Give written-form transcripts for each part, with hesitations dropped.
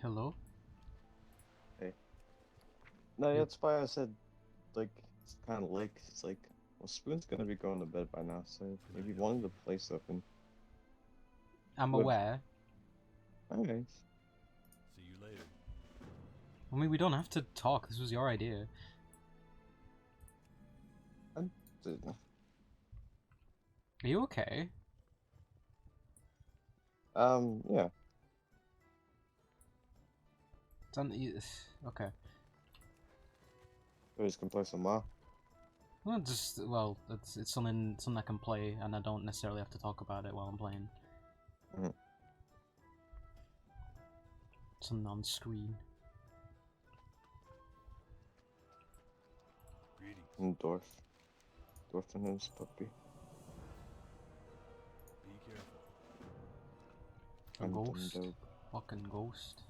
Hello? Hey. No, Hey, that's why I said, like, it's kind of late. 'Cause it's like, well, Spoon's gonna be going to bed by now, so if you wanted the place open, I'm would. aware. Alright. See you later. I mean, we don't have to talk. This was your idea. I did. Are you okay? Yeah. Okay. We just can play some more. Well, it's something I can play, and I don't necessarily have to talk about it while I'm playing. Mhm. Something on screen. Greetings. And Dwarf and his puppy. Be careful. A And ghost. dog. Fucking ghost.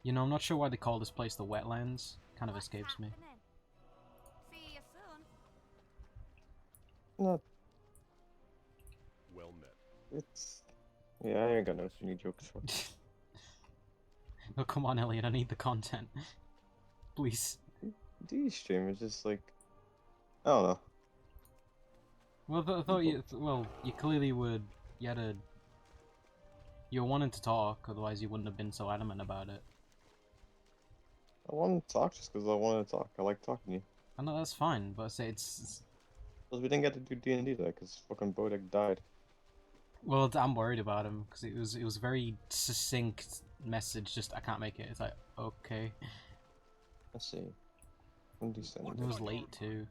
You know, I'm not sure why they call this place the Wetlands. Kind of escapes me. See you soon. No, Well met. it's. Yeah, I ain't got no funny jokes for. Oh, come on, Elliot, I need the content. Please. These streamers just like. I don't know. Well, I thought you clearly would. You had a. You were wanting to talk, otherwise you wouldn't have been so adamant about it. I want to talk just because I want to talk. I like talking to you. I know that's fine, but I say it's. Because we didn't get to do D&D though, because fucking Bodek died. Well, I'm worried about him because it was a very succinct message. Just I can't make it. It's like okay. Let's see. When do you send It it? was late too.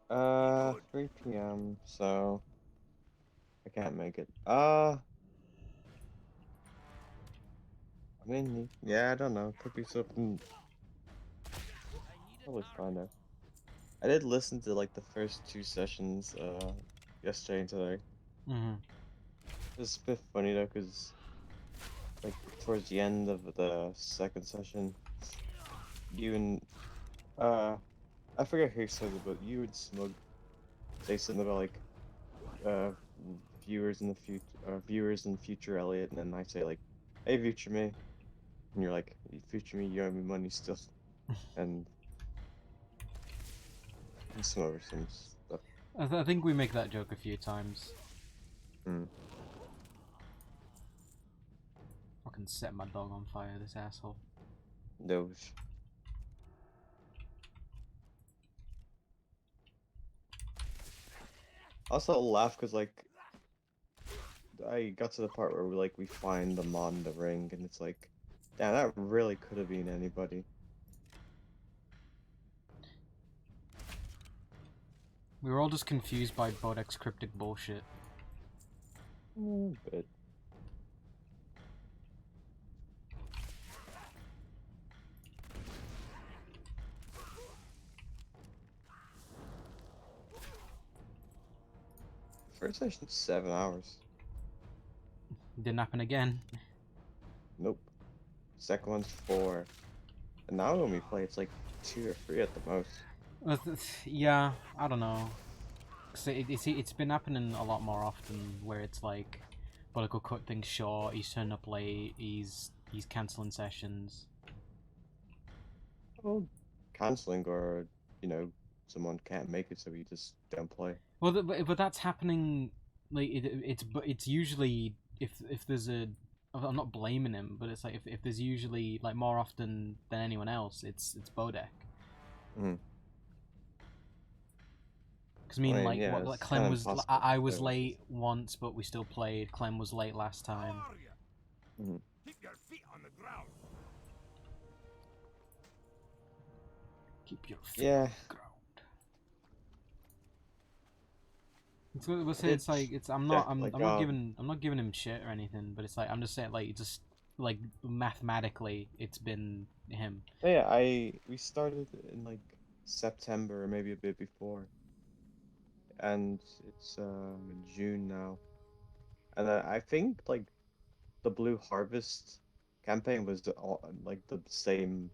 3 p.m. So I can't make it. I mean, yeah, I don't know. Could be something. Probably find out. I did listen to like the first 2 sessions, yesterday and today. Mm-hmm. It's a bit funny though, cause like towards the end of the second session, you and I forget who said it, but you and Smug say something about like uh viewers in future Elliot, and then I say like, hey future me, and you're like, future me, you owe me money still, and some other some stuff. I think we make that joke a few times. Hmm. Fucking set my dog on fire, this asshole. Those. Also laugh because like I got to the part where we find them on the ring and it's like, damn, that really could have been anybody. We were all just confused by Bodek's cryptic bullshit. But first session's 7 hours. Didn't happen again. Nope. Second one's 4. And now when we play, it's like 2 or 3 at the most. Yeah, I don't know. So it's been happening a lot more often where it's like, Bodek will cut things short. He's turning up late. He's cancelling sessions. Well, canceling or, you know, someone can't make it so we just don't play. Well, but that's happening. Like it's usually if there's a. I'm not blaming him, but it's like if there's usually like more often than anyone else, it's Bodek. Hmm. Because I I mean, mean, like yeah, what? Like it's kind Clem of was. impossible I to was play with late this. once, but we still played. Clem was late last time. How are ya? Hmm. Keep your feet on the ground. Keep your feet Yeah, on the ground. We'll I say did it's like it's. I'm not. check, I'm. like, I'm not giving. I'm not giving him shit or anything. But it's like I'm just saying like just like mathematically, it's been him. oh yeah, we started in like September or maybe a bit before, and it's June now, and I think like the Blue Harvest campaign was like the same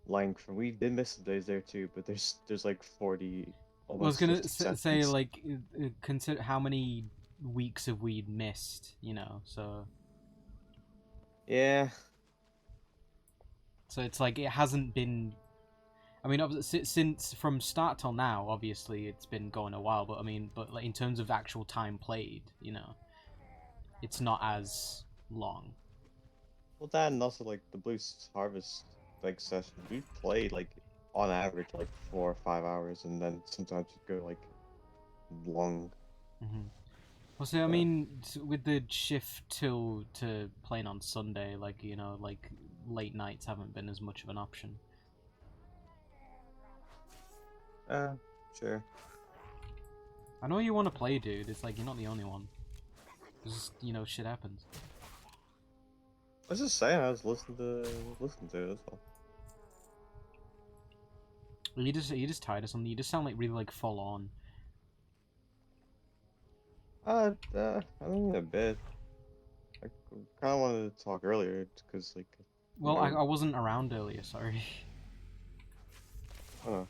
length, and we did miss some days there too, but there's like 40 I was gonna almost 50 say, seconds. like, consider how many weeks have we missed, you know, so Yeah. it's like it hasn't been. I mean, since from start till now, obviously it's been going a while, but I mean, but like in terms of actual time played, you know, it's not as long. Well, that and also like the Harvest like session, we play like on average like 4 or 5 hours, and then sometimes we go like long. Hmm. Well, so I So, mean, with the shift to playing on Sunday, like you know, like late nights haven't been as much of an option. uh, sure. I know you want to play, dude. It's like you're not the only one. It's just, you know, shit happens. I was just saying, I was listening to it. That's all. You just tired of something. You just sound like really like full on. I mean a bit. I kind of wanted to talk earlier because like, Well, I wasn't around earlier. Sorry. I don't know.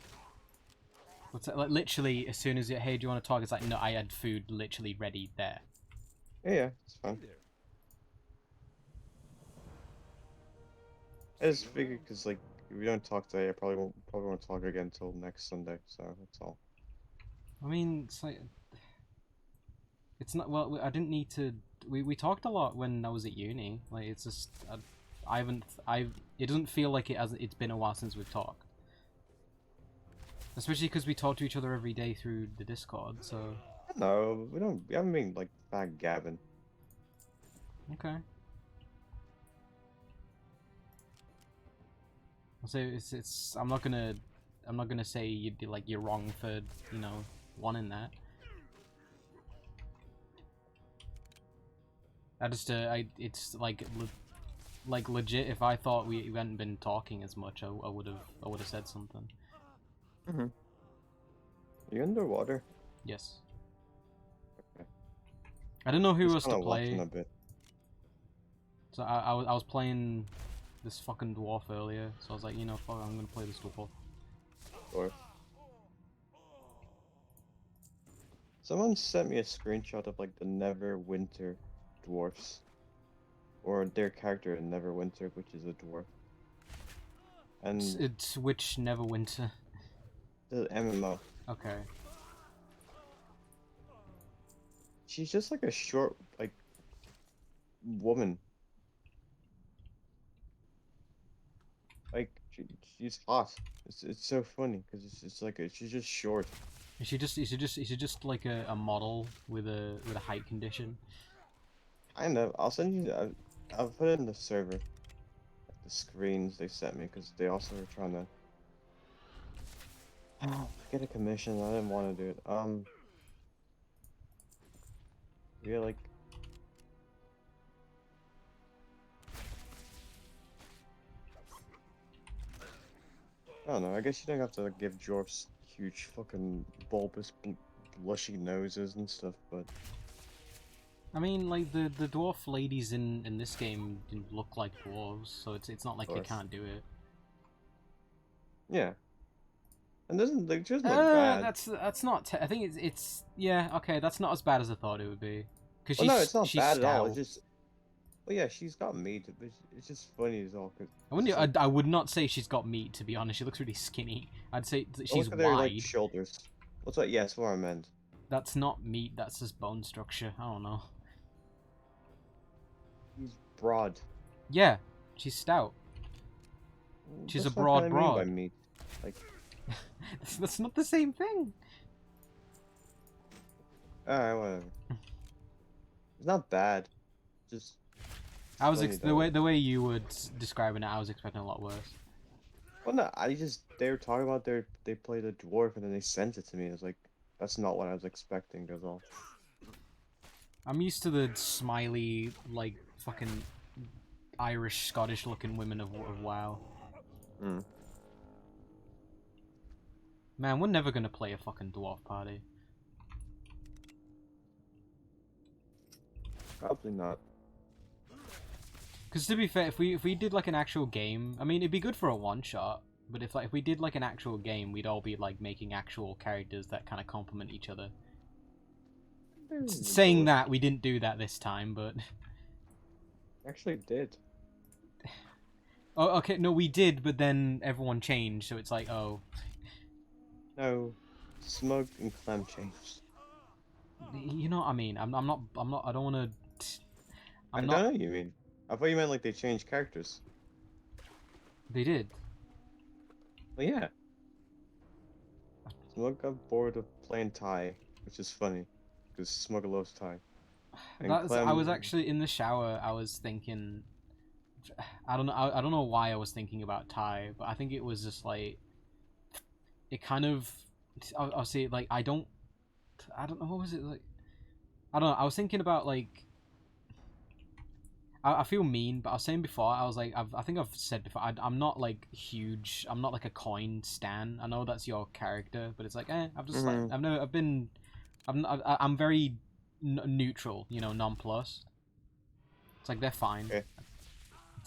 What's that? Like literally, as soon as it, hey, do you want to talk? It's like, no, I had food literally ready there. Yeah, it's Hey fine. there. I just figured because like if we don't talk today, I probably won't talk again until next Sunday. So that's all. I mean, it's like, it's not. Well, I didn't need to. We talked a lot when I was at uni. Like, it's just, I haven't. It doesn't feel like it has. It's been a while since we've talked. Especially because we talk to each other every day through the Discord. So No, we don't. We haven't been like back gabbing. okay. I'll say it's. I'm not gonna say you like you're wrong for you know wanting that. I just it's like legit. If I thought we hadn't been talking as much, I would have said something. Mm-hmm. You underwater? Yes. Okay. I didn't know who Just else kind to of watching play, a bit. so I was playing this fucking dwarf earlier. So I was like, you know, fuck, I'm gonna play this dwarf. Or someone sent me a screenshot of like the Neverwinter dwarfs, or their character in Neverwinter, which is a dwarf, and It's which Neverwinter. the MMO. Okay. She's just like a short like woman. Like she's hot. It's so funny because it's like she's just short. Is she just like a model with a height condition? Kind of. I'll send you. I'll put it in the server. The screens they sent me because they also were trying to get a commission. I didn't want to do it. Yeah, like I don't know. I guess you don't have to like, give dwarfs huge fucking bulbous, blushy noses and stuff, but I mean, like the dwarf ladies in this game didn't look like dwarves, so it's not like you course. can't do it. yeah. And doesn't like just look bad. That's not. I think it's yeah, okay. That's not as bad as I thought it would be. Cause Well, no, it's not she's bad at all. It's stout. just, well, yeah, she's got meat. But it's just funny as all. Cause I it's wouldn't. just, like, I would not say she's got meat. To be honest, she looks really skinny. I'd say that she's look at their like wide. shoulders. What's that? Yes, what I meant. That's not meat. That's just bone structure. I don't know. He's broad. Yeah, she's stout. She's That's a what I broad kinda mean by broad. meat. Like, That's not the same thing. alright, whatever. It's not bad. Just I was funny the way you were describing it, I was expecting a lot worse. Well, no, they were talking about they played a dwarf and then they sent it to me. I was like, that's not what I was expecting. That's all. I'm used to the smiley, like fucking Irish, Scottish looking women of WoW. Hmm. Man, we're never gonna play a fucking dwarf party. Probably not. Because to be fair, if we did like an actual game, I mean, it'd be good for a one shot, But if we did like an actual game, we'd all be like making actual characters that kind of complement each other. Saying that, we didn't do that this time, but Actually did. oh, okay, no, we did, but then everyone changed, so it's like, oh, No, Smug and Clem changed. you know what I mean? I'm not, I don't want to. I I'm don't not. know what you mean. I thought you meant like they changed characters. They did. Well, yeah. Smug got bored of playing Ty, which is funny, because Smug loves Ty. And That's. I was Clem, actually in the shower. I was thinking. I don't know. I don't know why I was thinking about Ty, but I think it was just like it kind of. I'll say like I don't know what was it like. I don't know. I was thinking about like. I feel mean, but I was saying before. I was like, I think I've said before. I'm not like huge. I'm not like a coin stan. I know that's your character, but it's like, I've just like I've never. I've been. I'm very neutral. You know, nonplussed. It's like they're fine. Okay.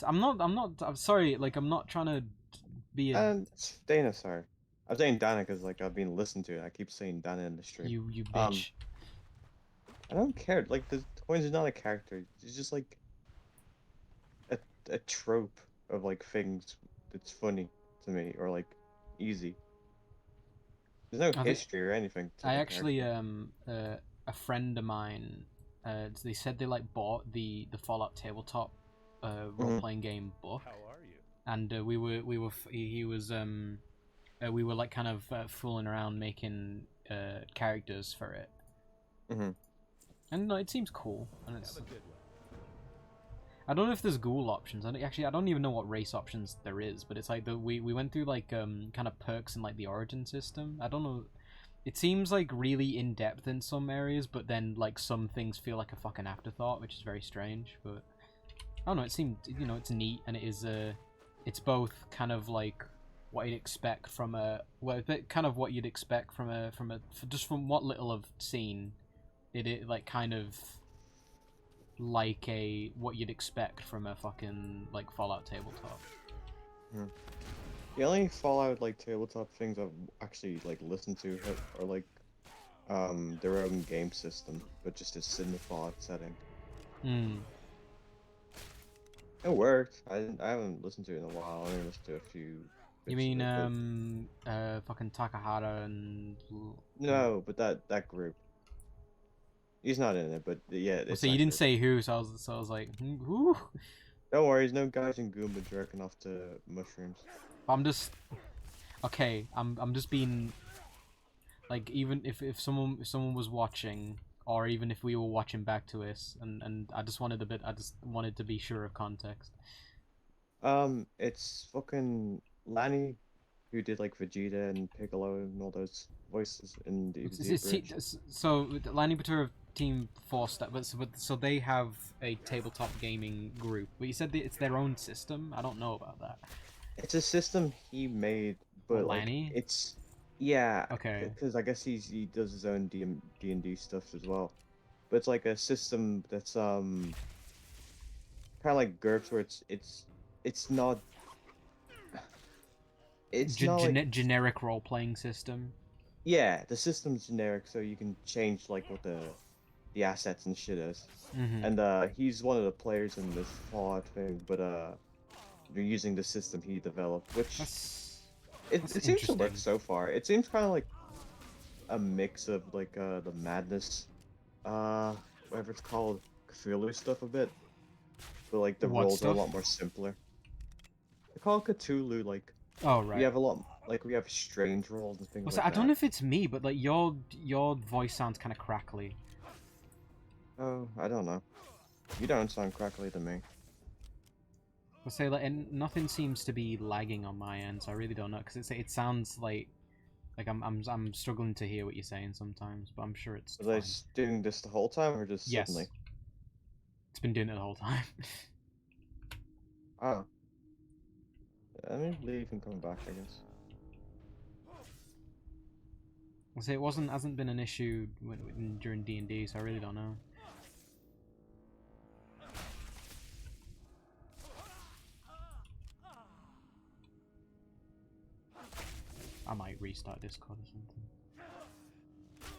I'm not. I'm sorry. Like I'm not trying to be a and it's Dana, sorry. I'm saying Dana because like I've been listening to it. I keep saying Dana in the stream. you bitch. I don't care. Like the Coins is not a character. It's just like a trope of like things that's funny to me or like easy. There's no I think history or anything to I the actually character. a friend of mine they said they like bought the Fallout tabletop role playing game book, How are you? and he was we were like kind of fooling around making characters for it, and no, it seems cool, and it's. Have a good one. I don't know if there's ghoul options. I don't even know what race options there is, but it's like we went through like kind of perks in like the origin system. I don't know. It seems like really in depth in some areas, but then like some things feel like a fucking afterthought, which is very strange. But I don't know. It seemed it's neat, and it is it's both kind of like what you'd expect from kind of what you'd expect from just from what little I've seen. It like kind of like what you'd expect from a fucking like Fallout tabletop. The only Fallout like tabletop things I've actually like listened to are like their own game system, but just it's in the Fallout setting. It worked. I haven't listened to it in a while. I only listened to a few. You bits of mean it, fucking Takahata and no, but that group. He's not in it, but yeah, well, it's so you that didn't group. say who, so I was like, who? Don't worry, there's no guys in Goomba jerking off to mushrooms. I'm just okay. I'm just being like, even if someone was watching, or even if we were watching back to us, and I just wanted to be sure of context. It's fucking Lanny who did like Vegeta and Piccolo and all those voices in the Bridge. So Lanny Batura of Team 4 so they have a tabletop gaming group, but you said that it's their own system. I don't know about that. It's a system he made, but like Lanny? it's yeah, Okay. because I guess he does his own D&D stuff as well. But it's like a system that's kind of like GURPS where it's not like Generic role playing system. yeah, the system's generic, so you can change like what the assets and shit is. And he's one of the players in this Fallout thing, but they're using the system he developed, which it seems to work so far. It seems kind of like a mix of like the madness, whatever it's called, Cthulhu stuff a bit, but like the What roles are a stuff? lot more simpler. They call it Cthulhu, like Oh right. we have a lot, like we have strange rolls and things Well, like I that. don't know if it's me, but like your voice sounds kind of crackly. Oh, I don't know. You don't sound crackly to me. I'll say like, and nothing seems to be lagging on my end, so I really don't know because it sounds like I'm struggling to hear what you're saying sometimes, but I'm sure it's Was I fine. doing this the whole time or just Yes. suddenly? It's been doing it the whole time. Oh. Let me leave and come back, I guess. I'll say it hasn't been an issue during D&D, so I really don't know. I might restart Discord or something.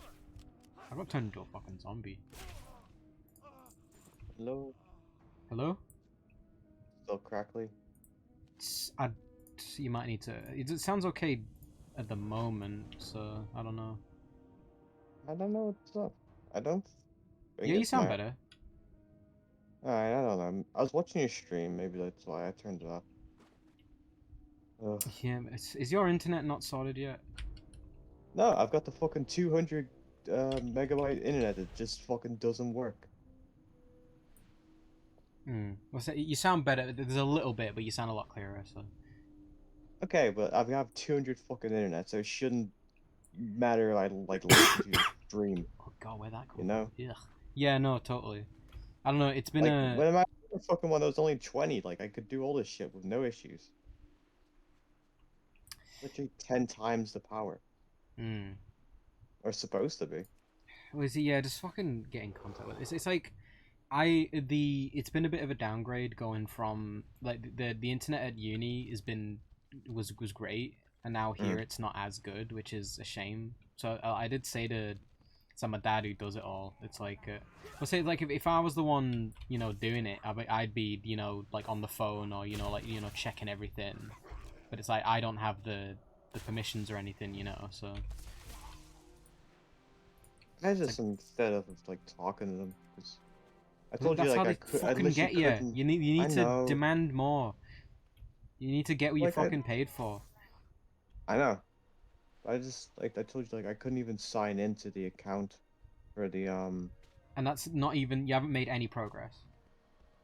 I got turned into a fucking zombie. Hello? Hello? Still crackly? You might need to. It sounds okay at the moment, so I don't know. I don't know what's up. I don't think Yeah, you it's sound my... better. Alright, I don't know. I was watching your stream, maybe that's why I turned it off. Ugh. Yeah, is your internet not sorted yet? No, I've got the fucking 200 megabyte internet that just fucking doesn't work. Hmm. Well, so you sound better. There's a little bit, but you sound a lot clearer. So. Okay, but I have 200 fucking internet, so it shouldn't matter. I like listen to your stream, Oh god, where'd that you come know? from? Ugh. Yeah, no, totally. I don't know. It's been Like a. when am I the fucking one that was only 20? Like I could do all this shit with no issues. Literally 10 times the power, Hmm. or supposed to be. Well, is it? Yeah, just fucking get in contact with it. It's like it's been a bit of a downgrade going from like the internet at uni was great, and now here Mm. it's not as good, which is a shame. So I did say to my dad who does it all, it's like well, say like if I was the one doing it, I'd be like on the phone or like checking everything, but it's like I don't have the permissions or anything, so I it's just like instead of like talking to them, because I told you that's how like I they could, I fucking literally get you. couldn't. You I need to know, demand more. You need to get what you like fucking paid for. I know. I just like I told you like I couldn't even sign into the account for the And that's not even, you haven't made any progress.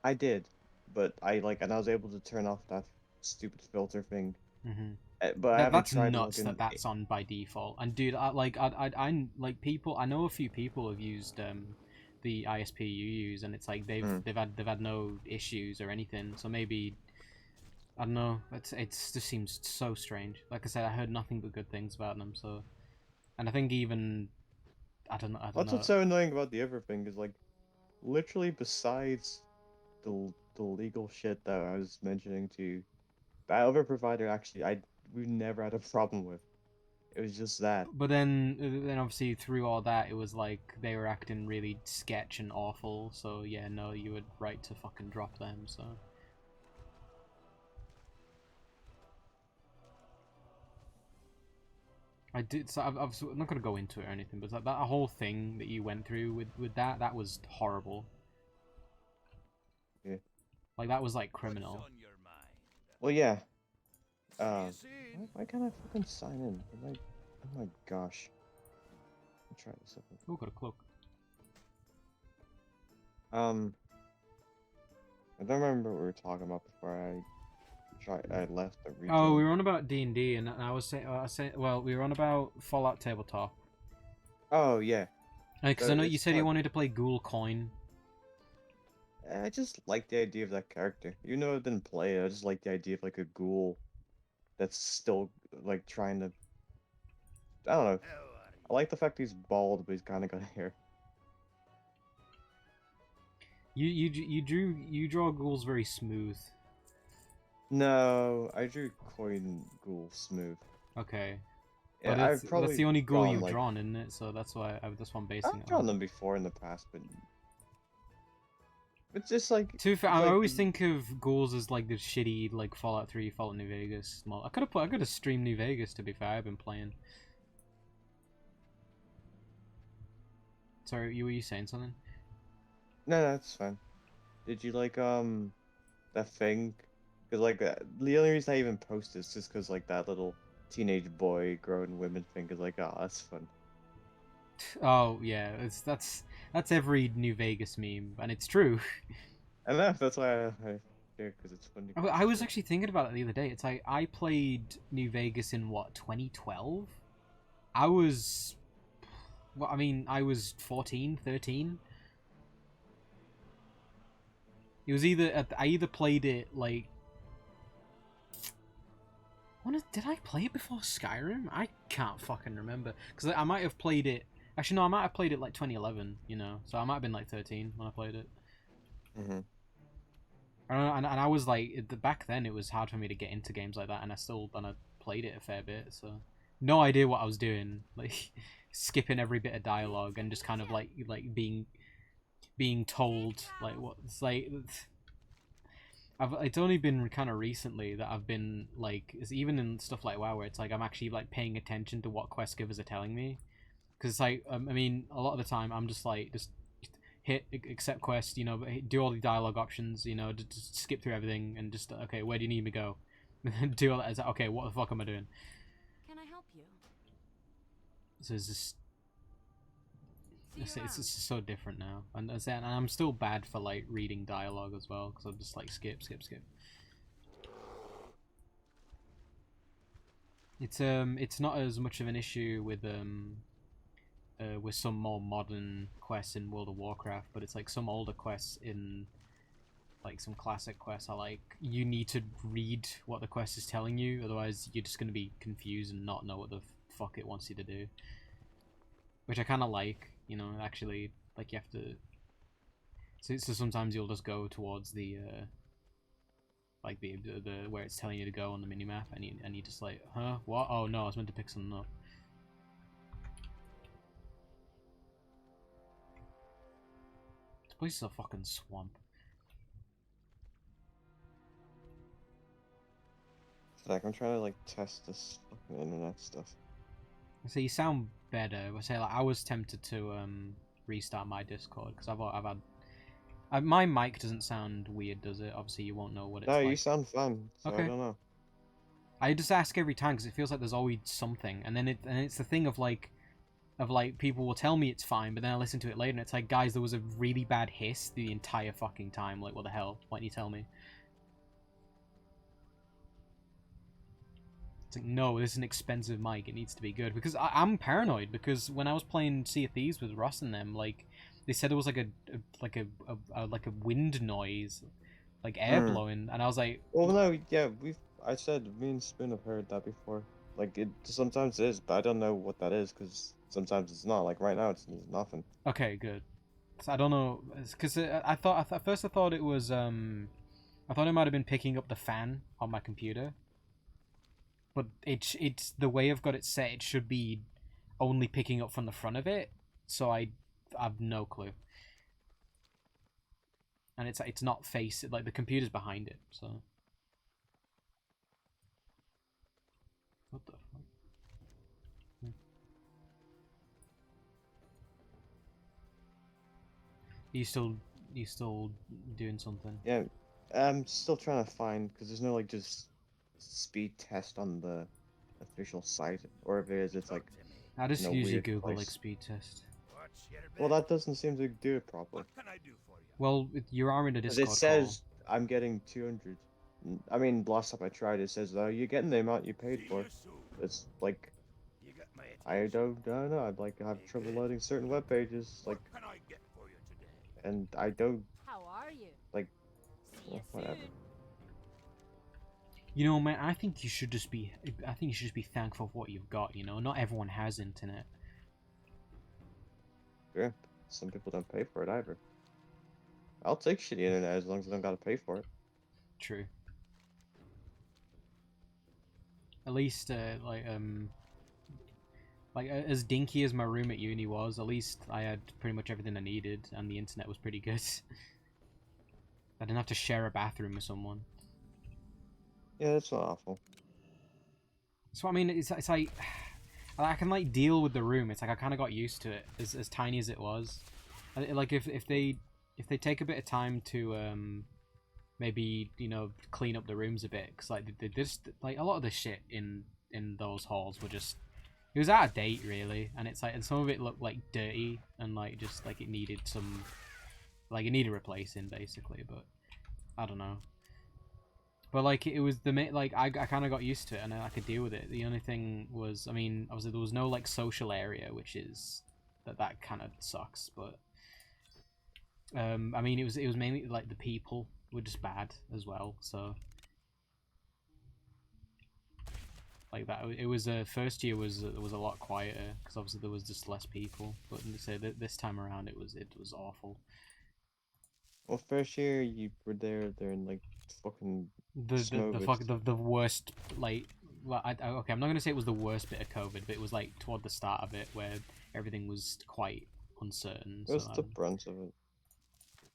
I did, but I like and I was able to turn off that stupid filter thing. Hmm. But I haven't That's tried nuts logging. that that's on by default. And dude, I like people. I know a few people have used the ISP you use, and it's like Mm. they've had no issues or anything. So maybe I don't know. It's just seems so strange. Like I said, I heard nothing but good things about them. So, and I think even I don't That's what's know. so annoying about the other thing is like literally besides the legal shit that I was mentioning to you, that other provider actually we've never had a problem with. It was just that. But then obviously through all that, it was like they were acting really sketch and awful. So yeah, no, you were right to fucking drop them. So I did. So I'm not gonna go into it or anything, but that whole thing that you went through with that was horrible. Yeah. Like that was like What's criminal. on your mind? Well, yeah. See you Um, soon. why can't I fucking sign in? Oh my gosh. Let me try this up. Oh, got a cloak. Um, I don't remember what we were talking about before I left the Oh, we region. were on about D&D, and I was saying, well, we were on about Fallout Tabletop. Oh yeah. Because So I know you it's said you fun. wanted to play Ghoul Coin. I just like the idea of that character. Even though I didn't play it, I just like the idea of like a ghoul that's still like trying to. I don't know. How are I like the fact he's bald, but he's kind of got hair. You draw ghouls very smooth. No, I drew coin ghoul smooth. Okay. Yeah, But I've that's probably the only ghoul drawn you've like drawn, isn't it? So that's why that's what I'm basing I've it drawn on. them before in the past, but it's just like To be fair, it's I like always think of ghouls as like the shitty like Fallout 3, Fallout New Vegas. I could have streamed New Vegas. To be fair, I've been playing. Sorry, were you saying something? no, that's fine. Did you like that thing? Because like the only reason I even post is just because like that little teenage boy growing women thing is like, oh, that's fun. Oh yeah, that's every New Vegas meme, and it's true. And that's why I care because it's funny. 'Cause I it's was true. actually thinking about it the other day. It's like I played New Vegas in what 2012. I was, well, I mean, I was 14, 13. It was I either played it like did I play it before Skyrim? I can't fucking remember because I might have played it. Actually, no, I might have played it like 2011. So I might have been like 13 when I played it. Mm-hmm. I don't know, and I was like back then it was hard for me to get into games like that, and I played it a fair bit. So no idea what I was doing, like skipping every bit of dialogue and just kind of like being told like what it's like. It's only been kind of recently that I've been like, it's even in stuff like WoW where it's like I'm actually like paying attention to what quest givers are telling me, because it's like I mean a lot of the time I'm just like just hit accept quest, you know, do all the dialogue options, you know, just skip through everything and just okay, where do you need me to go? Do all that. It's like, okay, what the fuck am I doing? Can I help you? So it's just See you it's around. just so different now, and I'm still bad for like reading dialogue as well because I'm just like skip. It's not as much of an issue with some more modern quests in World of Warcraft, but it's like some older quests in like some classic quests are like you need to read what the quest is telling you, otherwise you're just gonna be confused and not know what the fuck it wants you to do. Which I kind of like, you know. Actually, like you have to. So sometimes you'll just go towards the like the where it's telling you to go on the minimap, and you just like, huh, what? Oh no, I was meant to pick something up. This place is a fucking swamp. Like I'm trying to like test this fucking internet stuff. So you sound better. I say like I was tempted to restart my Discord because I've had my mic doesn't sound weird, does it? Obviously you won't know what it's No, you like. sound fine, so I Okay. don't know. I just ask every time because it feels like there's always something, and then it's the thing of like people will tell me it's fine, but then I listen to it later and it's like, guys, there was a really bad hiss the entire fucking time. Like, what the hell? Why don't you tell me? It's like, no, this is an expensive mic. It needs to be good because I'm paranoid because when I was playing Sea of Thieves with Ross and them, like they said it was like a wind noise, like air Hmm. blowing, and I was like, Well, no, yeah, I said me and Spoon have heard that before. Like it sometimes is, but I don't know what that is because sometimes it's not. Like right now, it's nothing. okay, good. So I don't know, because I thought at first I thought it was I thought it might have been picking up the fan on my computer, but it's the way I've got it set. It should be only picking up from the front of it, so I've no clue. And it's not face like the computer's behind it. So what the fuck? You still doing something? Yeah, I'm still trying to find because there's no like just speed test on the official site, or if it is, it's like I in just a usually weird Google like place. speed test. What's your Well, bet? that doesn't seem to do it properly. What can I do for you? Well, you are in a Because it Discord call. says I'm getting 200. I mean, last time I tried, it says, "Oh, you're getting the amount you paid See for." you soon. It's like You got my I attention. don't know. I'd like to have trouble Good. loading certain web pages, What like, can I get for you today? and I don't How are you? like. See you Well, whatever. soon. You know, man, I think you should just be. I think you should just be thankful for what you've got. You know, not everyone has internet. Yeah, some people don't pay for it either. I'll take shitty internet as long as I don't gotta pay for it. True. At least, as dinky as my room at uni was, at least I had pretty much everything I needed, and the internet was pretty good. I didn't have to share a bathroom with someone. Yeah, that's not awful. So I mean, it's like I can like deal with the room. It's like I kind of got used to it, as tiny as it was. Like if they take a bit of time to maybe, you know, clean up the rooms a bit, because like they just like a lot of the shit in those halls were just, it was out of date really, and it's like, and some of it looked like dirty and like just like it needed some, like it needed replacing basically, but I don't know. But like it was like I kind of got used to it and I could deal with it. The only thing was, I mean, obviously there was no like social area, which is that kind of sucks. But I mean, it was mainly like the people were just bad as well. So like that, it was first year was a lot quieter because obviously there was just less people. But so this time around it was awful. Well, first year you were there during like fucking The smoke. fuck the worst like well, okay, I'm not gonna say it was the worst bit of COVID, but it was like toward the start of it where everything was quite uncertain. It So was the brunt of it.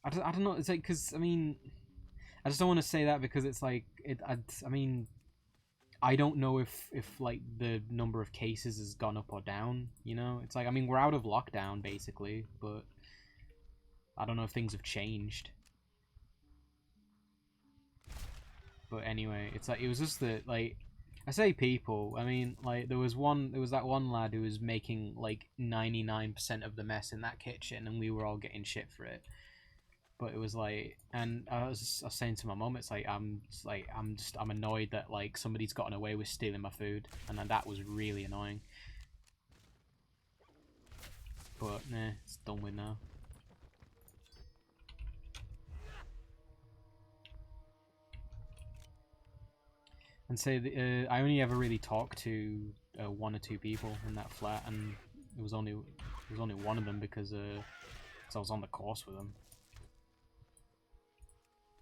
I don't know. It's like because I mean, I just don't want to say that because it's like I mean, I don't know if like the number of cases has gone up or down. You know, it's like I mean we're out of lockdown basically, but I don't know if things have changed. But anyway, it's like it was just that like I say people. I mean like there was that one lad who was making like 99% of the mess in that kitchen, and we were all getting shit for it. But it was like, and I was saying to my mum, it's like I'm annoyed that like somebody's gotten away with stealing my food, and then that was really annoying. But nah, it's done with now. And say I only ever really talked to one or two people in that flat, and it was only one of them because I was on the course with them.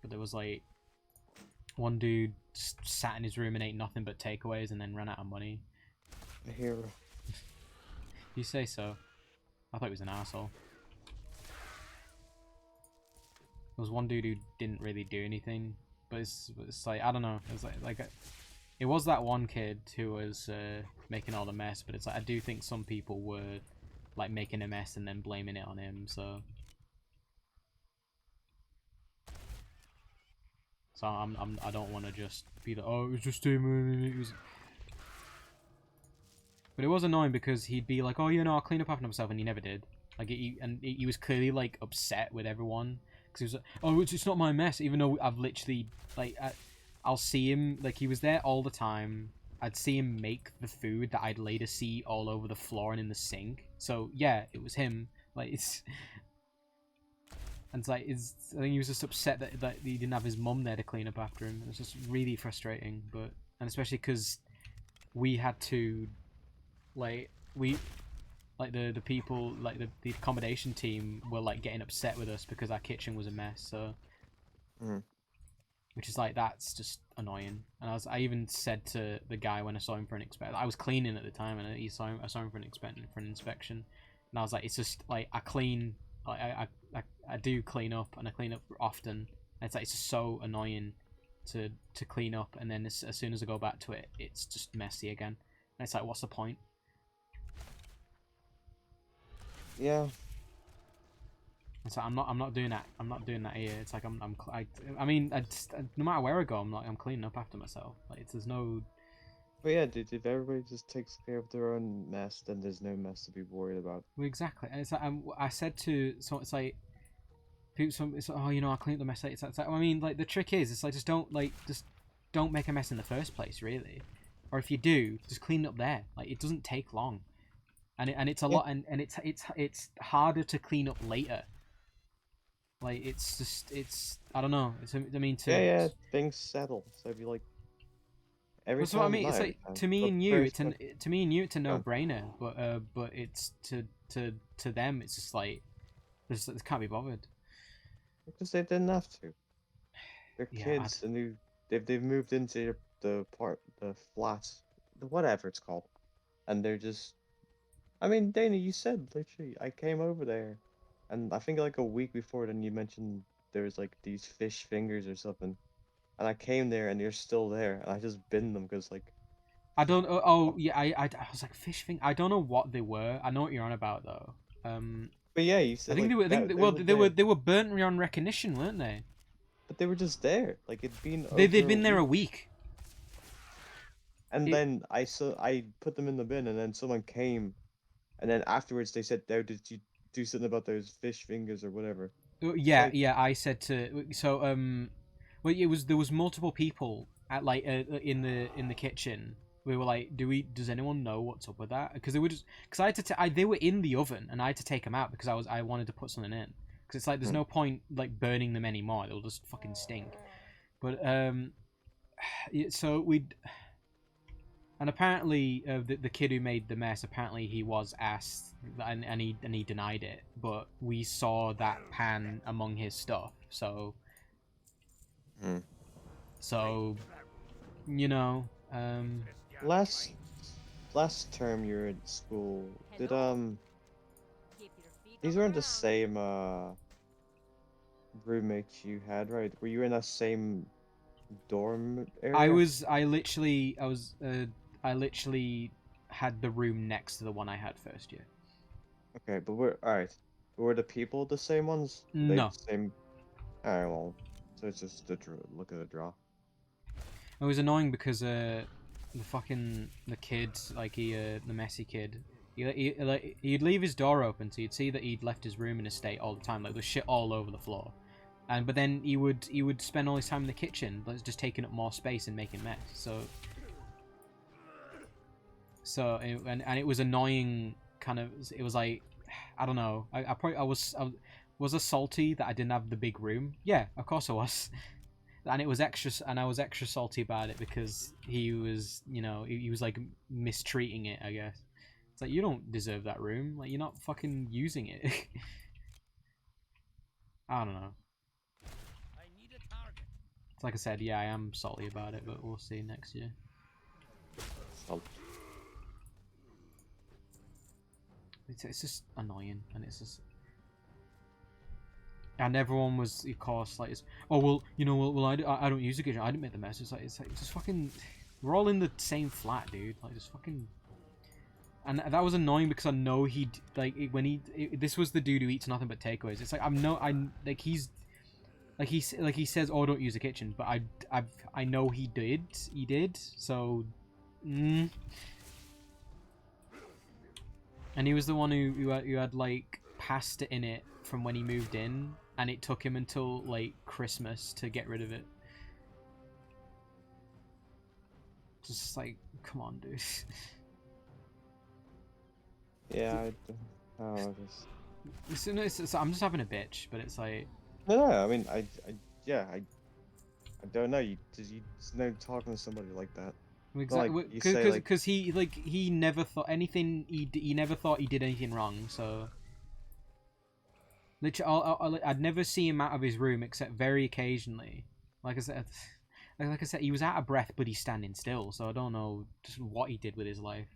But there was like one dude just sat in his room and ate nothing but takeaways, and then ran out of money. A hero. You say so? I thought he was an asshole. There was one dude who didn't really do anything, but it's like I don't know. It's like it was that one kid who was making all the mess, but it's like I do think some people were like making a mess and then blaming it on him. So I don't want to just be like, oh, it was just him. It was... But it was annoying because he'd be like, oh, you know, I'll clean up after himself, and he never did. Like he was clearly like upset with everyone because he was like, oh, it's not my mess, even though I've literally like I'll see him like he was there all the time. I'd see him make the food that I'd later see all over the floor and in the sink. So yeah, it was him. Like it's. And it's like, I think he was just upset that he didn't have his mum there to clean up after him. It was just really frustrating, and especially because we had to, like, the people, like, the accommodation team were, like, getting upset with us because our kitchen was a mess, so... Which is, like, that's just annoying. And I even said to the guy when I saw him for an inspection, I was cleaning at the time, and I saw him for an inspection, and I was like, it's just, like, I clean... Like, I do clean up, and I clean up often. And it's like, it's just so annoying to clean up, and then as soon as I go back to it, it's just messy again. And it's like, what's the point? Yeah. It's like, I'm not doing that. I'm not doing that here. It's like I mean, no matter where I go, I'm cleaning up after myself. Like there's no. But yeah, dude, if everybody just takes care of their own mess, then there's no mess to be worried about. Well, exactly. And it's like I said to so it's like. It's like, oh, you know, I'll clean up the mess. It's like, I mean, like the trick is, it's like just don't make a mess in the first place, really. Or if you do, just clean it up there. Like it doesn't take long, and it's a lot, and it's harder to clean up later. Like it's I don't know. I mean yeah, things settle. So if you like every That's time, what I mean. It's like to me and you, it's a no-brainer, but it's to them, it's just like they can't be bothered. Because they didn't have to. They're kids, and they've moved into the flat, whatever it's called, and they're just. I mean, Dana, you said literally, I came over there, and I think like a week before then you mentioned there was like these fish fingers or something, and I came there and they're still there, and I just binned them because like. I don't. Oh yeah, I was like fish thing. I don't know what they were. I know what you're on about though. But yeah, you said. I think like, they were burnt on recognition, weren't they? But they were just there. Like it'd been. They'd been there a week. And then I put them in the bin, and then someone came, and then afterwards they said, "Oh, did you do something about those fish fingers or whatever?" Yeah, yeah. I said to well, there was multiple people at like in the kitchen. We were like, does anyone know what's up with that? Because they were because I had to they were in the oven, and I had to take them out because I wanted to put something in. Because it's like there's no point like burning them anymore; they'll just fucking stink. But so and apparently the kid who made the mess, apparently he was asked and he denied it. But we saw that pan among his stuff, so you know. last term you were in school, did Hello? Keep your feet these on the weren't the ground. same roommates you had, right? Were you in that same dorm area? I literally had the room next to the one I had first year. Okay, but we're alright. Were the people the same ones? Were they the No, same? Alright, well, so it's just the look at the draw. it was annoying because the kid, like the messy kid, like, he'd leave his door open, so you'd see that he'd left his room in a state all the time, like there's shit all over the floor. But then he would spend all his time in the kitchen, but it's just taking up more space and making mess. And it was annoying. Kind of, it was like, I don't know. I was I salty that I didn't have the big room. Yeah, of course I was. And it was extra, and I was extra salty about it because he was, he was like mistreating it. I guess it's like, you don't deserve that room. Like, you're not fucking using it. I don't know. I need a target. It's like I said, yeah, I am salty about it, but we'll see next year. Oh, It's just annoying, and it's just. And everyone was, of course, like, oh well, I don't use the kitchen. I didn't make the mess. It's like just fucking. We're all in the same flat, dude. Like, just fucking. And that was annoying because I know he'd this was the dude who eats nothing but takeaways. It's like he says, oh, don't use the kitchen, but I know he did, so. And he was the one who had like pasta in it from when he moved in, and it took him until like Christmas to get rid of it. Just like, come on, dude. yeah, I'm just having a bitch, but it's like, no, I mean, yeah, I don't know. You just know talking to somebody like that. exactly, Like you say, like, because he never thought anything. He never thought he did anything wrong. So, literally, I'd never see him out of his room except very occasionally. Like I said, he was out of breath, but he's standing still. So I don't know just what he did with his life.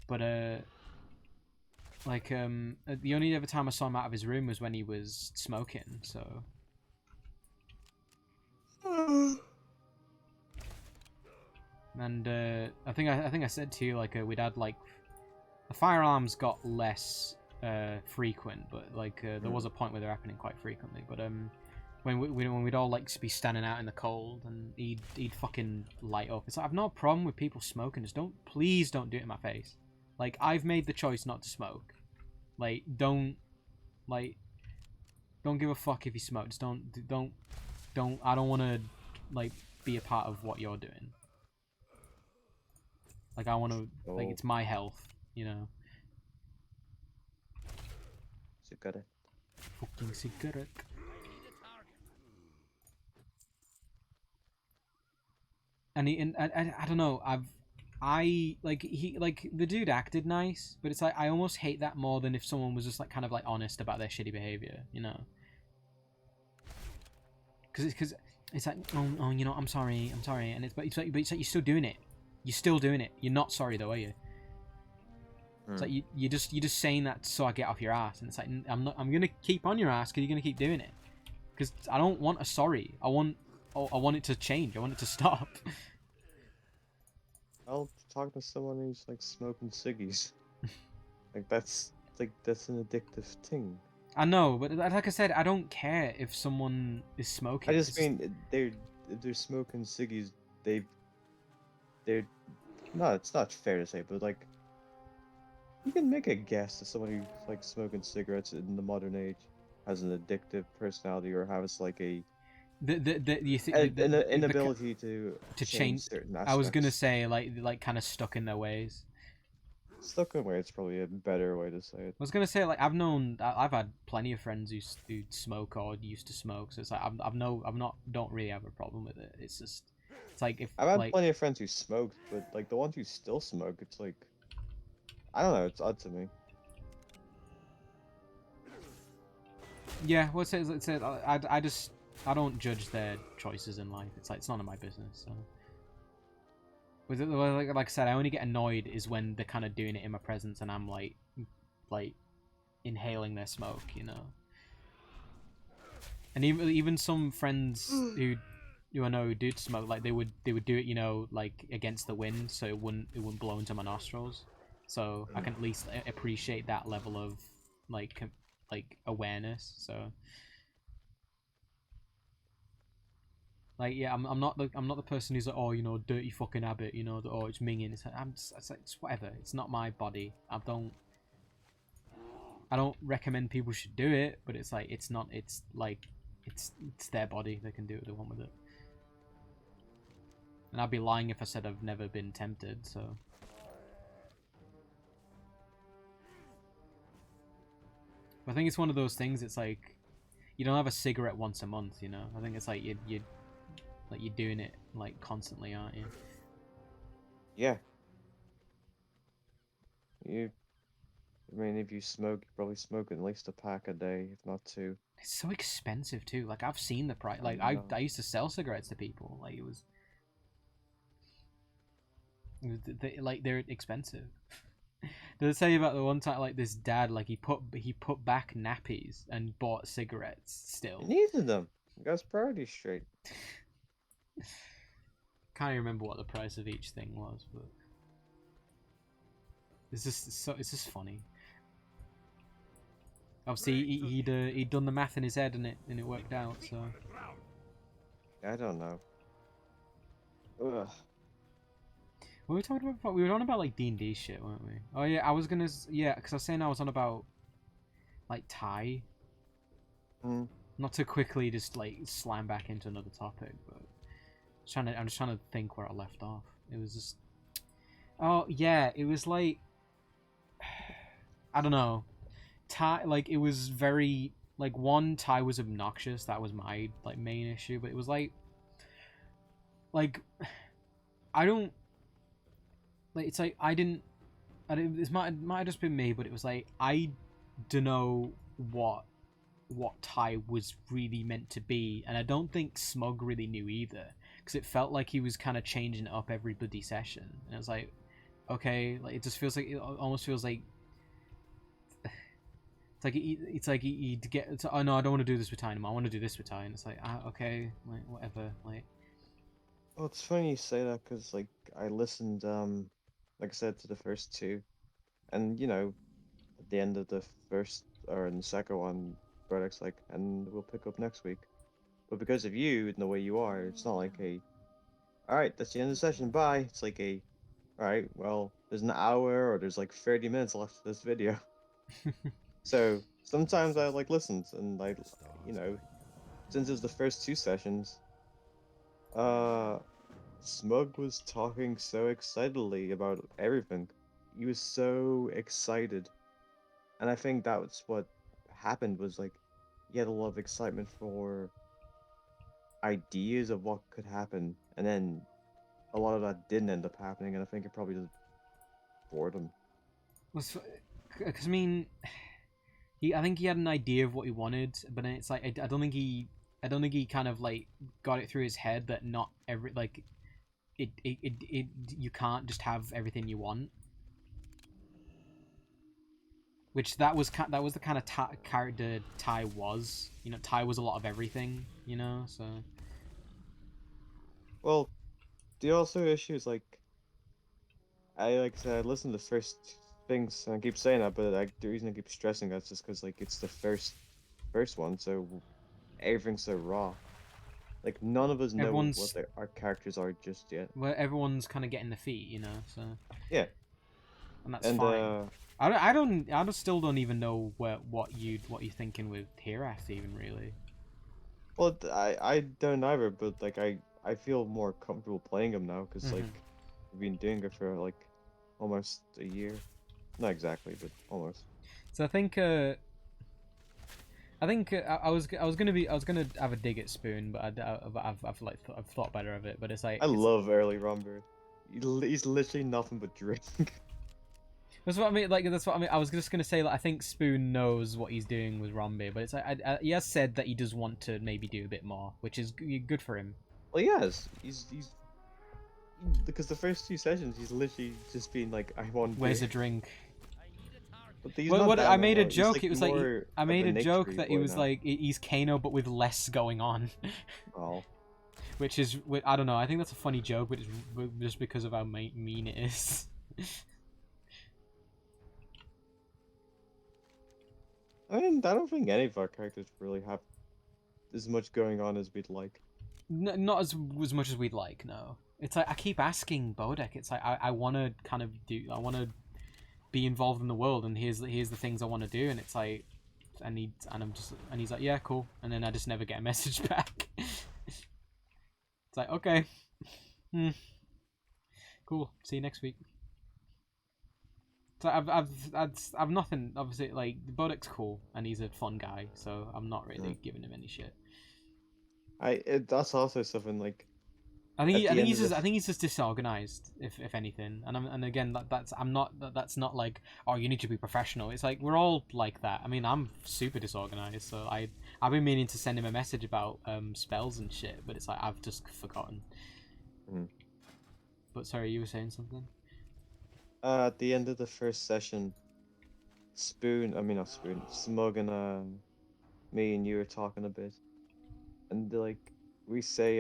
But the only other time I saw him out of his room was when he was smoking. So. And I think I said to you, like, we'd had like the fire alarms got less frequent, but like there was a point where they're happening quite frequently. But when we'd all like be standing out in the cold and he'd fucking light up. It's like, I've no problem with people smoking. Just please don't do it in my face. Like, I've made the choice not to smoke. Like, don't give a fuck if you smoke. Just don't. I don't want to like be a part of what you're doing. Like, I want to, like, it's my health, you know. cigarette. Fucking cigarette. And I don't know. The dude acted nice, but it's like, I almost hate that more than if someone was just like kind of like honest about their shitty behavior, you know. Because it's like, oh, I'm sorry, and it's like you're still doing it. You're still doing it. You're not sorry though, are you? It's like you're just saying that so I get off your ass, and it's like, I'm gonna keep on your ass because you're gonna keep doing it. Because I don't want a sorry. I want it to change. I want it to stop. I'll talk to someone who's like smoking ciggies. that's an addictive thing. I know, but like I said, I don't care if someone is smoking. I just mean if they're smoking ciggies, they're no, it's not fair to say, but like you can make a guess that someone who's like smoking cigarettes in the modern age has an addictive personality or has like an inability to change certain aspects. I was gonna say like kind of stuck in their ways. Stuck in ways, probably a better way to say it. I was gonna say, like, I've had plenty of friends who smoke or used to smoke, so it's like don't really have a problem with it. It's just, it's like, if I've had like, plenty of friends who smoked, but like the ones who still smoke, it's like, I don't know, it's odd to me. yeah, well, I don't judge their choices in life. It's like, it's none of my business. So. Was it like I said? I only get annoyed is when they're kind of doing it in my presence, and I'm like inhaling their smoke, you know. And even some friends who I know who did smoke, like they would do it, you know, like against the wind, so it wouldn't blow into my nostrils. So I can at least appreciate that level of like awareness. So like yeah, I'm not the person who's like, oh, you know, dirty fucking habit, you know, oh, it's minging. It's like, it's whatever. It's not my body. I don't recommend people should do it, but it's like it's their body. They can do what they want with it. And I'd be lying if I said I've never been tempted, so. I think it's one of those things, it's like, you don't have a cigarette once a month, you know? I think it's like you're doing it, like, constantly, aren't you? Yeah. I mean, if you smoke, you probably smoke at least a pack a day, if not two. It's so expensive, too. Like, I've seen the price. Like, know. I used to sell cigarettes to people. Like, they're expensive. Did I tell you about the one time, like, this dad, like, he put back nappies and bought cigarettes still? He needed them. Got his priorities straight. Can't even remember what the price of each thing was, but it's just funny. Obviously, he'd done the math in his head and it worked out. So I don't know. Ugh. what were we talking about? We were on about like D&D shit, weren't we? Oh yeah, I was gonna because I was saying I was on about like Thai. Not to quickly just like slam back into another topic, but I'm just trying to think where I left off. It was just, oh yeah, it was like, I don't know, Thai, like it was very like, one, Thai was obnoxious. That was my like main issue, but it was like I don't like, it's like I didn't this might have just been me, but it was like I don't know what Thai was really meant to be, and I don't think Smug really knew either, because it felt like he was kind of changing it up every bloody session, and it was like, okay, like it just feels like, it almost feels like it's like he'd get, oh no, I don't want to do this with Thai anymore, I want to do this with Thai, and it's like, okay, like whatever, like. Well, it's funny you say that, because like I listened, like I said, to the first two, and you know, at the end of the first or in the second one, Braddock's like, and we'll pick up next week. But because of you and the way you are, it's not like a, all right, that's the end of the session, bye. It's like a, all right, well, there's an hour or there's like 30 minutes left of this video. So sometimes I like listened, and I, you know, since it was the first two sessions, Smug was talking so excitedly about everything. He was so excited. And I think that was what happened, was like he had a lot of excitement for ideas of what could happen, and then a lot of that didn't end up happening, and I think it probably just bored him. Because I mean, I think he had an idea of what he wanted, but then it's like I don't think he kind of like got it through his head that not every like it you can't just have everything you want. Which that was the kind of character Ty was. You know, Ty was a lot of everything. You know, so. Well, the also issue is like I said, I listened to the first things, and I keep saying that, but the reason I keep stressing that's just because like it's the first one, so everything's so raw. Like none of us know what our characters are just yet. Well, everyone's kind of getting their feet, you know. So. Yeah. And that's fine. I still don't even know what you're thinking with Hirath even, really. Well, I don't either, but like I feel more comfortable playing him now, because like we've been doing it for like almost a year. Not exactly, but almost. So I think I was gonna have a dig at Spoon, but I've thought better of it. But it's like, I love early Rumbird. He's literally nothing but drink. That's what I mean. Like, that's what I mean. I was just gonna say, like, I think Spoon knows what he's doing with Rombi, but it's like he has said that he does want to maybe do a bit more, which is good for him. Well, he has. because the first 2 sessions he's literally just been like, I want Where's beer. a drink? I need a target. But he's What, not what I that made a anymore. He's, joke. like, It was like more I of made a joke naturey that he boy was now. like he's Kano but with less going on, Oh. which is I don't know. I think that's a funny joke, but it's just because of how mean it is. I mean, I don't think any of our characters really have as much going on as we'd like. Not as much as we'd like. No, it's like I keep asking Bodek. It's like I want to kind of do. I want to be involved in the world, and here's the things I want to do, and it's like, and he's like, yeah, cool, and then I just never get a message back. It's like, okay, cool. See you next week. So I've nothing. Obviously, like Bodek's cool and he's a fun guy, so I'm not really giving him any shit. That's also something like I think at the end of I the think he's just disorganized, if anything. And again, that's not like, oh, you need to be professional. It's like we're all like that. I mean, I'm super disorganized, so I've been meaning to send him a message about spells and shit, but it's like I've just forgotten. But sorry, you were saying something. at the end of the first session, not Spoon, Smug and me and you were talking a bit, and like we say,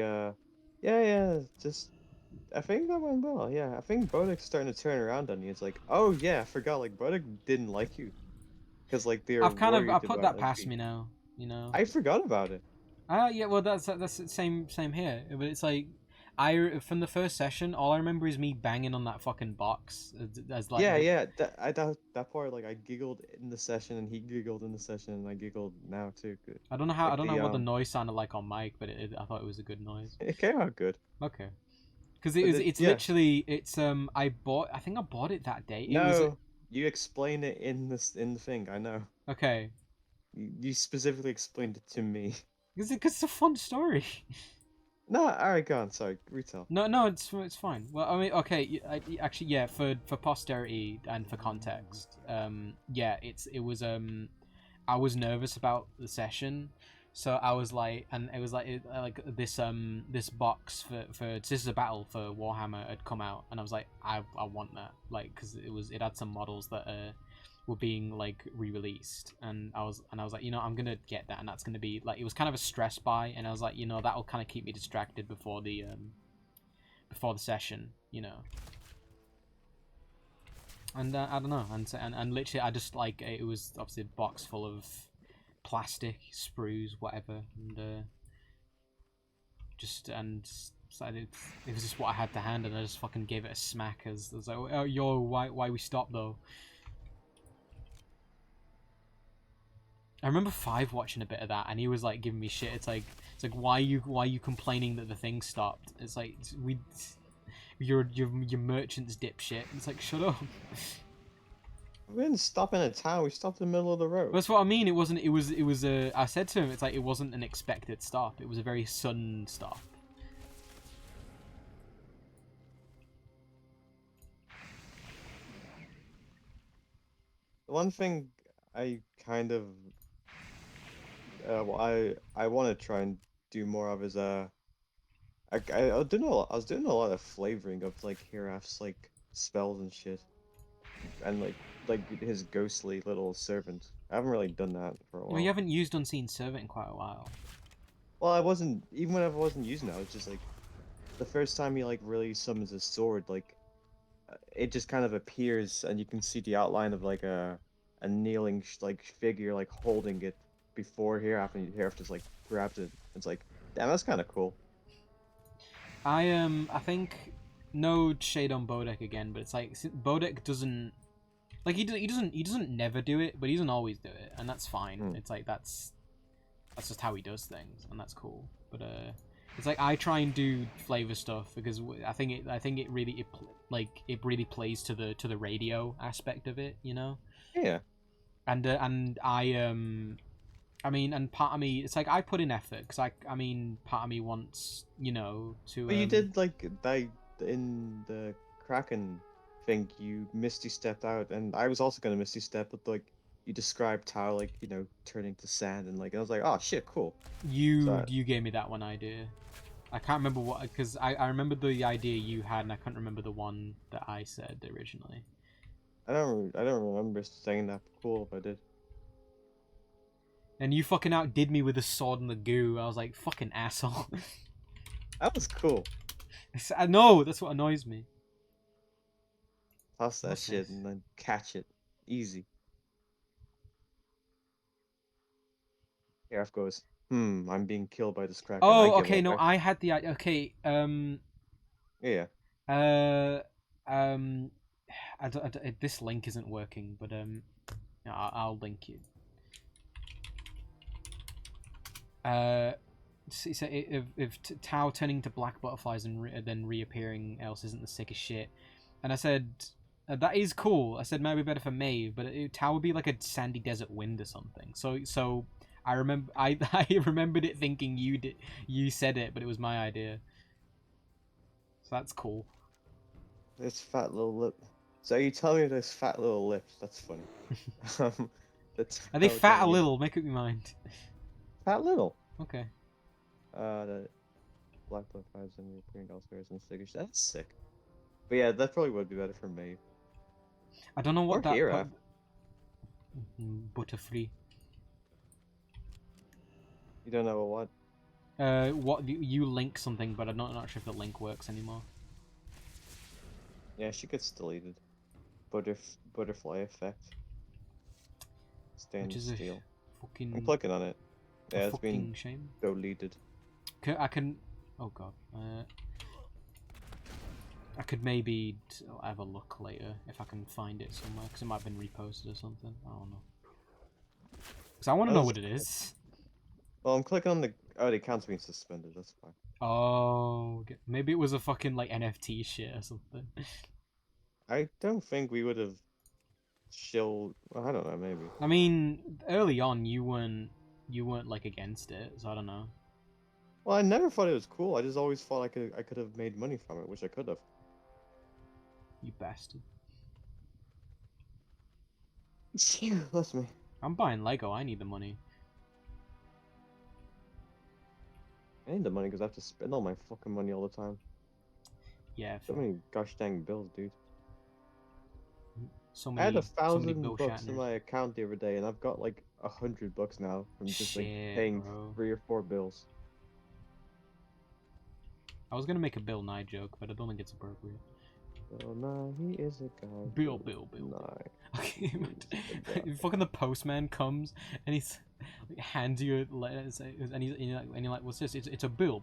yeah, just I think that went well. Yeah, I think Bodek's starting to turn around on you. It's like, oh yeah, I forgot. Like Bodek didn't like you because like they were I worried put about that like past me now. You know. I forgot about it. Yeah, well, that's the same here. But it's like from the first session, all I remember is me banging on that fucking box as like Yeah. That part, like I giggled in the session and he giggled in the session and I giggled now too. Good. I don't know Like what the noise sounded like on mic, but I thought it was a good noise. it came out good. Okay, because But it's yeah. literally I think I bought it that day. It was No, you explain it in the thing. I know. okay. You specifically explained it to me. Because it's a fun story. No, alright, go on. Sorry, retell. No, it's fine. Well, I mean, okay, actually, yeah, for posterity and for context, yeah, it was I was nervous about the session, so I was like, and it was like this box for this is a battle for Warhammer had come out, and I was like, I want that, like, because it had some models that were being like re-released, and I was like, I'm gonna get that, and that's gonna be like, it was kind of a stress buy, and I was like, that'll kind of keep me distracted before the session, and I don't know, and literally I just like, it was obviously a box full of plastic sprues, whatever, and so it was just what I had to hand, and I just fucking gave it a smack as I was like, oh, yo, why we stopped though. I remember Five watching a bit of that, and he was like giving me shit. It's like why are you complaining that the thing stopped? It's like your merchant's dipshit. It's like, shut up. We didn't stop in a town. We stopped in the middle of the road. That's what I mean. It wasn't. It was. I said to him, it's like it wasn't an expected stop. It was a very sudden stop. The one thing I kind of I want to try and do more of is I was doing a lot of flavoring of like Hiraf's like spells and shit, and like his ghostly little servant. I haven't really done that for a Well, you while. haven't used Unseen Servant in quite a while. Well, I wasn't even when I wasn't using it. I was just like the first time he like really summons his sword, like it just kind of appears and you can see the outline of like a kneeling like figure like holding it before Hiraf, and Hiraf just like grabs it. It's like, damn, that's kind of cool. I think no shade on Bodek again, but it's like Bodek doesn't like he doesn't never do it, but he doesn't always do it, and that's fine. It's like that's just how he does things, and that's cool. But it's like I try and do flavor stuff because I think it really really plays to the radio aspect of it, Yeah. And I mean, and part of me, it's like I put in effort because I mean, part of me wants to. But you did like in the Kraken thing. You Misty stepped out, and I was also gonna Misty step, but like you described how like turning to sand, and like I was like, oh shit, cool. You So you gave me that one idea. I can't remember what, because I remember the idea you had, and I couldn't remember the one that I said originally. I don't remember saying that. Cool if I did. And you fucking outdid me with the sword and the goo. I was like, fucking asshole. That was cool. I know, that's what annoys me. Toss that What's shit this? and then catch it. Easy. Arif goes, I'm being killed by this Kraken. I Oh, give okay, up. no, I had the idea. Okay, Yeah. uh, this link isn't working, but I'll link you. So if Tau turning to black butterflies and then reappearing else isn't the sickest shit, and I said that is cool. I said maybe better for Maeve, but Tau would be like a sandy desert wind or something. So I remember I remembered it thinking you said it, but it was my idea. So that's cool. This fat little lip. So you tell me there's fat little lips. That's funny. That's Are they how fat a tiny- little? Make up your mind. Fat little. Okay. The black butterflies and reappearing elsewhere and stickers. That's sick. But yeah, that probably would be better for Maeve. I don't know what Or that Hera. Butterfree. You don't know what? What you link something, but I'm not sure if the link works anymore. Yeah, she gets deleted. Butterfly effect. Stand Which is a still. fucking I'm clicking on it. Yeah, it's fucking been shame. deleted. I can. Oh god. I could maybe have a look later if I can find it somewhere, because it might have been reposted or something. I don't know. Because I want to know what it is. Well, I'm clicking on the. Oh, the account's been suspended. That's fine. Oh, okay. Maybe it was a fucking like NFT shit or something. I don't think we would have shilled. Well, I don't know. Maybe. I mean, early on you weren't like against it, so I don't know. Well, I never thought it was cool. I just always thought I could have made money from it, which I could have. You bastard. That's me. I'm buying Lego. I need the money. I need the money because I have to spend all my fucking money all the time. Yeah. So many gosh dang bills, dude. So I had many. So many 1,000 Bill bucks in Shatners. my account the other day, and I've got like 100 bucks now from just like Shit, paying bro. 3 or 4 bills. I was gonna make a Bill Nye joke, but I don't think it's appropriate. Oh no, he is a guy. Bill. Nah, Okay, he's a guy. fucking the postman comes and he's like, hands you a letter and you're like, what's this? It's a Bill.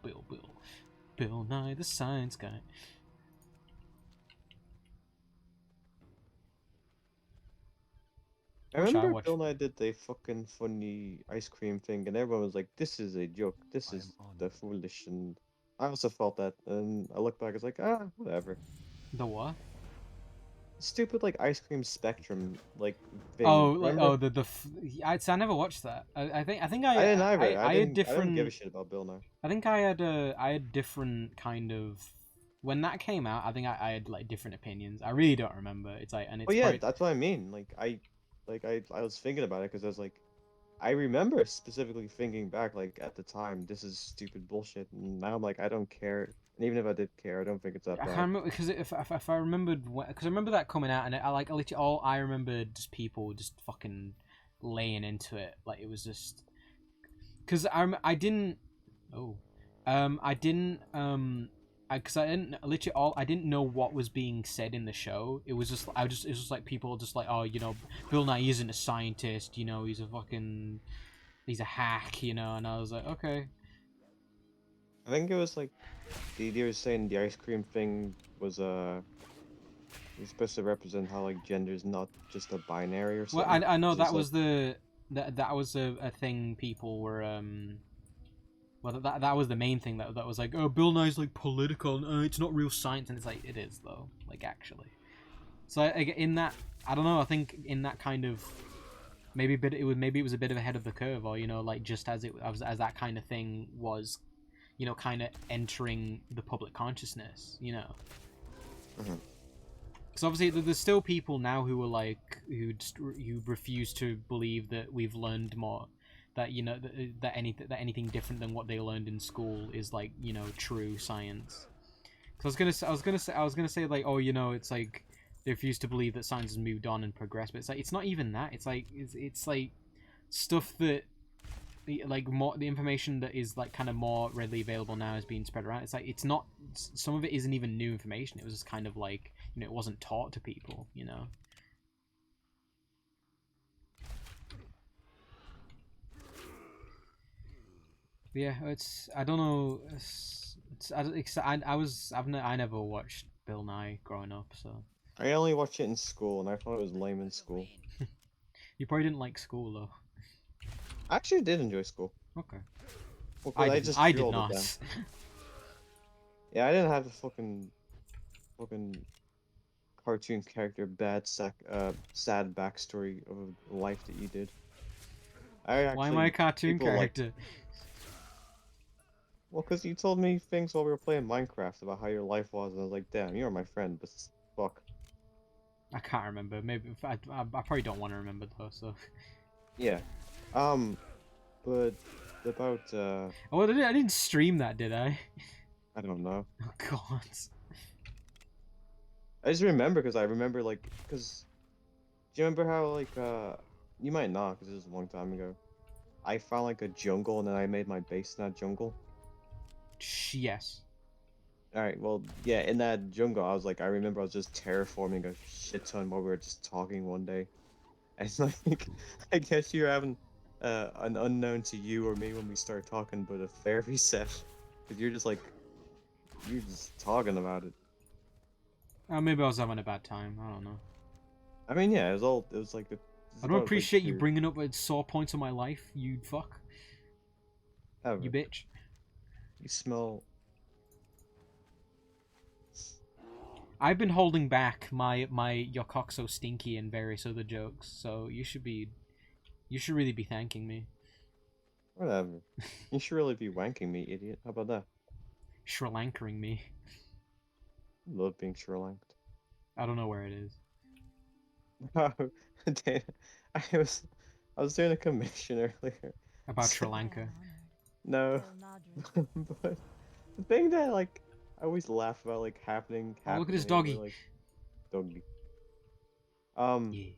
Bill Nye the Science Guy. I Wish I remember watched- Bill and I did the fucking funny ice cream thing, and everyone was like, "This is a joke. This is the foolish." And I also felt that, and I look back, it's like, whatever. The what? Stupid like ice cream spectrum like thing. Oh, like Remember? I never watched that. I think I didn't either. I had I different. don't give a shit about Bill now. I think I had different kind of. When that came out, I think I had like different opinions. I really don't remember. It's like, and it's Well, yeah, probably, that's what I mean. I was thinking about it because I was like, I remember specifically thinking back like at the time, this is stupid bullshit, and now I'm like, I don't care. And even if I did care, I don't think it's that I bad. can't remember because if I remembered, because I remember that coming out, and I like literally all I remembered just people just fucking laying into it, like it was just because I didn't I didn't because I didn't literally all I didn't know what was being said in the show. It was just it was just like people just like, oh, you know, Bill Nye isn't a scientist, you know, he's a hack, you know, and I was like, okay. I think it was like the idea was saying the ice cream thing was supposed to represent how like gender is not just a binary or Well, something. I know It's that just, was that was a thing people were well that was the main thing that was like, oh, Bill Nye's like political and it's not real science, and it's like it is though, like actually. So in that, I don't know, I think in that kind of maybe it was a bit of ahead of the curve, or you know, like just as as that kind of thing was, you know, kind of entering the public consciousness, you know. Mhm. Because obviously there's still people now who are like who refuse to believe that we've learned more, that you know that anything different than what they learned in school is like true science. Because I was gonna say like, oh, it's like they refuse to believe that science has moved on and progressed, but it's like it's not even that. It's like stuff that like more the information that is like kind of more readily available now is being spread around. It's like it's not, some of it isn't even new information. It was just kind of like it wasn't taught to people. Yeah, it's I don't know. I never watched Bill Nye growing up, so I only watched it in school, and I thought it was lame in school. you probably didn't like school though. I actually did enjoy school. Okay. Well, 'cause I just I did drilled it not. down. Yeah, I didn't have the fucking cartoon character sad backstory of life that you did. Why am I a cartoon character? Well, because you told me things while we were playing Minecraft about how your life was, and I was like, damn, you're my friend, but fuck. I can't remember. Maybe I probably don't want to remember though. So. Yeah. But about Oh, I didn't stream that, did I? I don't know. Oh God. I just remember because because do you remember how you might not because it was a long time ago. I found like a jungle and then I made my base in that jungle. Yes. Alright, well, yeah, in that jungle, I remember I was just terraforming a shit ton while we were just talking one day. And it's like, I guess you're having an unknown to you or me when we start talking, but a fair reset. Because you're just talking about it. Maybe I was having a bad time. I don't know. I mean, yeah, it was like I don't appreciate you bringing up sore points of my life, you fuck. Ever. You bitch. You smell. I've been holding back my your cock so stinky and various other jokes, so you should really be thanking me. Whatever. You should really be wanking me, idiot. How about that? Sri Lankering me. I love being Sri Lanked. I don't know where it is. Dan, I was doing a commission earlier. About Sri Lanka. No. But the thing that I always laugh about happening. Oh, look at his happening, doggy. Doggy. Yeah.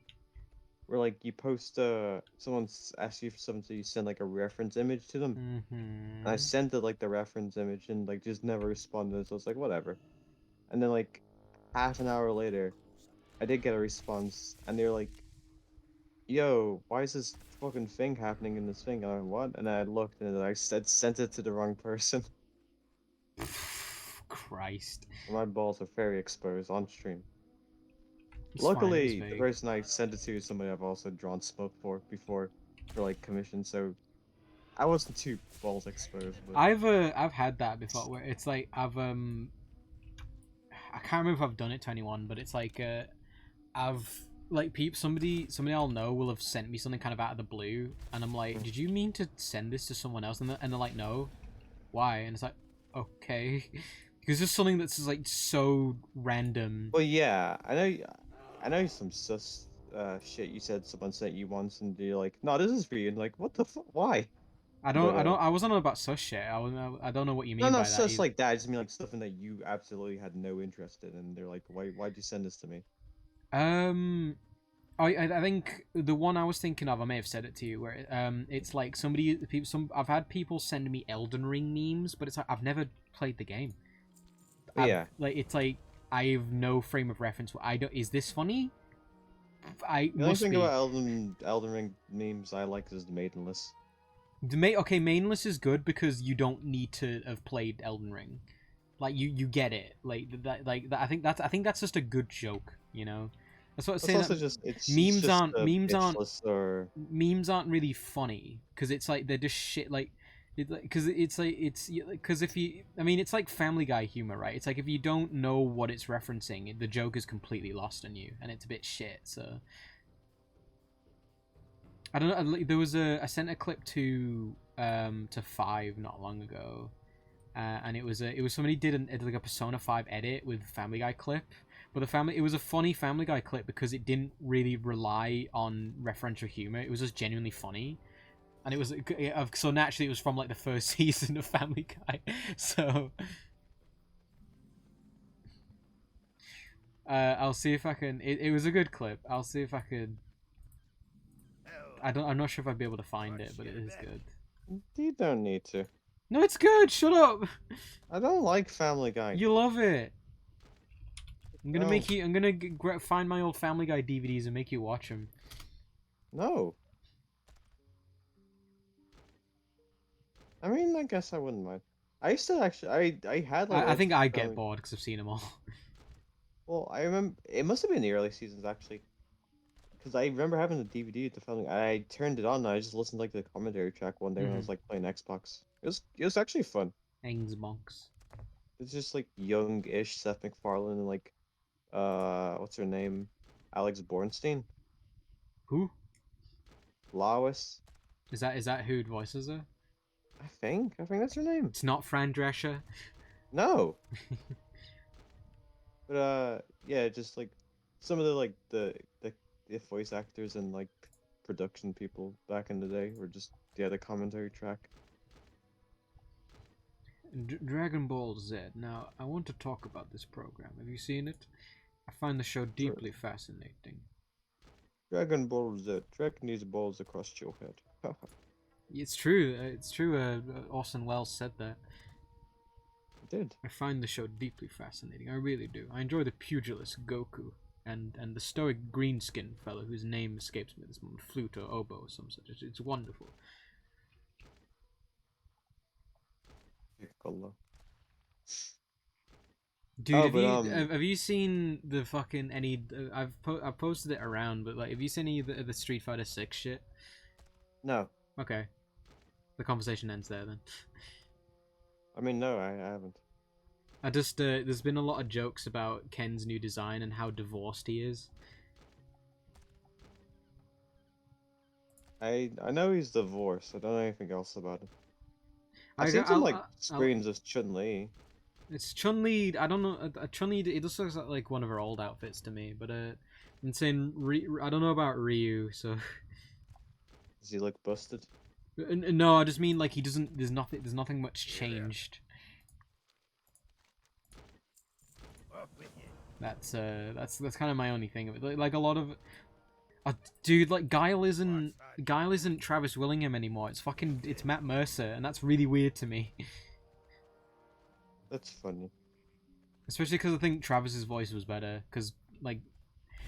Where you post someone asks you for something, so you send a reference image to them. And I sent it the reference image and just never responded, so it's whatever. And then half an hour later, I did get a response, and they're like, "Yo, why is this fucking thing happening in this thing?" And I went, "What?" And I looked, and I sent it to the wrong person. Christ. My balls are very exposed on stream. It's Luckily, fine, the person I sent it to is somebody I've also drawn smoke for before, for commission, so I wasn't too balls exposed. But I've had that before where it's I can't remember if I've done it to anyone, but it's I've somebody I'll know will have sent me something kind of out of the blue, and I'm like, did you mean to send this to someone else? And they're like, no. Why? And it's like, okay, because it's something that's so random. well, yeah, I know some sus shit you said someone sent you once, and you're like, no, this is for you, and what the fuck? Why? I wasn't on about sus shit. I don't know what you mean No, by not that. sus like that. I just mean stuff that you absolutely had no interest in, and they're like, why'd you send this to me? I think the one I was thinking of, I may have said it to you, where it's I've had people send me Elden Ring memes, but it's I've never played the game. Yeah. It's I have no frame of reference. Is this funny? The only thing about Elden Ring memes I like is the Maidenless. Okay, Mainless is good because you don't need to have played Elden Ring. You get it. I think that's just a good joke, That's what I'm saying. Also just memes just aren't memes aren't really funny because it's they're just shit because if you it's like Family Guy humor, right? It's if you don't know what it's referencing, the joke is completely lost on you and it's a bit shit. So I don't know. There was I sent a clip to 5 not long ago, and it was somebody did a Persona 5 edit with Family Guy clip. But it was a funny Family Guy clip because it didn't really rely on referential humor. It was just genuinely funny. and it was so naturally it was from like the first season of Family Guy. So I'll see if I can. It was a good clip. I'll see if I could. I'm not sure if I'd be able to find it, but it is good. You don't need to. No, it's good. Shut up. I don't like Family Guy. You love it. I'm gonna No. make you. I'm gonna find my old Family Guy DVDs and make you watch them. No. I mean, I guess I wouldn't mind. I used to actually. I had like. I think I get Family- bored because I've seen them all. Well, I remember it must have been the early seasons actually, because I remember having the DVD at the Family. I turned it on and I just listened like to the commentary track one day when I was like playing Xbox. It was actually fun. Ings monks. It's just like young-ish Seth MacFarlane and like what's her name? Alex Bornstein. Who Lois. is that? Is that who voices her? I think that's her name. It's not Fran Drescher. No. But yeah, just like some of the like the voice actors and like production people back in the day were just the commentary track. Dragon Ball Z. Now, I want to talk about this program. Have you seen it? I find the show deeply fascinating. Dragon Ball Z. Dragon these balls across your head. It's true. It's true. Orson Welles said that. Did. I find the show deeply fascinating. I really do. I enjoy the pugilist Goku and the stoic greenskin fellow whose name escapes me at this moment, flute or oboe or some such. It's wonderful. Piccolo. Dude, Oh, have but, you have you seen the fucking any? I've posted it around, but like, have you seen any of the Street Fighter 6 shit? No. Okay, the conversation ends there then. I mean, no, I haven't. I just there's been a lot of jokes about Ken's new design and how divorced he is. I know he's divorced. I don't know anything else about him. I I've seen some like I'll- screens of Chun-Li. It's Chun-Li. I don't know. Chun-Li. It just looks like one of her old outfits to me. But I'm saying I don't know about Ryu. So Does he look busted? no, I just mean like he doesn't. There's nothing much changed. Up with you. That's kind of my only thing of it. Like a lot of, dude, like Guile isn't Travis Willingham anymore. It's Matt Mercer, and that's really weird to me. That's funny. Especially because I think Travis's voice was better. Because like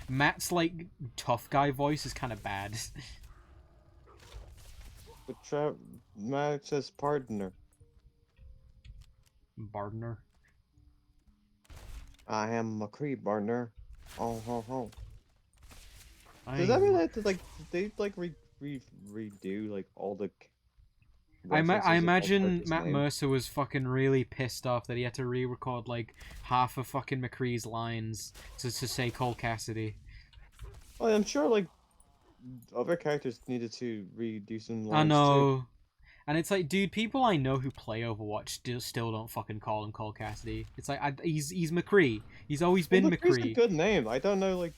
Matt's like tough guy voice is kind of bad. But Matt says partner. Bardner. I am McCree partner. Oh ho ho. I Does that mean that like they like redo like all the? I imagine references of Matt name? Mercer was fucking really pissed off that he had to re-record like half of fucking McCree's lines to say Cole Cassidy. Well, I'm sure like other characters needed to redo some lines I too. know. And it's like, dude, people I know who play Overwatch still don't fucking call him Cole Cassidy. It's like, he's McCree. He's always been Well, McCree's a McCree. good name. I don't know like.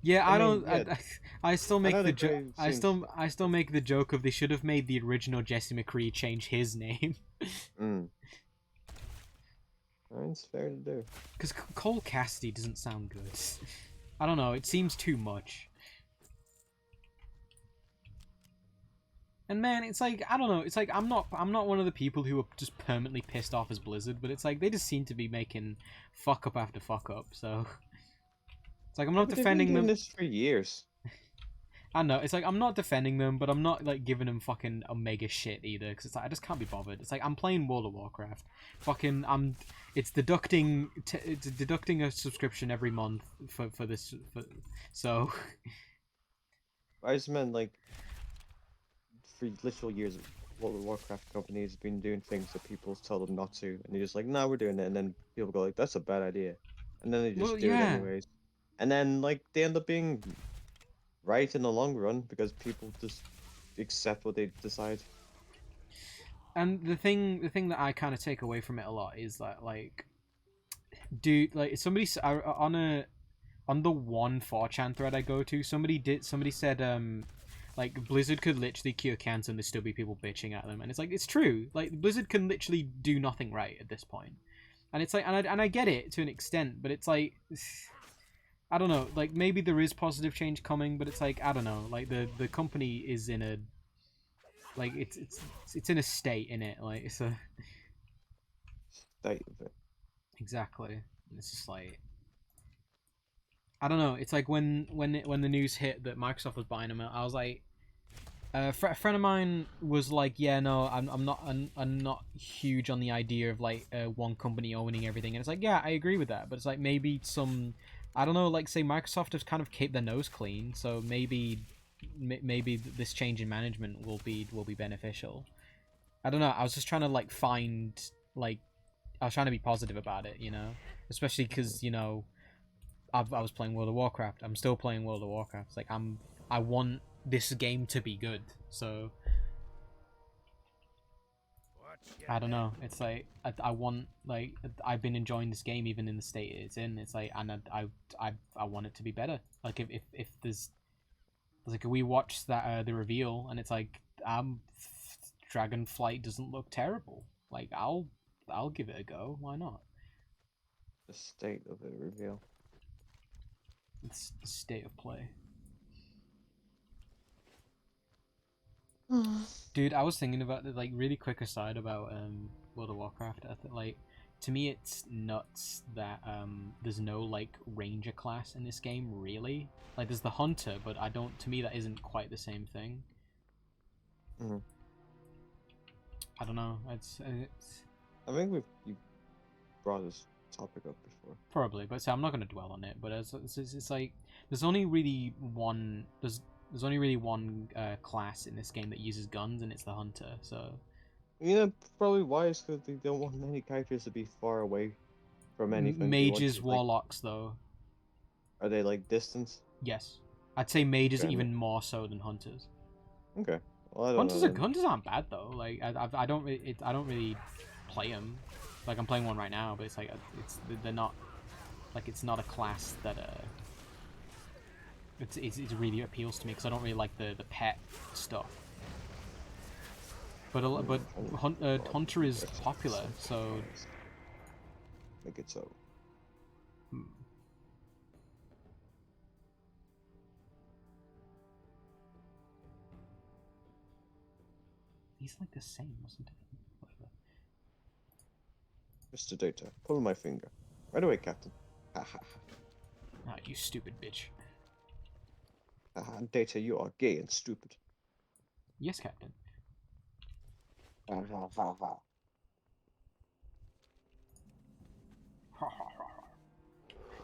Yeah, I I mean, don't. yeah. I still make know the the joke. guy seems- I still make the joke of they should have made the original Jesse McCree change his name. Mm. That's fair to do. Because Cole Cassidy doesn't sound good. I don't know. It seems too much. And man, it's like, I don't know. It's like I'm not one of the people who are just permanently pissed off as Blizzard, but it's like they just seem to be making fuck up after fuck up. So it's like I'm not But they've been defending doing them. this for years. I know, it's like I'm not defending them, but I'm not like giving them fucking omega shit either, because it's like I just can't be bothered. It's like I'm playing World of Warcraft, fucking it's deducting a subscription every month for this, so I just meant like for literal years, World of Warcraft companies have been doing things that people tell them not to, and they're just like, "No, we're doing it," and then people go like, "That's a bad idea," and then they just Well, do it yeah. anyways, and then like they end up being right in the long run because people just accept what they decide. And the thing that I kind of take away from it a lot is that like, dude, like somebody on the one 4chan thread I go to, somebody said Like Blizzard could literally cure cancer and there still be people bitching at them, and it's like it's true. Like Blizzard can literally do nothing right at this point, and it's like, and I get it to an extent, but it's like, I don't know. Like maybe there is positive change coming, but it's like I don't know. Like the company is in a, like it's in a state in it. Like it's a State of it. exactly. It's just like. I don't know. It's like when the news hit that Microsoft was buying them, I was like, a friend of mine was like, yeah, no, I'm not huge on the idea of like one company owning everything, and it's like, yeah, I agree with that, but it's like maybe some, I don't know, like say Microsoft has kind of kept their nose clean, so maybe this change in management will be beneficial. I don't know. I was just trying to like find like, I was trying to be positive about it, you know, especially because you know. I was playing World of Warcraft. I'm still playing World of Warcraft. It's like I want this game to be good. So I don't know. It's like I want like I've been enjoying this game even in the state it's in. It's like and I want it to be better. Like if there's like we watched that the reveal and it's like Dragonflight doesn't look terrible. Like I'll give it a go. Why not? The state of it reveal. It's the state of play. Dude, I was thinking about the like really quick aside about World of Warcraft. I think like to me it's nuts that there's no like ranger class in this game really. Like there's the hunter, but I don't. To me that isn't quite the same thing. Mm-hmm. I don't know. It's I think you brought this topic up before. probably, but so I'm not going to dwell on it. But it's like there's only really one there's only really one class in this game that uses guns, and it's the hunter. So You know, probably why is because they don't want any characters to be far away from anything. They want mages, to, like, warlocks, though. are they like distance? Yes, I'd say mages Okay. even more so than hunters. Okay. Well, I don't know. Hunters aren't bad though. Like I don't really play them. Like I'm playing one right now, but it's like they're not like it's not a class that it really appeals to me because I don't really like the pet stuff. But hunter is popular, so Make it so. he's like the same, wasn't it? Whatever. Mr. Data, pull my finger. Right away, Captain. Ha ha ha. Ah, you stupid bitch. Data, you are gay and stupid. Yes, Captain. Ha ha ha ha.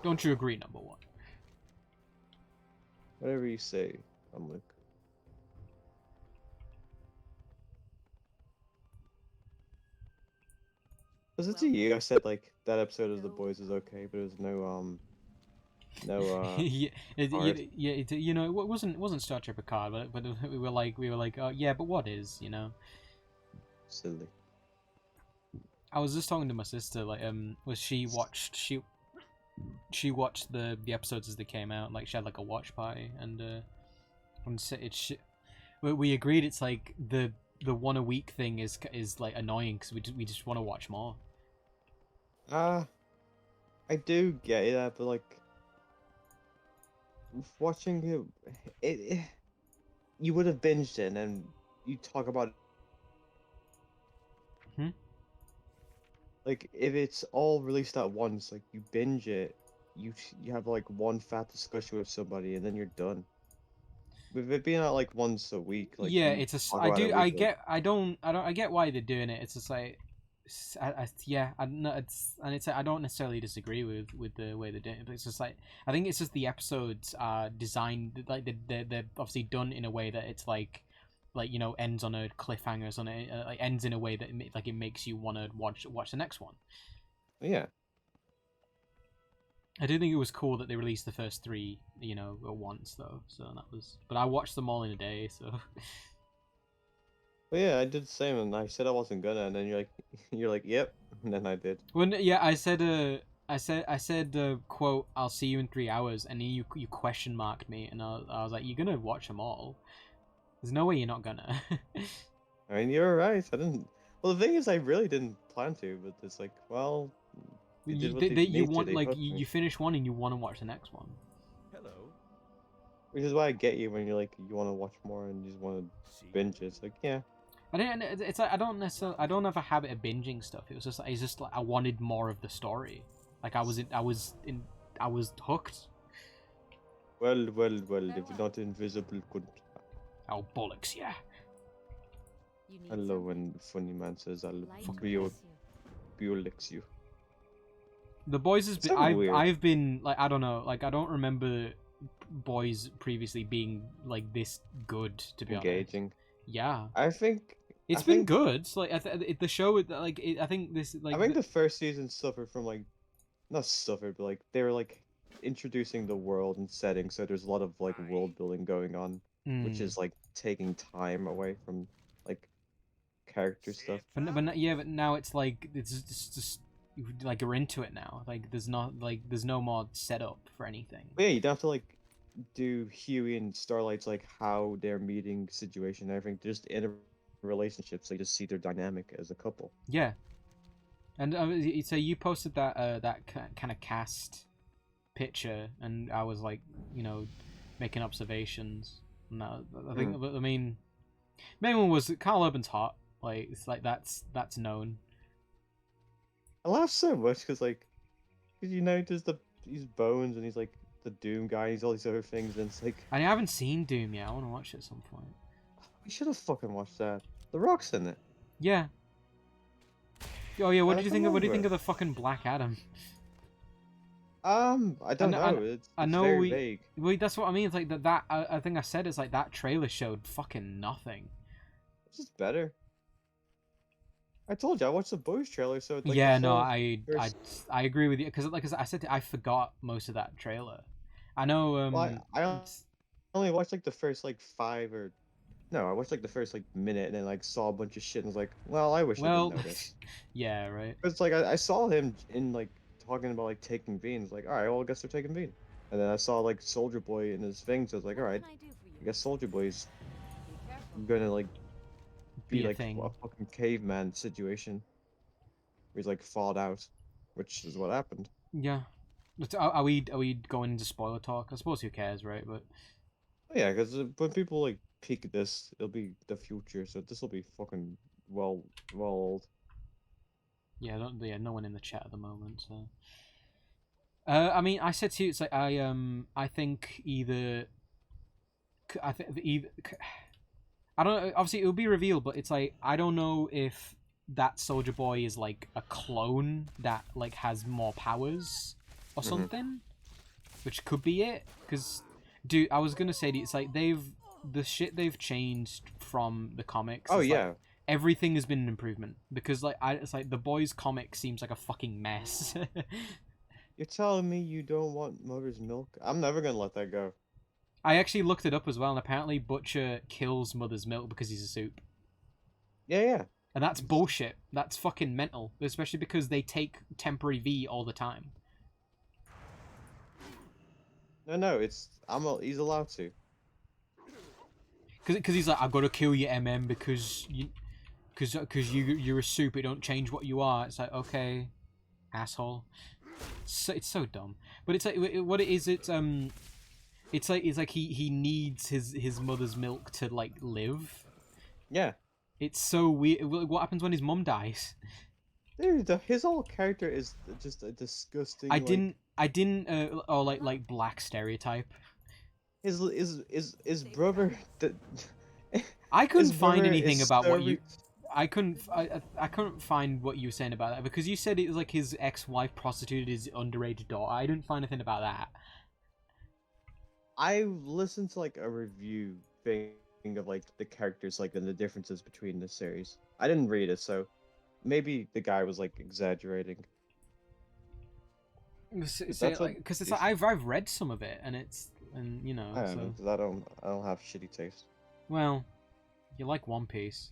Don't you agree, number one? Whatever you say, I'm Luke. Was it to you? I said like that episode of The Boys is okay, but it was no yeah, hard. you know, it wasn't Star Trek Picard, but we were like, oh yeah, but what is, you know? Silly. I was just talking to my sister, like, she watched the episodes as they came out, like she had like a watch party, and we agreed it's like the one a week thing is like annoying because we just want to watch more. I do get that, but like watching it you would have binged it, and then you talk about like if it's all released at once, like you binge it, you have like one fat discussion with somebody, and then you're done. With it being out like once a week, like yeah, you it's a. talk I about it do. I weekly. get. I get why they're doing it. It's just like, yeah. I know it's, and it's. I don't necessarily disagree with the way they're doing it, but it's just like I think it's just the episodes are designed like they're obviously done in a way that it's like you know ends on a cliffhanger, on a like ends in a way that like it makes you want to watch the next one. Yeah. I do think it was cool that they released the first 3, you know, at once though. So that was, but I watched them all in a day. So, But yeah, I did the same, and I said I wasn't gonna, and then you're like, yep, and then I did. when yeah, I said quote, "I'll see you in 3 hours," and then you question marked me, and I was like, "You're gonna watch them all?" There's no way you're not gonna. I mean, you're right. I didn't. Well, the thing is, I really didn't plan to, but it's like, well, they did what they You need to. want They like hooked me. you finish one and you want to watch the next one. Hello. Which is why I get you when you're like, you want to watch more and you just want to See? binge it. It's like, yeah. I don't. It's like I don't have a habit of binging stuff. It was just it's just like I wanted more of the story. Like I was hooked. Well, if not invisible, good. Oh bollocks! Yeah. You need I love something? when funny man says, "I'll Light will bio bless you. licks you." The boys has It's been. so weird. I've been like I don't know. Like I don't remember boys previously being like this good. To be honest. Engaging. Yeah. I think It's I been think- good. It's like the show. Like I think this like. I think the first season suffered from like, not suffered, but like they were like introducing the world and setting, so there's a lot of like world building going on, which is like taking time away from like character stuff. But now it's like it's just like you're into it now. Like there's no more setup for anything. But yeah, you don't have to like do Huey and Starlight's like how they're meeting situation and everything. Just in a relationship, so you just see their dynamic as a couple. Yeah. And so you posted that kind of cast picture, and I was like, making observations. No, I think I mean, main one was Carl Urban's hot. Like it's like that's known. I laugh so much because like, there's these bones and he's like the Doom guy. He's all these other things, and it's like I haven't seen Doom yet. I want to watch it at some point. we should have fucking watched that. The Rock's in it. Yeah. Oh yeah. What did you think? What do you think remember. of the fucking Black Adam? I don't I know. It's know very vague. Well, that's what I mean. It's like that. I think I said it's like that trailer showed fucking nothing. This is better. I told you I watched the Boys trailer, so like Yeah, the no, whole I agree with you because like I said, I forgot most of that trailer. I know. Well, I only watched like the first like 5 or no, I watched like the first like minute and then like saw a bunch of shit and was like, well, I wish I well, didn't know this. yeah, right. It's like I saw him in like talking about like taking beans, like all right, well, I guess they're taking bean. And then I saw like Soldier Boy in his thing, so I was like, all right, What can I do for you? I guess Soldier Boy's Be careful. gonna like be Be a like thing. a fucking caveman situation. Where he's like thawed out, which is what happened. Yeah. But are we going into spoiler talk? I suppose who cares, right? But Yeah, because when people like peek this, it'll be the future, so this will be fucking well old. yeah, no one in the chat at the moment. So, I mean, I said to you, it's like I think either, I think either, I don't know. Obviously, it will be revealed, but it's like I don't know if that Soldier Boy is like a clone that like has more powers or something, which could be it. Because, dude, I was gonna say it's like the shit they've changed from the comics. Oh is, like, yeah, everything has been an improvement because like it's like the Boys comic seems like a fucking mess. you're telling me you don't want mother's milk? I'm never gonna let that go. I actually looked it up as well, and apparently Butcher kills Mother's Milk because he's a soup. Yeah. And that's bullshit. That's fucking mental. Especially because they take temporary V all the time. No, he's allowed to. Because he's like, I've got to kill you, MM, because you're a soup. It don't change what you are. It's like, okay, asshole. So it's so dumb. But it's like what it is. It's like he needs his mother's milk to like live. Yeah. It's so weird. What happens when his mum dies? Dude, his whole character is just a disgusting. I didn't. Like black stereotype. His brother. I couldn't his find brother anything is about so what you. I couldn't find what you were saying about that because you said it was like his ex-wife prostituted his underage daughter. I didn't find anything about that. I listened to like a review thing of like the characters like and the differences between the series. I didn't read it, so maybe the guy was like exaggerating. Because what it's like I've read some of it and it's I don't know, 'cause I don't have shitty taste. Well, you like One Piece.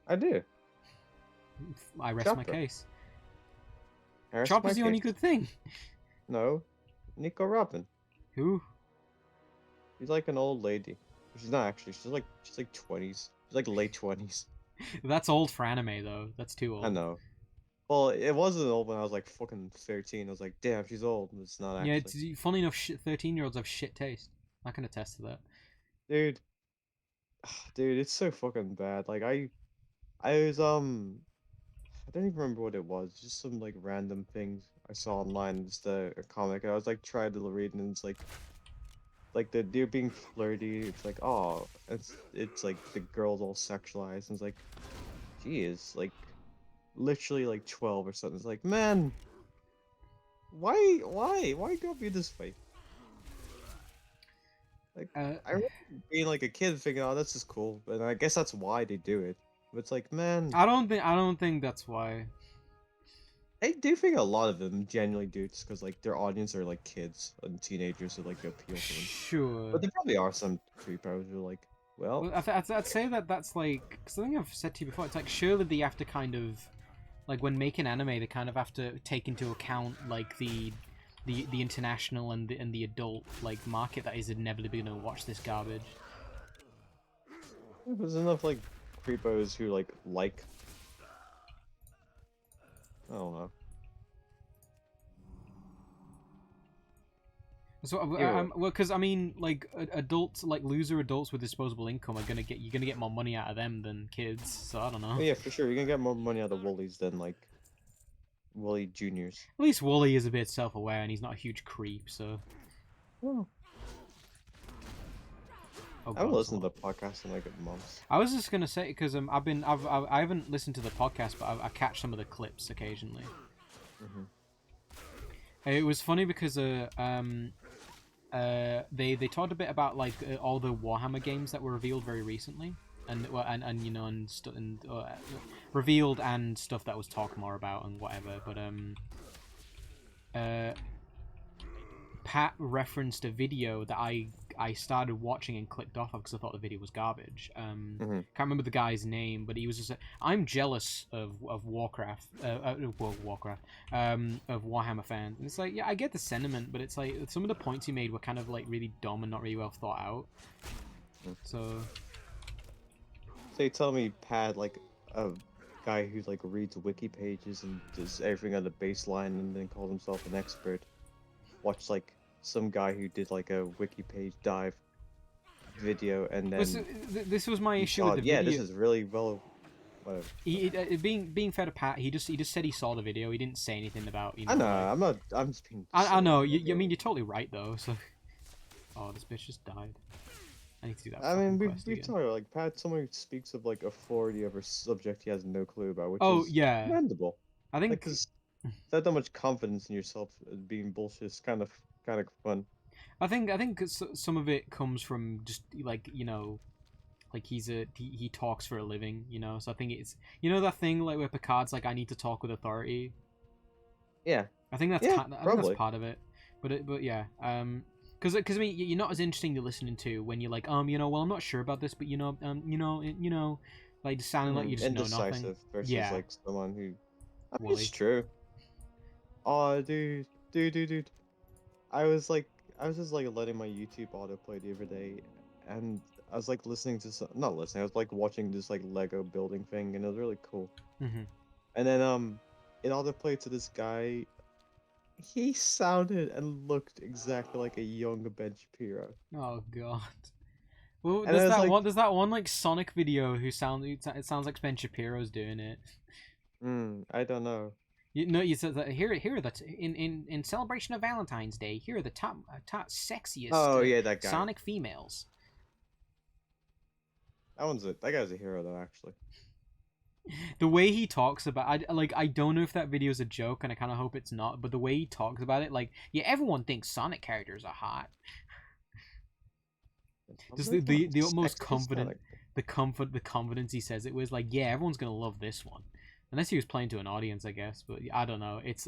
I do. I rest my Chopper. case. Harris Chopper's the only Marquez? good thing. No, Nico Robin. Who? He's like an old lady. She's not actually. She's like 20s. She's like late 20s. That's old for anime though. That's too I old. know. Well, it wasn't old when I was like fucking 13. I was like, damn, she's old. But it's not Yeah, actually. it's funny enough. 13-year-olds have shit taste. I can attest to that. Dude, dude, it's so fucking bad. Like I was I don't even remember what it was. Just some like random things I saw online. Just a comic. And I was like trying to read, and it's like they're being flirty. It's like, oh, it's like the girl's all sexualized, and it's like, geez, like literally like 12 or something. It's like, man, why gotta be this way? Like, Uh, I remember being like a kid thinking, oh, this is cool, but I guess that's why they do it. But it's like, man, I don't think that's why. I do think a lot of them genuinely do it just because like their audience are like kids and teenagers, so like they appeal to them. Sure. But there probably are some creepos who are like, well, Well, I'd say that that's like, because I think I've said to you before, it's like surely they have to kind of, like when making anime, they kind of have to take into account like the international and the adult like market that is inevitably going to watch this garbage. there's enough like creepos who like I don't know. So, Ew. well, because I mean, like adults, like loser adults with disposable income are gonna get you're gonna get more money out of them than kids. So I don't know. Oh, yeah, for sure. You're gonna get more money out of Woolies than like Wooly Juniors. At least Wooly is a bit self-aware and he's not a huge creep. So. Oh, Oh, I haven't God, listened to the podcast in like months. I was just gonna say because I haven't listened to the podcast, but I catch some of the clips occasionally. Hmm. It was funny because they talked a bit about like all the Warhammer games that were revealed very recently, and you know and revealed and stuff that was talked more about and whatever. But Pat referenced a video that I started watching and clicked off of because I thought the video was garbage. Hmm. Can't remember the guy's name, but he was just I'm jealous of Warcraft, Warcraft, of Warhammer fans. And it's like, yeah, I get the sentiment, but it's like some of the points he made were kind of like really dumb and not really well thought out. So So you tell me Pat, like a guy who like reads wiki pages and does everything on the baseline and then calls himself an expert, watched like some guy who did like a wiki page dive video and then this was my he issue saw, with the yeah, video. this is really well, whatever. Being fair to Pat, he just said he saw the video. He didn't say anything about I know, like, I'm not, I'm just being. I know. silly. I mean, you're totally right though. So, oh, this bitch just died. I need to do that. I mean, fucking we've quest we've again. talked about, like Pat. Someone who speaks of like authority of a subject he has no clue about, which Oh is yeah, commendable. I think Because that much confidence in yourself being bullshit is kind of fun. I think some of it comes from just like like he talks for a living, So I think it's that thing like where Picard's like I need to talk with authority. Yeah, I think that's yeah, I think probably. that's part of it, but yeah, because I mean you're not as interesting to listen to when you're like well I'm not sure about this, but like just sounding like you just know nothing. Indecisive versus Yeah, like someone who. I mean, Wooly. it's true. Oh, dude. I was just like letting my YouTube autoplay the other day, and I was like listening to not listening. I was like watching this like Lego building thing, and it was really cool. Hmm. And then it autoplayed to this guy. He sounded and looked exactly like a young Ben Shapiro. Oh god. Well, And I was like, there's that one like Sonic video it sounds like Ben Shapiro's doing it. I don't know. You said that here are the in celebration of Valentine's Day. Here are the top sexiest Oh yeah, that guy. Sonic females. That guy's a hero though, actually. The way he talks about I don't know if that video is a joke, and I kind of hope it's not. But the way he talks about it, like yeah, everyone thinks Sonic characters are hot. Just the utmost confident, the confidence he says it was like yeah, everyone's gonna love this one. Unless he was playing to an audience, I guess. But I don't know. It's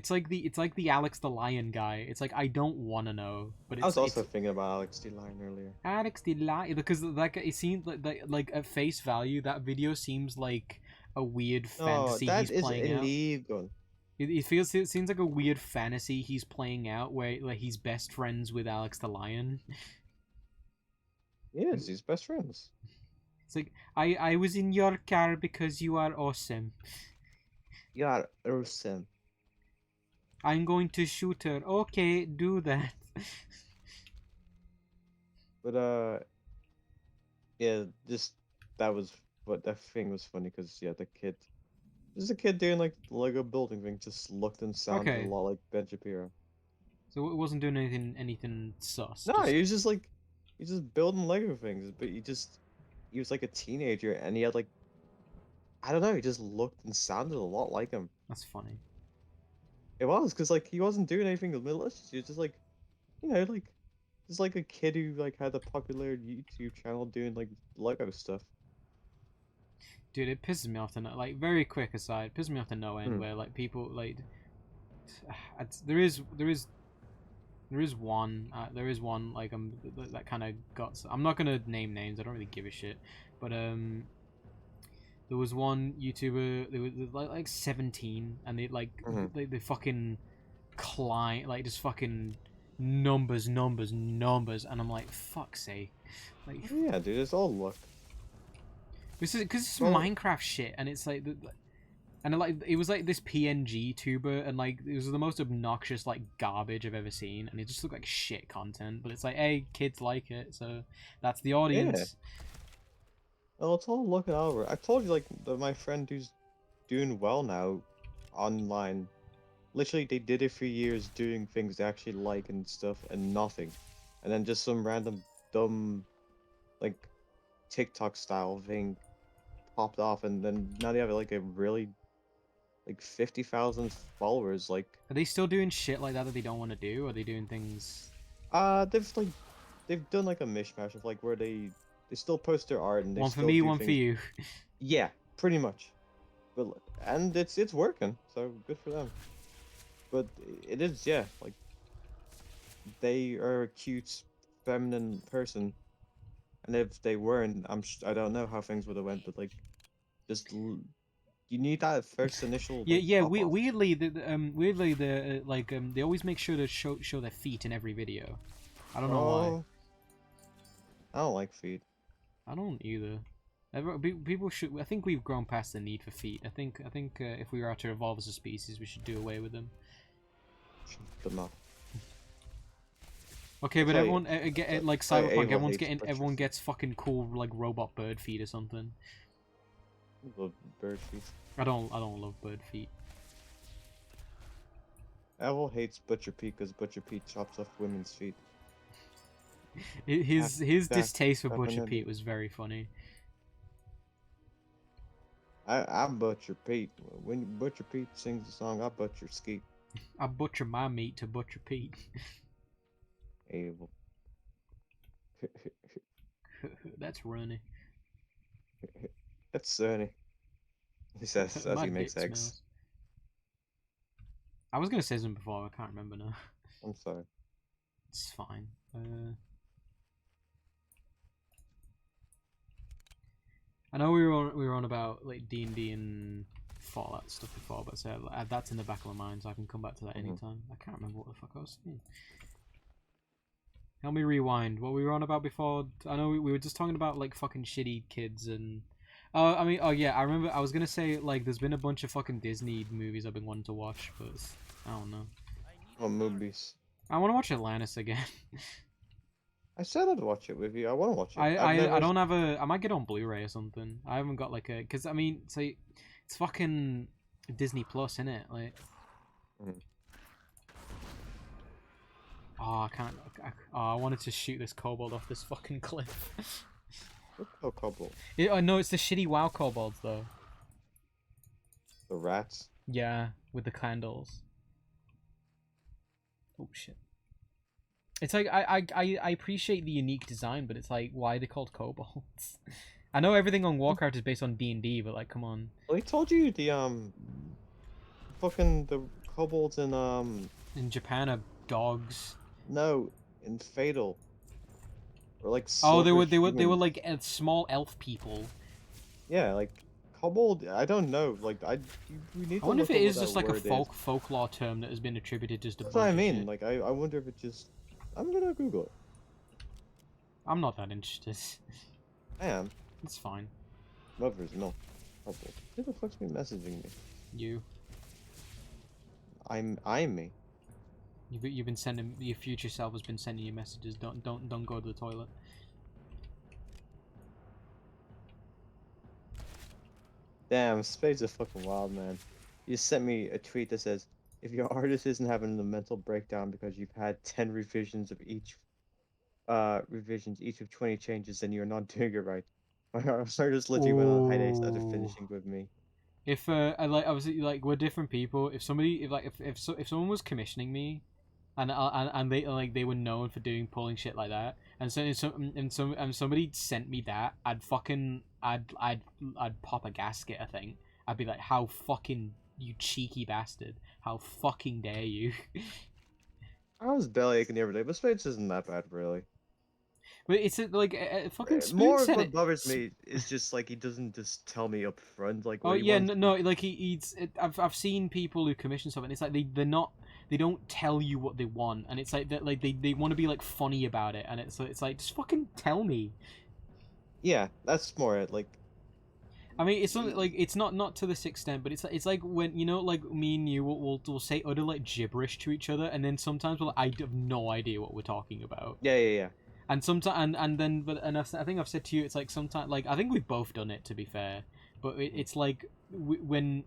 like the Alex the Lion guy. It's like I don't want to know. But it's, I was also thinking about Alex D. Lion earlier. Alex the Lion because that guy, it seems like at face value that video seems like a weird fantasy that he's is playing out. illegal. It seems like a weird fantasy he's playing out where like he's best friends with Alex the Lion. Yes, he's best friends. It's like I was in your car because you are awesome. You are awesome. I'm going to shoot her. Okay, do that. But yeah, just that was what that thing was funny because yeah, the kid, just a kid doing like the Lego building thing, just looked and sounded a Okay, lot like Ben Shapiro. so it wasn't doing anything sus. No, Just he was just like he's just building Lego things, but he was like a teenager and he had like I don't know, he just looked and sounded a lot like him. that's funny. It was because like he wasn't doing anything malicious. He was just like like just like a kid who like had a popular YouTube channel doing like Lego stuff. Dude, it pisses me off to no, like, very quick aside, pisses me off to no end Hmm. where like people like there is one like that kind of got. I'm not gonna name names. I don't really give a shit. But there was one YouTuber. They were like 17, and Hmm. they fucking climb like just fucking numbers, and I'm like, fuck's sake, like Yeah, dude, it's all luck. this is because it's Well, Minecraft shit, and it's like and it was like this PNG tuber, and like it was the most obnoxious like garbage I've ever seen, and it just looked like shit content. But it's like, hey, kids like it, so that's the yeah. audience. Well, it's all looking over. I told you like that my friend who's doing well now online. Literally, they did it for years doing things they actually like and stuff and nothing. And then just some random dumb like TikTok style thing popped off and then now they have like a really like 50,000 followers. Like Are they still doing shit like that they don't want to do? Or are they doing things? they've done like a mishmash of like where they still post their art and they One for still me, do one for things. you. Yeah, pretty much. But and it's working, so good for them. But it is, yeah, like they are a cute, feminine person, and if they weren't, I don't know how things would have went, but like, you need that first initial Yeah, like yeah. pop off. Weirdly the they always make sure to show their feet in every video. I don't know why. Oh, I don't like feet. I don't either. People should. I think we've grown past the need for feet. I think if we were to evolve as a species, we should do away with them. But not. Okay, but like- everyone like it's like Cyberpunk, Ava hates butcher everyone feet. gets fucking cool like robot bird feet or something. Love bird feet. I don't love bird feet. Owl hates Butcher Pete because Butcher Pete chops off women's feet. His that- distaste for that Butcher one Pete was very funny. I'm Butcher Pete. When Butcher Pete sings the song, I butcher skeet. I butcher my meat to Butcher Pete. Evil. That's runny. That's Ernie. He says as My he makes dick eggs. smells. I was gonna say something before, I can't remember now. I'm sorry. It's fine. I know we were on about like D&D and Fallout stuff before, but so that's in the back of my mind, so I can come back to that Mhm. anytime. I can't remember what the fuck I was saying. Help me rewind. What we were on about before? I know we were just talking about like fucking shitty kids and. Oh yeah, I remember. I was gonna say like there's been a bunch of fucking Disney movies I've been wanting to watch, but I don't know. Oh, movies. I want to watch Atlantis again. I said I'd watch it with you. I want to watch it. I don't have a. I might get on Blu-ray or something. I haven't got like a. Because I mean, say it's fucking Disney Plus, innit? Like. Mhm. Oh, I can't. I wanted to shoot this kobold off this fucking cliff. Oh, Cobble. No, it's the shitty WoW kobolds though. The rats. Yeah, with the candles. Oh shit. It's like I appreciate the unique design, but it's like why are they called kobolds? I know everything on Warcraft is based on D&D, but like come on. Well, he told you the fucking the kobolds In Japan are dogs. no, in Fatal. Or like Oh, they were silver humans. like small elf people. Yeah, like kobold. I don't know. Like we need I to wonder look if it up is what just that like a word is. folklore term that has been attributed just to. That's what I mean. Like I wonder if it just. I'm gonna Google it. I'm not that interested. I am. It's fine. Lovers, no. Oh, who the fuck's been messaging me? You. I'm me. You've been sending your future self has been sending you messages. Don't go to the toilet. Damn, Spade's a fucking wild man. You sent me a tweet that says, if your artist isn't having a mental breakdown because you've had 10 revisions of each each of 20 changes, then you're not doing it right. My artist literally went on hiatus after Ooh. finishing with me. If I like obviously like we're different people. If somebody if someone was commissioning me, and they like they were known for pulling shit like that, and so and somebody sent me that, I'd pop a gasket. I think I'd be like, how fucking you cheeky bastard! How fucking dare you! I was belly aching the other day, but Spades isn't that bad, really. But it's like fucking Spoon More of said what it. bothers me is just like he doesn't just tell me up front like Oh what he yeah, wants. no, like I've seen people who commission stuff, and it's like they don't tell you what they want, and it's like that like they want to be like funny about it, and it's like just fucking tell me. Yeah, that's more it. Like, I mean, it's not like it's not to this extent, but it's like when like me and you will say utter like gibberish to each other, and then sometimes I have no idea what we're talking about. yeah. And sometimes, and then, I think I've said to you, it's like sometimes, like I think we've both done it to be fair, but it's like when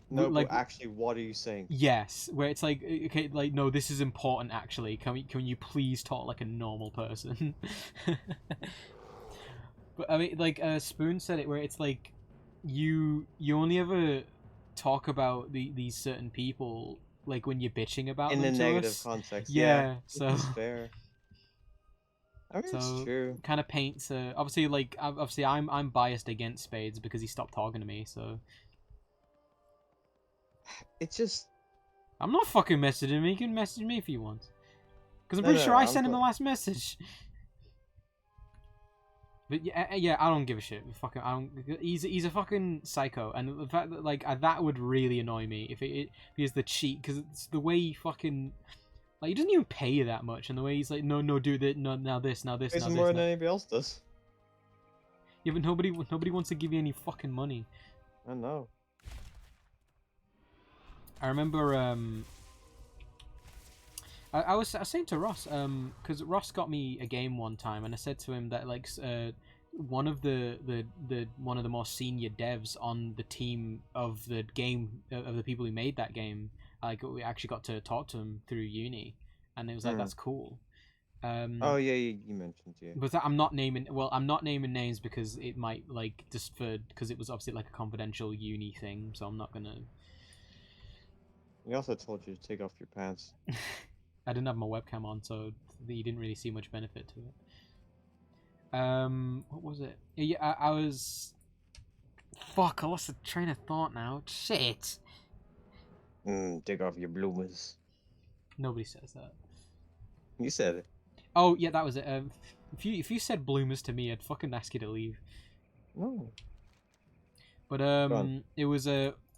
No, like but actually, what are you saying? yes, where it's like okay, like no, this is important actually. Can you please talk like a normal person? But I mean, like Spoon said it, where it's like you only ever talk about these certain people like when you're bitching about In them a to negative us. context, Yeah, which is fair. I mean, it's so true. kind of paints obviously like obviously I'm biased against Spades because he stopped talking to me, so It's just I'm not fucking messaging him. He can message me if he wants, because I'm no, pretty no. sure I I'm sent him the last message. But yeah, I don't give a shit. Fucking, I don't. He's a fucking psycho, and the fact that like that would really annoy me if it is the cheat, because it's the way he fucking like he doesn't even pay you that much, and the way he's like no do this now this now this Pays now him this more than now. anybody else does. Yeah, but nobody wants to give you any fucking money. I know. I remember I was saying to Ross because Ross got me a game one time, and I said to him that like one of the one of the more senior devs on the team of the game of the people who made that game, like we actually got to talk to him through uni, and it was like that's cool. Oh yeah, you mentioned But I'm not naming names because it might like just because it was obviously like a confidential uni thing, so I'm not gonna. He also told you to take off your pants. I didn't have my webcam on, so you didn't really see much benefit to it. What was it? Yeah, I was. Fuck! I lost the train of thought now. Shit. Take off your bloomers. Nobody says that. You said it. Oh yeah, that was it. If you said bloomers to me, I'd fucking ask you to leave. No. But it was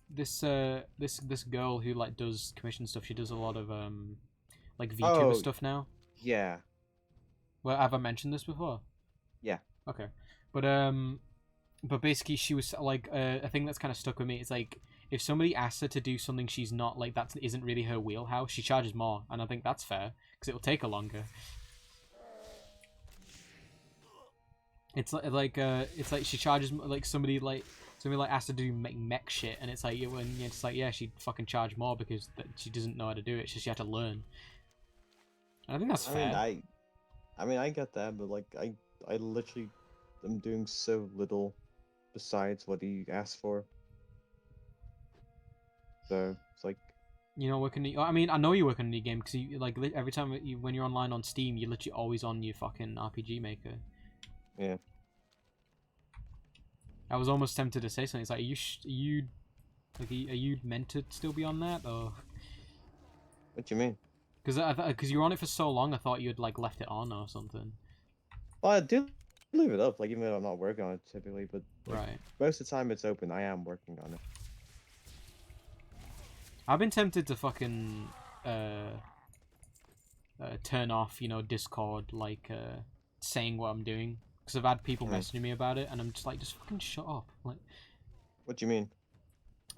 this girl who like does commission stuff. She does a lot of like VTuber stuff now. Yeah. Well, have I mentioned this before? Yeah. Okay, but basically she was like a thing that's kind of stuck with me. It's like if somebody asks her to do something she's not like that isn't really her wheelhouse, she charges more, and I think that's fair because it'll take her longer. It's like she charges like somebody asked her to do mech shit, and it's like when it's like yeah, she'd fucking charge more because she doesn't know how to do it. She had to learn. And I think that's fair. I mean, I get that, but like, I literally am doing so little besides what he asked for. So it's like, you know, I mean, I know you work on a new game because you like every time when you're online on Steam, you're literally always on your fucking RPG Maker. yeah. I was almost tempted to say something. It's like, are you meant to still be on that, or? What do you mean? Because you were on it for so long, I thought you had like left it on or something. Well, I do leave it up, like even though I'm not working on it typically, but like, Right. most of the time it's open. I am working on it. I've been tempted to fucking turn off, Discord like saying what I'm doing because I've had people Mhm. messaging me about it, and I'm just like, just fucking shut up. Like, What do you mean?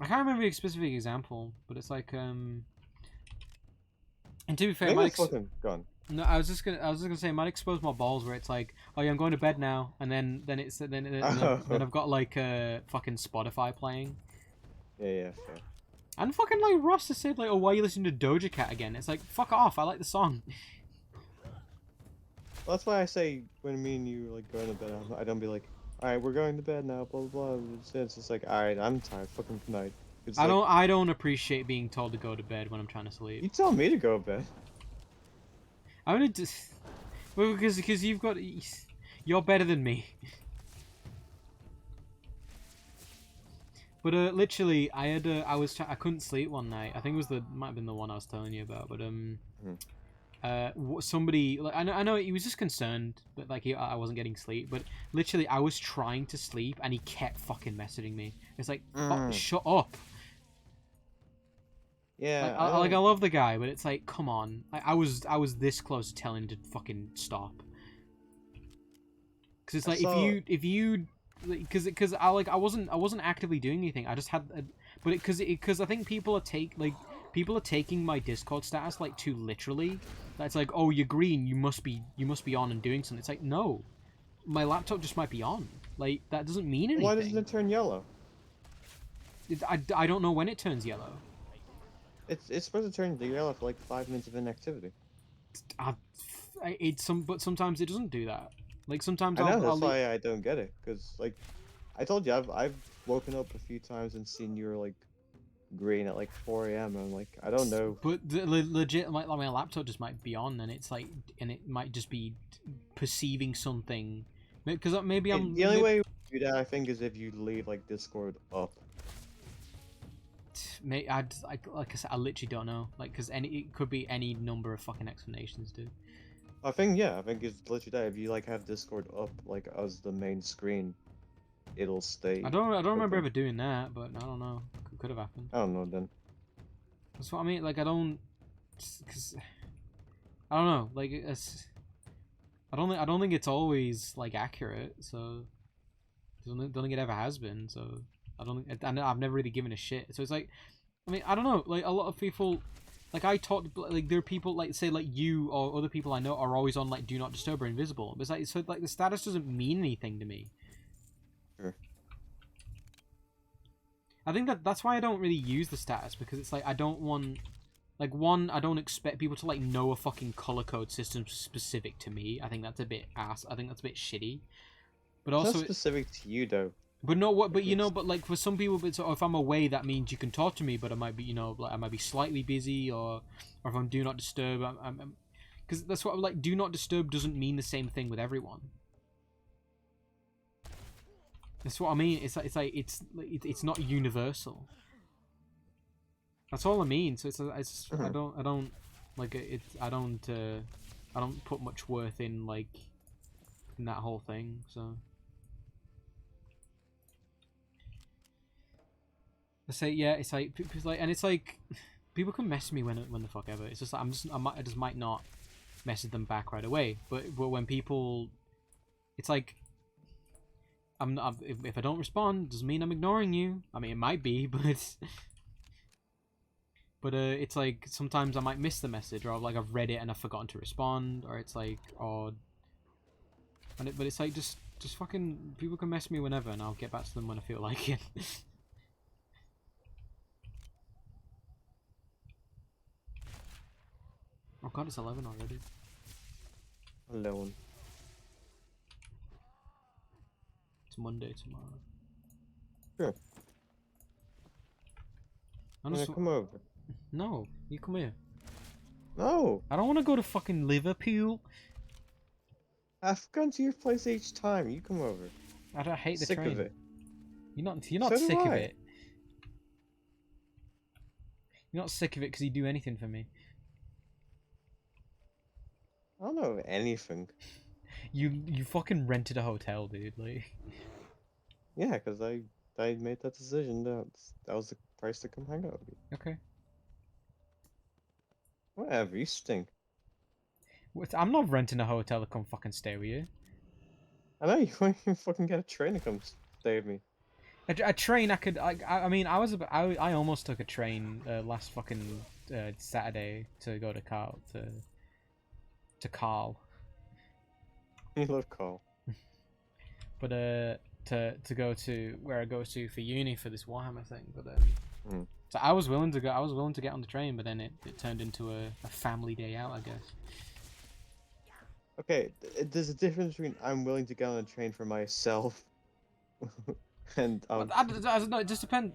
I can't remember a specific example, but it's like And to be I fair, it think might it's fucking gone. no, I was just gonna say it might expose my balls where it's like, oh yeah, I'm going to bed now, and then I've got like fucking Spotify playing, Yeah, fair. and fucking like Ross has said like, oh, why are you listening to Doja Cat again? It's like, fuck off, I like the song. Well, that's why I say when me and you like going to bed, I don't be like, all right, we're going to bed now, blah blah blah. It's just like, all right, I'm tired, fucking good night. It's like, I don't appreciate being told to go to bed when I'm trying to sleep. you tell me to go to bed. I'm gonna just well because you're better than me. But literally, I couldn't sleep one night. I think it was might have been the one I was telling you about. But somebody like I know he was just concerned that like I wasn't getting sleep. But literally, I was trying to sleep and he kept fucking messaging me. It's like, oh, shut up. Yeah, Like I love the guy, but it's like, come on. I was this close to telling him to fucking stop. Because it's like if you because I wasn't actively doing anything. I just had but because I think people are taking my Discord status like too literally. That's like, oh, you're green, you must be on and doing something. It's like, no, my laptop just might be on. Like, that doesn't mean anything. Why doesn't it turn yellow? I don't know when it turns yellow. It's supposed to turn yellow for like 5 minutes of inactivity. But sometimes it doesn't do that. Like sometimes I know, I'll that's why I don't get it. Cause like, I told you I've woken up a few times and seen you were like green at like 4 a.m. and I'm like, I don't know. But legit, like my laptop just might be on, and it's like, and it might just be perceiving something. Because maybe I'm The only way you do that, I think, is if you leave like Discord up. like I said, I literally don't know. Like, because it could be any number of fucking explanations, dude. I think it's literally that. If you like have Discord up like as the main screen, it'll stay. I don't remember open. ever doing that, but I don't know. Could have happened. I don't know then. That's what I mean. Like, I don't, because I don't know. Like, I don't think it's always like accurate. So don't think it ever has been. So I've never really given a shit. So it's like, I mean, I don't know. Like, a lot of people, like I talked, like there are people like say like you or other people I know are always on like do not disturb or invisible. But it's like, so like the status doesn't mean anything to me. Sure. I think that's why I don't really use the status, because it's like I don't want, like, I don't expect people to like know a fucking color code system specific to me. I think that's a bit ass. I think that's a bit shitty. But It's also, not specific to you though. but no, what? But you know, but like for some people, but so if I'm away, that means you can talk to me. But I might be, like I might be slightly busy, or if I'm do not disturb, because that's what like do not disturb doesn't mean the same thing with everyone. That's what I mean. It's not universal. That's all I mean. So it's I don't like it. I don't put much worth in like in that whole thing. So I say yeah. It's like people's like, and it's like people can mess me when the fuck ever. It's just like, I just might not message them back right away. But when people, it's like. If I don't respond, doesn't mean I'm ignoring you. I mean, it might be, but it's like sometimes I might miss the message, or I've read it and I've forgotten to respond, or it's like, but it's like just fucking people can mess me whenever, and I'll get back to them when I feel like it. Oh god, it's 11 already. 11. Monday tomorrow. Sure. Come over. No, you come here. No. I don't want to go to fucking Liverpool. I've gone to your place each time. You come over. I hate the Sick train. of it. You're not So do sick of I. it. You're not sick of it because you do anything for me. I don't know anything. You fucking rented a hotel, dude. Like. Yeah, because I made that decision. That was the price to come hang out with you. Okay. Whatever, you stink. I'm not renting a hotel to come fucking stay with you. I know you won't even fucking get a train to come save me. A train I could. I mean, I almost took a train last fucking Saturday to go to Carl. You love Call. But to go to where I go to for uni for this Warhammer thing. But Hmm. so I was willing to go. I was willing to get on the train, but then it turned into a family day out, I guess. Okay, there's a difference between I'm willing to get on a train for myself and But I don't know. It just depends.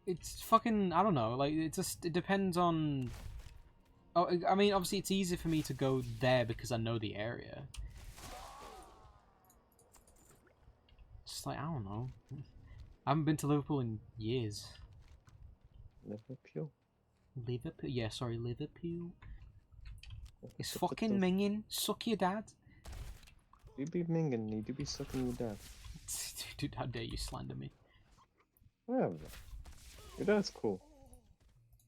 It's fucking. I don't know. Like it depends on. Oh, I mean, obviously it's easy for me to go there because I know the area. Just like I don't know. I haven't been to Liverpool in years. Liverpool. Liverpool? Yeah, sorry, Liverpool. It's fucking minging. Suck your dad. You be minging, you do be sucking your dad. Dude, how dare you slander me? Whatever. Your dad's cool.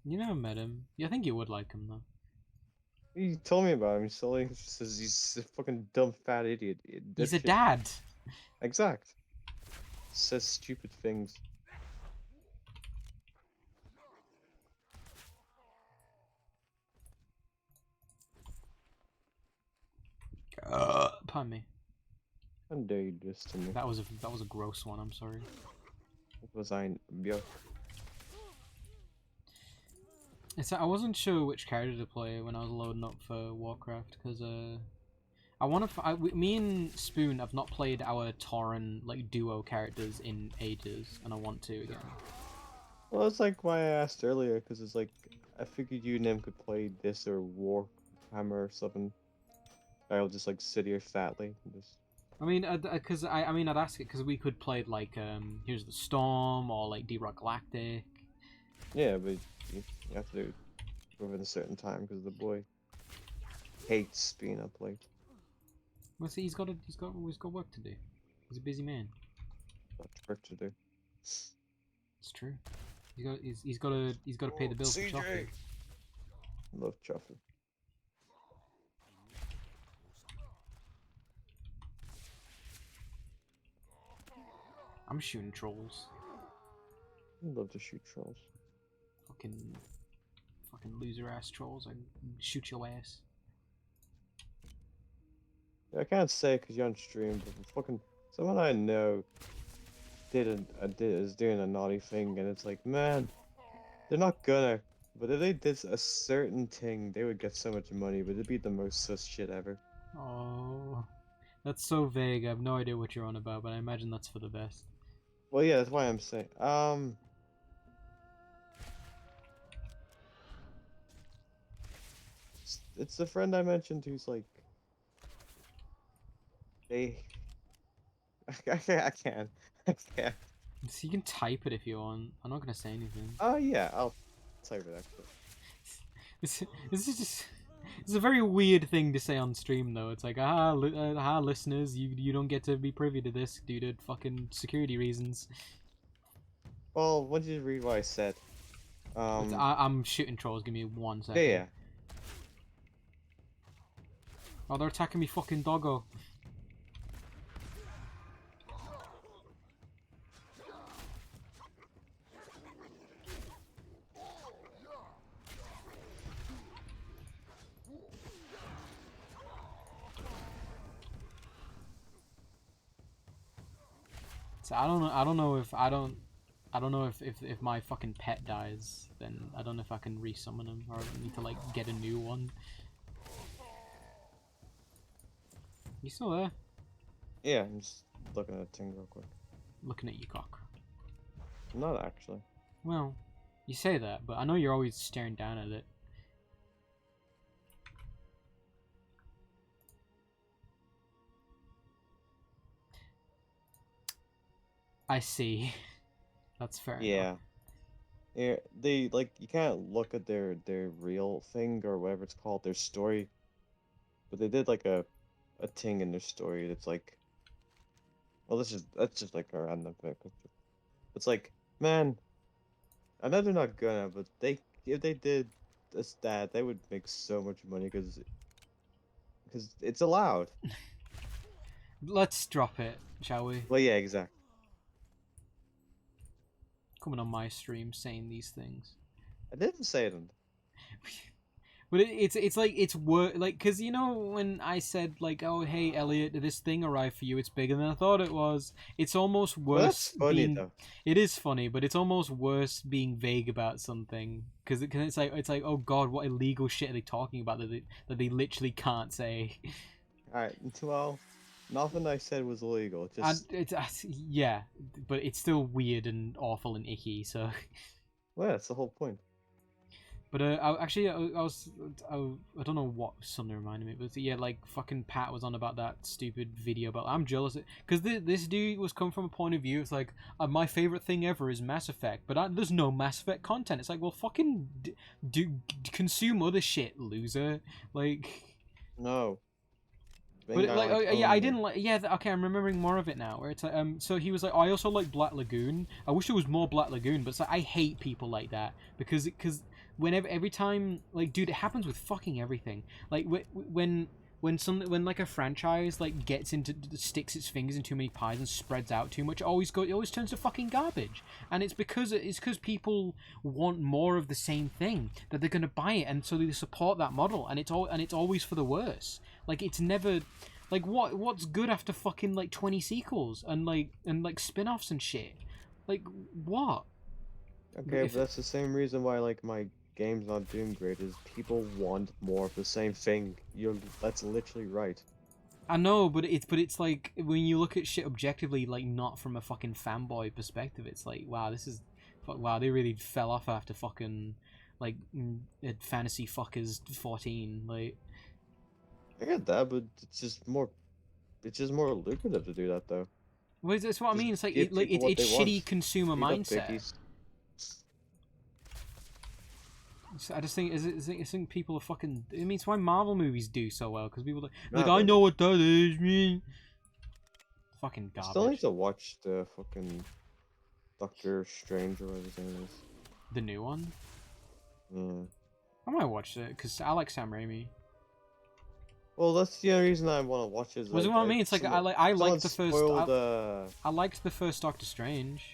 You never met him. Yeah, I think you would like him though. You told me about him. He still says he's a fucking dumb fat idiot. He's a Dipshit. dad. Exact. Says stupid things. Pardon me. How dare you do this to me? That was a gross one. I'm sorry. What was I? Yo. It's I wasn't sure which character to play when I was loading up for Warcraft because I want to. Me and Spoon have not played our Tauren like duo characters in ages, and I want to again. Well, it's like why I asked earlier, because it's like I figured you and him could play this or Warhammer or something. I'll just like sit here fatly and just. I mean, because I mean, I'd ask it because we could play like Here's the Storm or like D-Rock Galactic. Yeah, but you have to do it within a certain time because the boy hates being up late. Well, see, he's got work to do. He's a busy man. Lots of work to do. It's true. He's got to pay the bills for chocolate. Love chocolate. I'm shooting trolls. Love to shoot trolls. Fucking loser ass trolls. I shoot your ass. I can't say because you're on stream, but fucking someone I know is doing a naughty thing, and it's like, man, they're not gonna. But if they did a certain thing, they would get so much money. But it'd be the most sus shit ever. Oh, that's so vague. I have no idea what you're on about, but I imagine that's for the best. Well, yeah, that's why I'm saying. It's the friend I mentioned who's like, they. I can't. I can't. So you can type it if you want. I'm not gonna say anything. Oh yeah, I'll type it actually. This is just. It's a very weird thing to say on stream, though. It's like, listeners, you don't get to be privy to this due to fucking security reasons. Well, once you read what I said, I'm shooting trolls. Give me 1 second. yeah. Oh, they're attacking me, fucking doggo. So I don't know if my fucking pet dies, then I don't know if I can resummon him or I need to like get a new one. You still there? Yeah, I'm just looking at a thing real quick. Looking at you, cock. Not actually. Well, you say that, but I know you're always staring down at it. I see. That's fair Yeah. enough. Yeah, they like you can't look at their real thing or whatever it's called, their story. But they did like a thing in their story that's like, well, that's just like a random thing. It's like, man, I know they're not gonna, but if they did that, they would make so much money because it's allowed. Let's drop it, shall we? Well, yeah, exactly. Coming on my stream saying these things. I didn't say them. But it's like it's like because you know when I said like, oh hey Elliot, this thing arrived for you, it's bigger than I thought it was. It's almost Well, that's worse funny being. though. It is funny, but it's almost worse being vague about something because it's like oh god, what illegal shit are they talking about that they literally can't say. All right. Well, nothing I said was illegal. And Just yeah, but it's still weird and awful and icky. So. well, that's the whole point. But I don't know what something reminded me, but yeah, like fucking Pat was on about that stupid video about. I'm jealous because this dude was come from a point of view. It's like my favorite thing ever is Mass Effect, but there's no Mass Effect content. It's like, well, fucking consume other shit, loser. Like, No. but Thing I like, like yeah, I only. didn't like. Yeah, okay, I'm remembering more of it now. Where it's like, so he was like, I also like Black Lagoon. I wish there was more Black Lagoon, but it's like I hate people like that because every time like dude, it happens with fucking everything. Like when like a franchise like gets into sticks its fingers in too many pies and spreads out too much, it always turns to fucking garbage. And it's because people want more of the same thing that they're gonna buy it, and so they support that model, and it's always for the worse. Like it's never like what's good after fucking like 20 sequels and like spin-offs and shit. Like what? Okay, but If that's the same reason why like my game's not doing great is people want more of the same thing. That's literally right. I know, but it's like when you look at shit objectively, like not from a fucking fanboy perspective, it's like wow, wow, they really fell off after fucking like Fantasy Fuckers 14. Like, I get that, but it's just more lucrative to do that though. well, that's what I Just mean. It's like give people what it's they shitty want. consumer Eat up, mindset. piggies. I just think I think people are fucking. I mean, it's why Marvel movies do so well because people are like Nah, I but know what that is, me. Fucking I still need garbage. to watch the fucking Doctor Strange or whatever his name is. The new one. Yeah. I might watch it because I like Sam Raimi. Well, that's the only reason I want to watch it. Is Was like what I mean? It's like I someone like the first. spoiled. I liked the first Doctor Strange.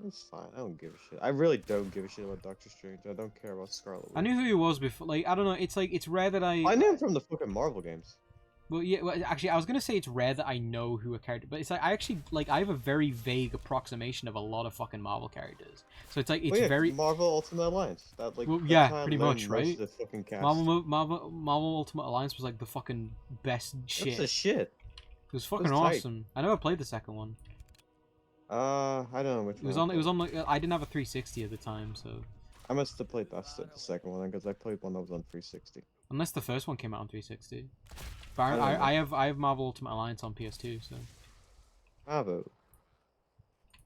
It's fine. I don't give a shit. I really don't give a shit about Doctor Strange. I don't care about Scarlet I Witch. knew who he was before. Like I don't know. It's like it's rare that I knew him from the fucking Marvel games. Well, yeah. Well, actually, I was gonna say it's rare that I know who a character, but it's like I actually like I have a very vague approximation of a lot of fucking Marvel characters. So it's like it's Well, yeah, very Marvel Ultimate Alliance. well, That's yeah, how I pretty learned much, most right? of the fucking cast. Marvel Ultimate Alliance was like the fucking best shit. That's the shit. It was fucking That's tight. awesome. I never played the second one. I don't know which It was one. on. It was on. Like, I didn't have a 360 at the time, so I must have played the second one because I played one that was on 360. unless the first one came out on 360. But I don't know. I have Marvel Ultimate Alliance on PS2, so Marvel.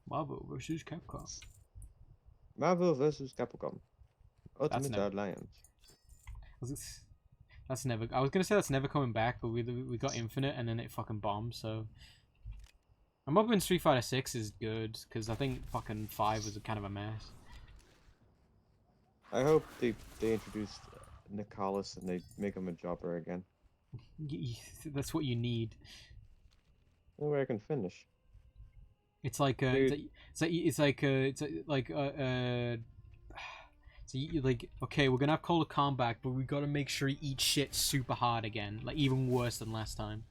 Marvel versus Capcom. Marvel versus Capcom. Ultimate never- Alliance. That's never. I was gonna say that's never coming back, but we got Infinite and then it fucking bombed. So I'm hoping Street Fighter 6 is good because I think fucking 5 was kind of a mess. I hope they introduced Nicholas and they make him a jobber again. That's what you need. No way I can finish. It's like so like okay, we're gonna have Cola Khan back, but we gotta make sure he eats shit super hard again, like even worse than last time.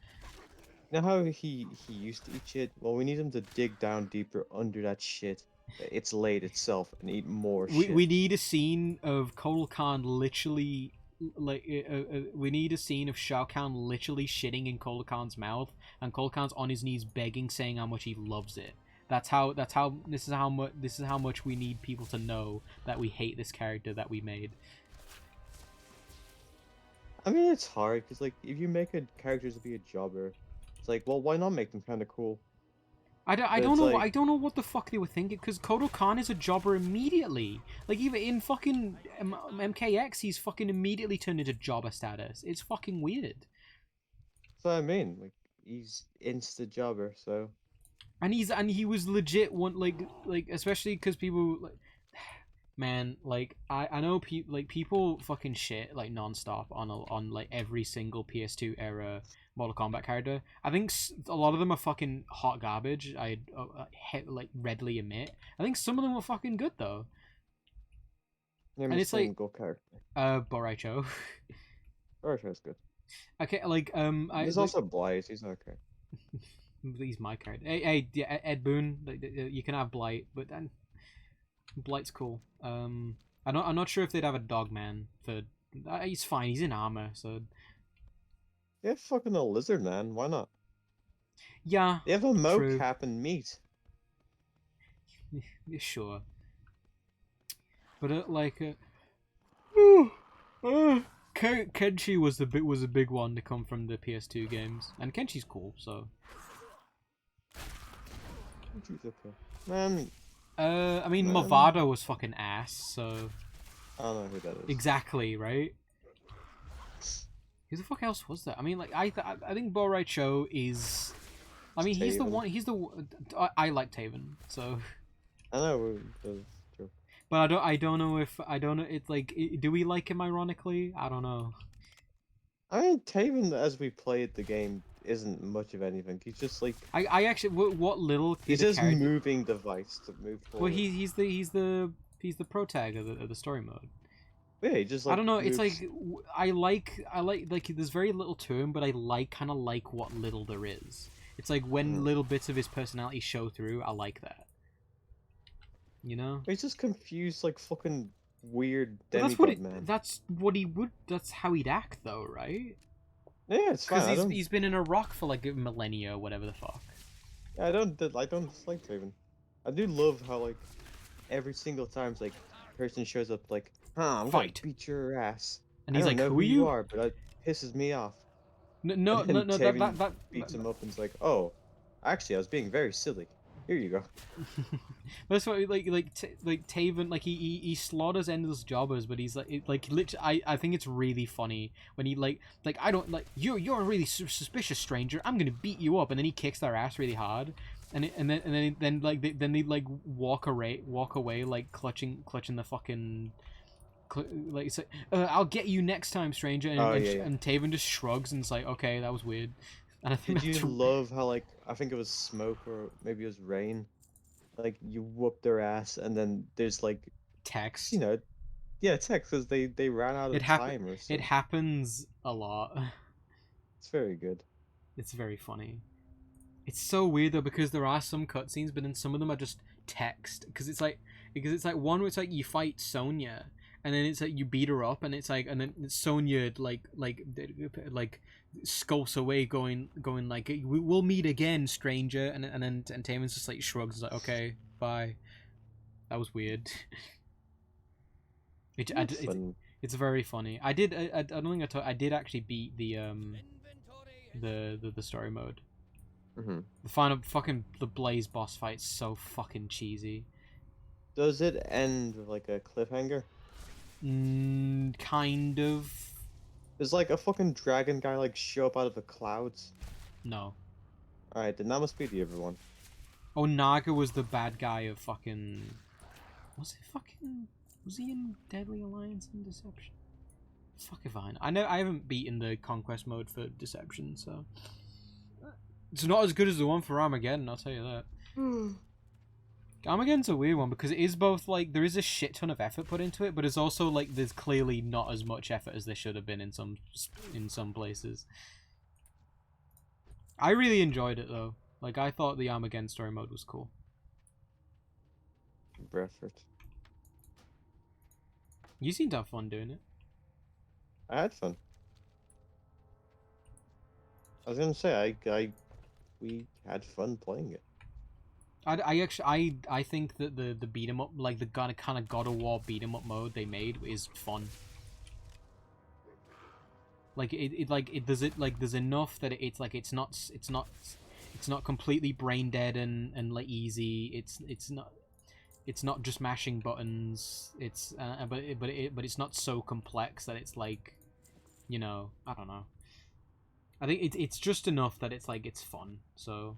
You know how he used to eat shit? Well, we need him to dig down deeper under that shit. It's laid itself and eat more shit. We need a scene of Cola Khan literally like we need a scene of Shao Kahn literally shitting in Cola Khan's mouth, and Cola Khan's on his knees begging, saying how much he loves it. This is how much we need people to know that we hate this character that we made. I mean, it's hard because like if you make a character to be a jobber, it's like, well, why not make them kind of cool? I But don't it's know like- I don't know what the fuck they were thinking because Kodo Khan is a jobber immediately. Like even in fucking MKX, he's fucking immediately turned into jobber status. It's fucking weird. That's what I mean. Like he's insta jobber, so And he was legit one like especially because people like Man, like I know people fucking shit like non-stop on like every single PS2 era Mortal Kombat character. I think a lot of them are fucking hot garbage. Like readily admit. I think some of them were fucking good though. Name And a it's like single character. Boraicho. Alright, that's good. Okay, like There's like, also Blight. He's okay. he's my character. Hey, yeah, Ed Boon. You can have Blight, but then Blight's cool. I'm not sure if they'd have a dog man for. He's fine. He's in armor, so Yeah, fucking a lizard man. Why not? yeah, They have a true. mocap and meat. Sure, but Kenshi was a big one to come from the PS2 games, and Kenshi's cool. So Kenji's okay. Man, I mean man. Movado was fucking ass. So I don't know who that is. exactly right. Who the fuck else was that? I mean, like I think Boraicho is. I mean, he's the Taven. one. He's the. I like Taven, so. I know. That's true. But I don't know if I don't know. It's like, do we like him ironically? I don't know. I mean, Taven, as we played the game, isn't much of anything. He's just like I actually what little he's bit of just character- moving device to move forward. Well, he's the pro tag of the story mode. Yeah, he just like I don't know. It's moves- like I like there's very little to him, but I kind of like what little there is. It's like when little bits of his personality show through. I like that. You know. he's just confused, like fucking weird But demigod man. that's what he would. That's how he'd act, though, right? Yeah, it's fine. Because he's been in Iraq for like a millennia or whatever the fuck. I don't dislike Taven. I do love how like every single time like person shows up like, I'm Fight. gonna beat your ass. And I he's don't like, know who are you? are, but it pisses me off. No, And no, then no. Taven That beats him up and's like, oh, actually, I was being very silly. Here you go. That's what like Taven, like he slaughters endless jobbers, but he's like literally. I think it's really funny when he like I don't like you're a really suspicious stranger. I'm gonna beat you up, and then he kicks their ass really hard, and then they like walk away like clutching the fucking. Like it's like, I'll get you next time, stranger, and, Oh, and, yeah, yeah. and Taven just shrugs and it's like, okay, that was weird. And I think Did you that's love how like I think it was Smoke or maybe it was Rain, like you whoop their ass and then there's like text. yeah, text because they ran out of time or something. It happens a lot. It's very good. It's very funny. It's so weird though because there are some cutscenes, but then some of them are just text. Because it's like one where it's like you fight Sonya, and then it's like you beat her up, and it's like, and then Sonya like skulks away, going like, we'll meet again, stranger, and then Taman's just like shrugs, like, okay, bye. That was weird. It's very funny. I don't think I did actually beat the story mode. Mm-hmm. The final fucking the Blaze boss fight's so fucking cheesy. Does it end with like a cliffhanger? Kind of. Does like a fucking dragon guy like show up out of the clouds? No. Alright, then that must be the other one. Oh, Naga was the bad guy of fucking. Was he in Deadly Alliance and Deception? Fuck if I know. I haven't beaten the conquest mode for Deception, so it's not as good as the one for Armageddon. I'll tell you that. Armageddon's a weird one because it is both like there is a shit ton of effort put into it, but it's also like there's clearly not as much effort as there should have been in some places. I really enjoyed it though. Like I thought the Armageddon story mode was cool. Bradford. You seem to have fun doing it. I had fun. I was gonna say we had fun playing it. I think that the beat 'em up, like the kind of God of War beat 'em up mode they made is fun. Like there's enough that it's not completely brain dead and like easy. It's not just mashing buttons. It's but it's not so complex that it's like, I don't know. I think it's just enough that it's like it's fun. So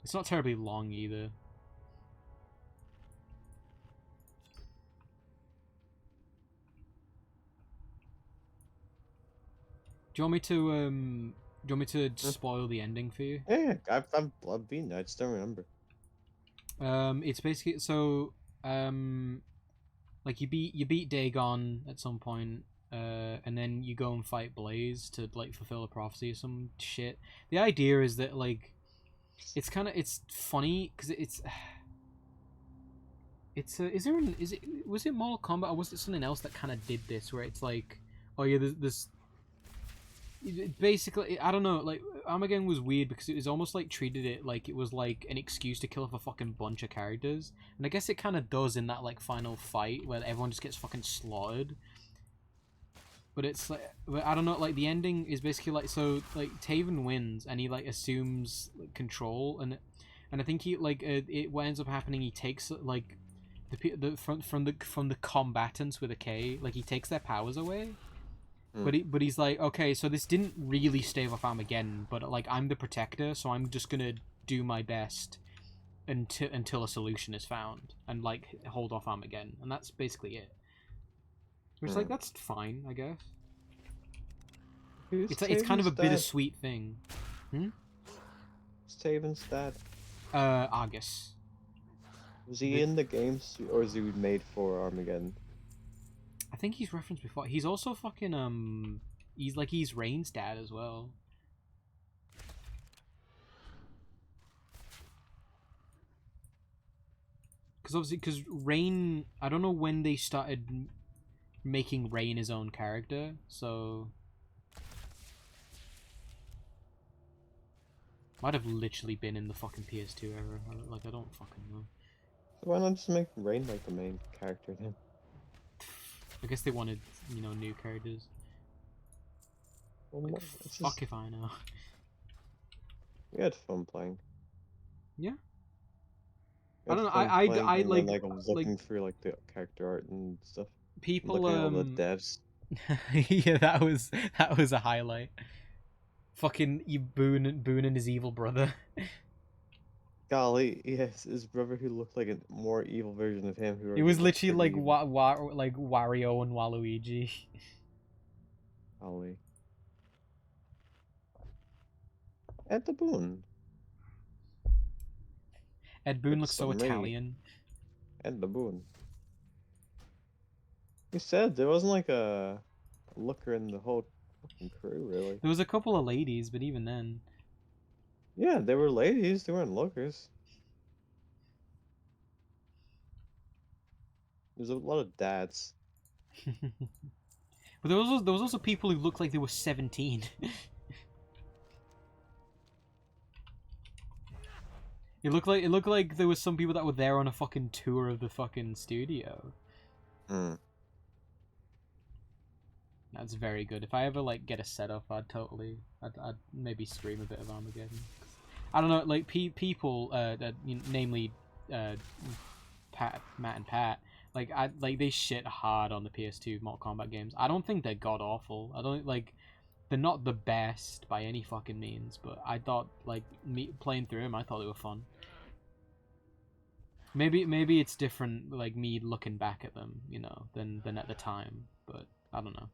It's not terribly long either. Do you want me to spoil the ending for you? Yeah, I've been there. I just don't remember. It's basically like you beat Dagon at some point, and then you go and fight Blaze to like fulfill a prophecy or some shit. The idea is that like it's funny because was it Mortal Kombat or was it something else that kind of did this where it's like, oh yeah, there's basically, I don't know, like Armageddon was weird because it was almost like treated it like it was like an excuse to kill off a fucking bunch of characters, and I guess it kind of does in that like final fight where everyone just gets fucking slaughtered. But it's like, but I don't know, like the ending is basically like, so like Taven wins and he like assumes like, control, and I think he like what ends up happening, he takes like the from the combatants with a K, like he takes their powers away. But he's like, okay, so this didn't really stave off Armageddon, but like I'm the protector, so I'm just gonna do my best until a solution is found and like hold off Armageddon, and that's basically it. Which like that's fine, I guess. It's kind of a bittersweet thing. Who's Taven's dad? Argus. Was he in the games, or is he made for Armageddon? I think he's referenced before. He's also fucking he's Rain's dad as well. Because Rain, I don't know when they started making Rain his own character, so might have literally been in the fucking PS2 era. Like I don't fucking know. So why not just make Rain like the main character then? I guess they wanted, new characters. Well, Like, fuck if I know. We had fun playing. Yeah. We I had don't know. fun I playing, like and then, I was looking through like the character art and stuff. people. Looking at all the devs. Yeah, that was a highlight. Fucking you Boone and his evil brother. Golly, yes, his brother who looked like a more evil version of him. Who It was already looked literally pretty like evil. like Wario and Waluigi. Golly. Ed the Boon. Ed Boon It's looks so Summary. Italian. Ed the Boon. You said there wasn't like a looker in the whole fucking crew, really. There was a couple of ladies, but even then. Yeah, they were ladies. They weren't lookers. There's a lot of dads. But there was also people who looked like they were 17. It looked like there was some people that were there on a fucking tour of the fucking studio. That's very good. If I ever like get a setup, I'd maybe stream a bit of Armageddon. I don't know, like people, namely, Matt and Pat, like they shit hard on the PS2 Mortal Kombat games. I don't think they're god awful. I don't like. They're not the best by any fucking means, but I thought like me playing through them, I thought they were fun. Maybe it's different, like me looking back at them, than at the time. But I don't know.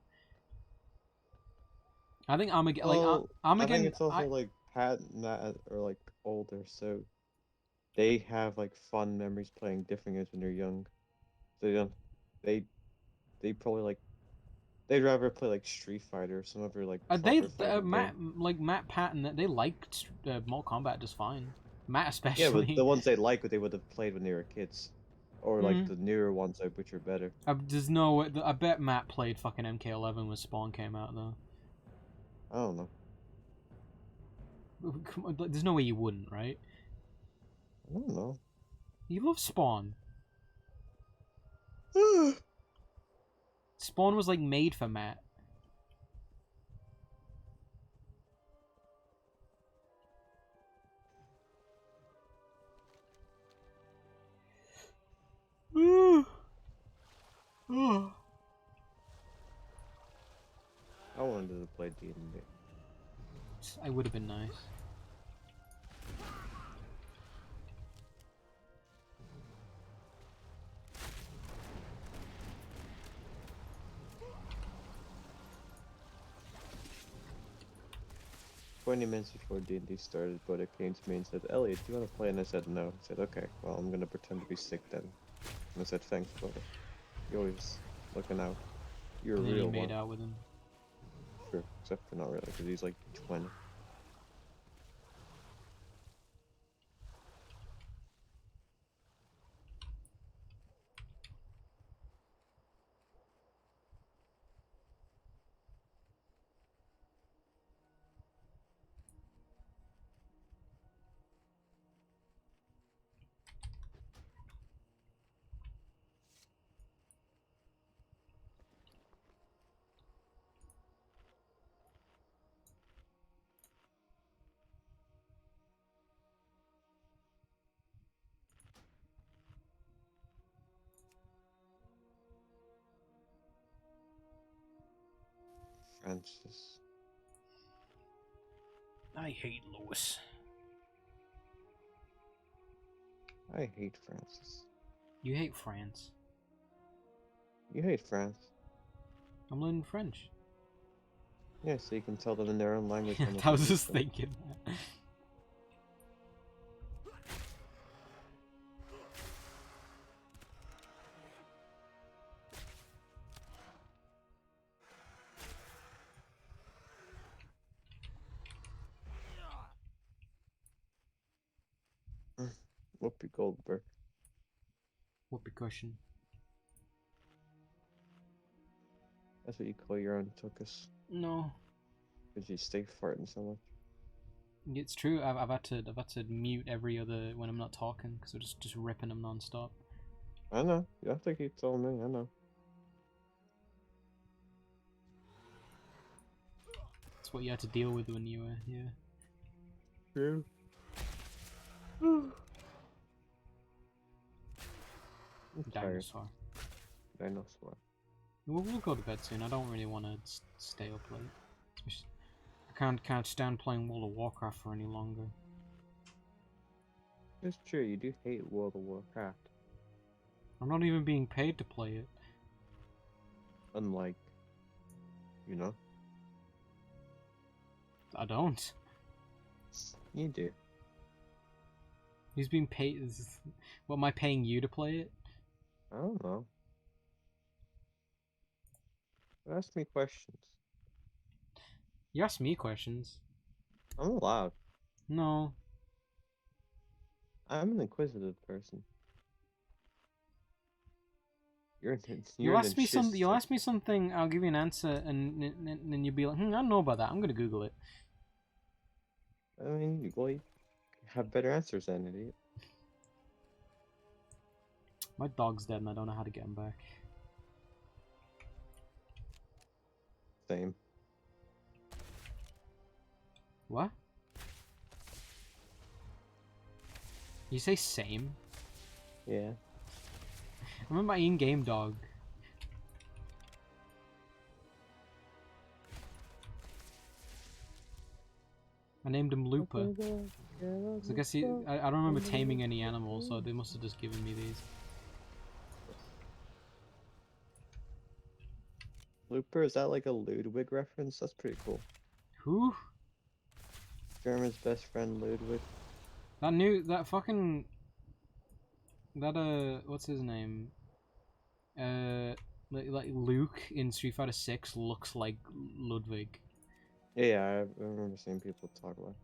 I think Armageddon. I think it's also like Pat and Matt are like older, so they have like fun memories playing different games when they're young. They don't. They probably like. They'd rather play like Street Fighter or some other like proper fighting game. Matt Patton, they liked Mortal Kombat just fine. Matt especially. Yeah, but the ones they like, what they would have played when they were kids, or like the newer ones, which are better. There's no way. I bet Matt played fucking MK11 when Spawn came out though. I don't know. Come on, there's no way you wouldn't, right? I don't know. You love Spawn. Spawn was like made for Matt. I wanted to play D&D. I would have been nice. 20 minutes before D&D started, but it came to me and said, Elliot, do you want to play? And I said no. I said, okay, well, I'm gonna pretend to be sick then. And I said, thanks, brother. You're always looking out. You're a And then you real made one. out with him. True, except for not really, because he's like 20. Francis. I hate Lewis. I hate Francis. You hate France. You hate France. I'm learning French. Yeah, so you can tell them in their own language how much I you was hate just them. thinking that. Whoopi Goldberg. Whoopee cushion. That's what you call your own tuchus. No, Because you stay farting so much. it's true. I've had to mute every other when I'm not talking because I'm just ripping them non-stop. I know. You have to keep telling me. I know. That's what you had to deal with when you were True. I'm tired. dinosaur. Dinosaur. We'll go to bed soon. I don't really want to stay up late. Especially, I can't stand playing World of Warcraft for any longer. It's true. You do hate World of Warcraft. I'm not even being paid to play it. Unlike, you know, I don't. you do. Who's being paid? What, am I paying you to play it? I don't know. Ask me questions. You ask me questions. I'm allowed. No. I'm an inquisitive person. You're You'll an ask me some. You'll inchistic. ask me something. I'll give you an answer, and then you'll be like, I don't know about that. I'm gonna Google it. I mean, well, you have better answers than idiot. My dog's dead, and I don't know how to get him back. Same. What? You say same? Yeah. I remember my in-game dog. I named him Looper. So I guess I don't remember taming any animals, so they must have just given me these. Looper, is that like a Ludwig reference? That's pretty cool. Who? German's best friend Ludwig. That fucking what's his name? Like Luke in Street Fighter 6 looks like Ludwig. Yeah, I remember seeing people talk about it.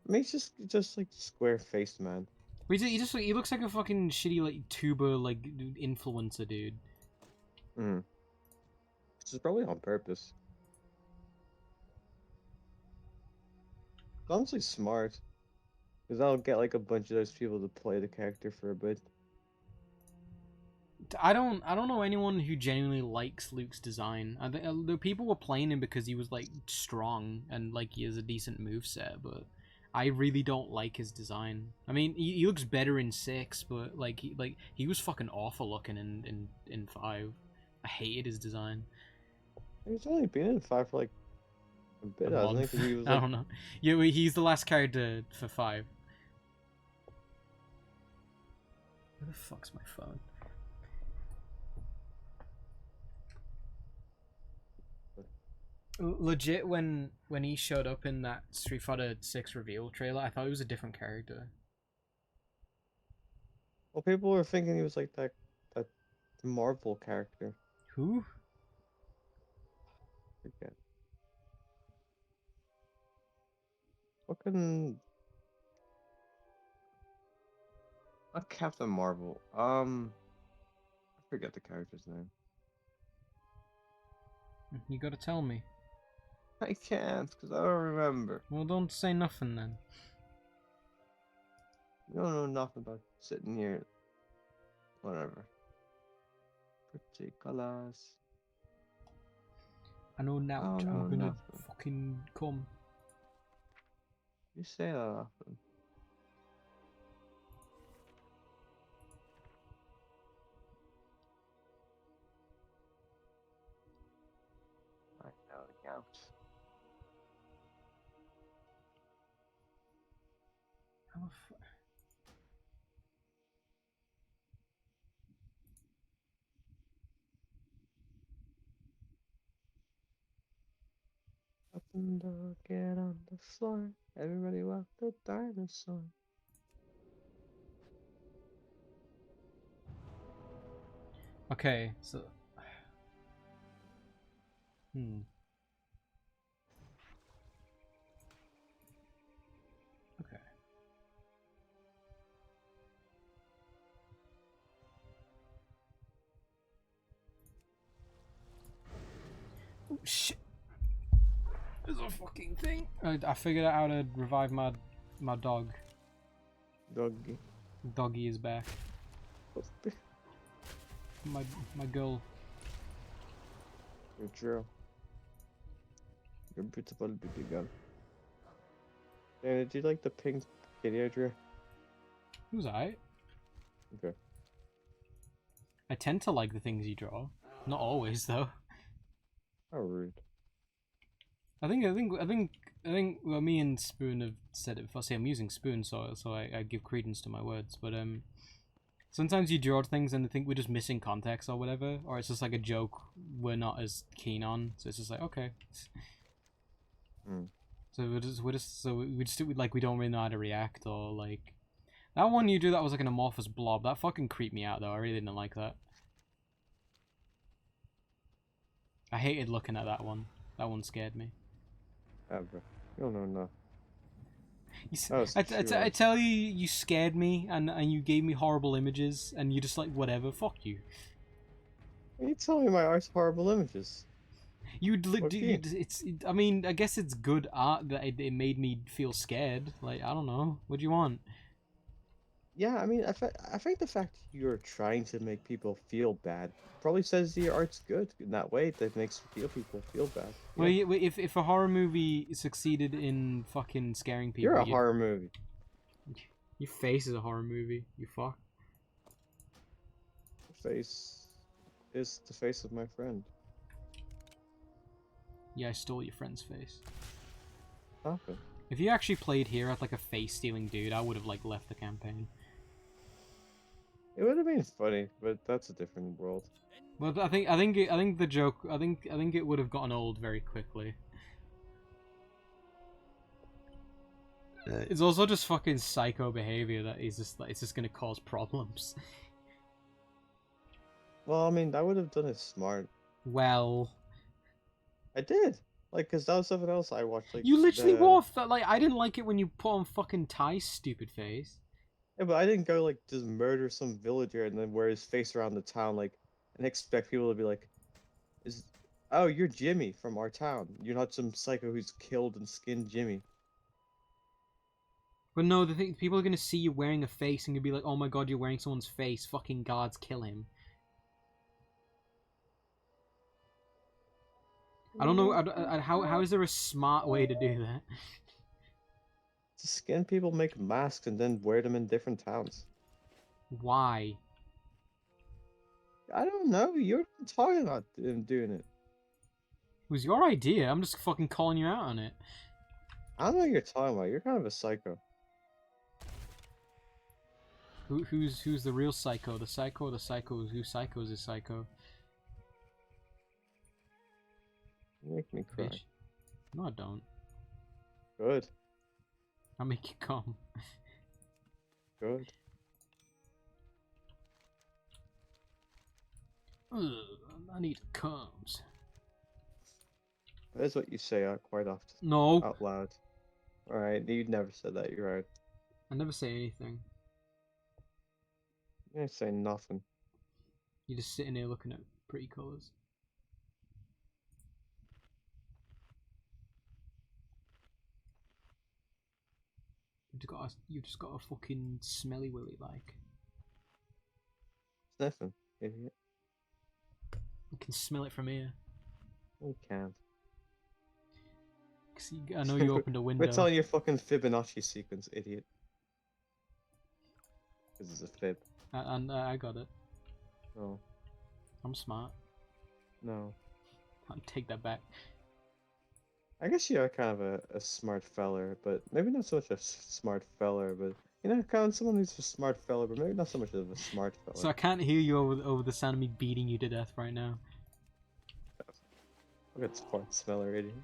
I mean, he's just like square-faced man. But he looks like a fucking shitty like tuber like influencer dude. Mm. This is probably on purpose. It's honestly smart. Because that'll get like a bunch of those people to play the character for a bit. I don't know anyone who genuinely likes Luke's design. The people were playing him because he was like strong and like he has a decent moveset, but I really don't like his design. I mean, he looks better in 6, but like he was fucking awful looking in 5. I hated his design. He's only been in 5 for like a bit, A hasn't he? month. 'Cause he was I like, don't know. Yeah, he's the last character for 5. Where the fuck's my phone? Legit, when he showed up in that Street Fighter 6 reveal trailer, I thought he was a different character. Well, people were thinking he was like that Marvel character. Who? Forget. Fucking not Captain Marvel. I forget the character's name. You gotta tell me. I can't, because I don't remember. Well, don't say nothing then. You don't know nothing about sitting here. Whatever. Pretty colors. I know now. Oh, I'm no, gonna nothing. fucking come. You say that often. I know the count. How the f- Up and down, get on the floor. Everybody walk the dinosaur. Okay, so. Okay. Oh shit! There's a fucking thing. I figured out how to revive my dog. Doggy. Doggy is back. My girl. You're true. You're beautiful baby girl. Yeah, did you like the pink kitty I drew? Who's I? Okay. I tend to like the things you draw. Not always though. How rude. I think well, me and Spoon have said it before. See, I'm using Spoon, so I give credence to my words. But sometimes you draw things and I think we're just missing context or whatever, or it's just like a joke we're not as keen on. So it's just like okay. Mm. So we don't really know how to react or like that one you drew that was like an amorphous blob. That fucking creeped me out though. I really didn't like that. I hated looking at that one. That one scared me. Ever. You don't know enough. You, I tell you, you scared me and you gave me horrible images and you just like whatever. Fuck you. You telling me my art's horrible images? I mean, I guess it's good art that it made me feel scared. Like I don't know. What do you want? Yeah, I mean, I think the fact you're trying to make people feel bad probably says your art's good in that way. That makes people feel bad. Well, Yeah. if a horror movie succeeded in fucking scaring people, You're a horror movie. Your face is a horror movie. You fuck. Your face is the face of my friend. Yeah, I stole your friend's face. Stop it. If you actually played here as like a face stealing dude, I would have like left the campaign. It would have been funny, but that's a different world. Well, I think the joke. I think it would have gotten old very quickly. It's also just fucking psycho behavior that is just like it's just gonna cause problems. Well, I mean, I would have done it smart. Well, I did. Like, cause that was something else I watched. Like, you literally wore like I didn't like it when you put on fucking Ty's stupid face. Yeah, but I didn't go like just murder some villager and then wear his face around the town like and expect people to be like, "Is oh you're Jimmy from our town. You're not some psycho who's killed and skinned Jimmy." But no, the thing people are gonna see you wearing a face and you'll be like, "Oh my god, you're wearing someone's face! Fucking guards, kill him!" I don't know. How is there a smart way to do that? To skin people make masks and then wear them in different towns. Why? I don't know. You're talking about doing it. It was your idea. I'm just fucking calling you out on it. I don't know what you're talking about. You're kind of a psycho. Who's the real psycho? The psycho or the psycho? Who psychos is psycho? You make me cry. Bitch. No, I don't. Good. I make you come. Good. Ugh, I need comes. That is what you say out quite often. No, Out loud. Alright, you'd never said that, you're right. I never say anything. You ain't saying nothing. You're just sitting here looking at pretty colours. You've just got a fucking smelly willy like. Sniffing, idiot. You can smell it from here. You can't. I know you opened a window. We're telling your fucking Fibonacci sequence, idiot. This is a fib. And I got it. No. I'm smart. No. I'll take that back. I guess you are kind of a smart feller, but maybe not so much a smart feller, but you know, kind of someone who's a smart feller, but maybe not so much of a smart feller. So I can't hear you over the sound of me beating you to death right now. Look at smart smeller, idiot.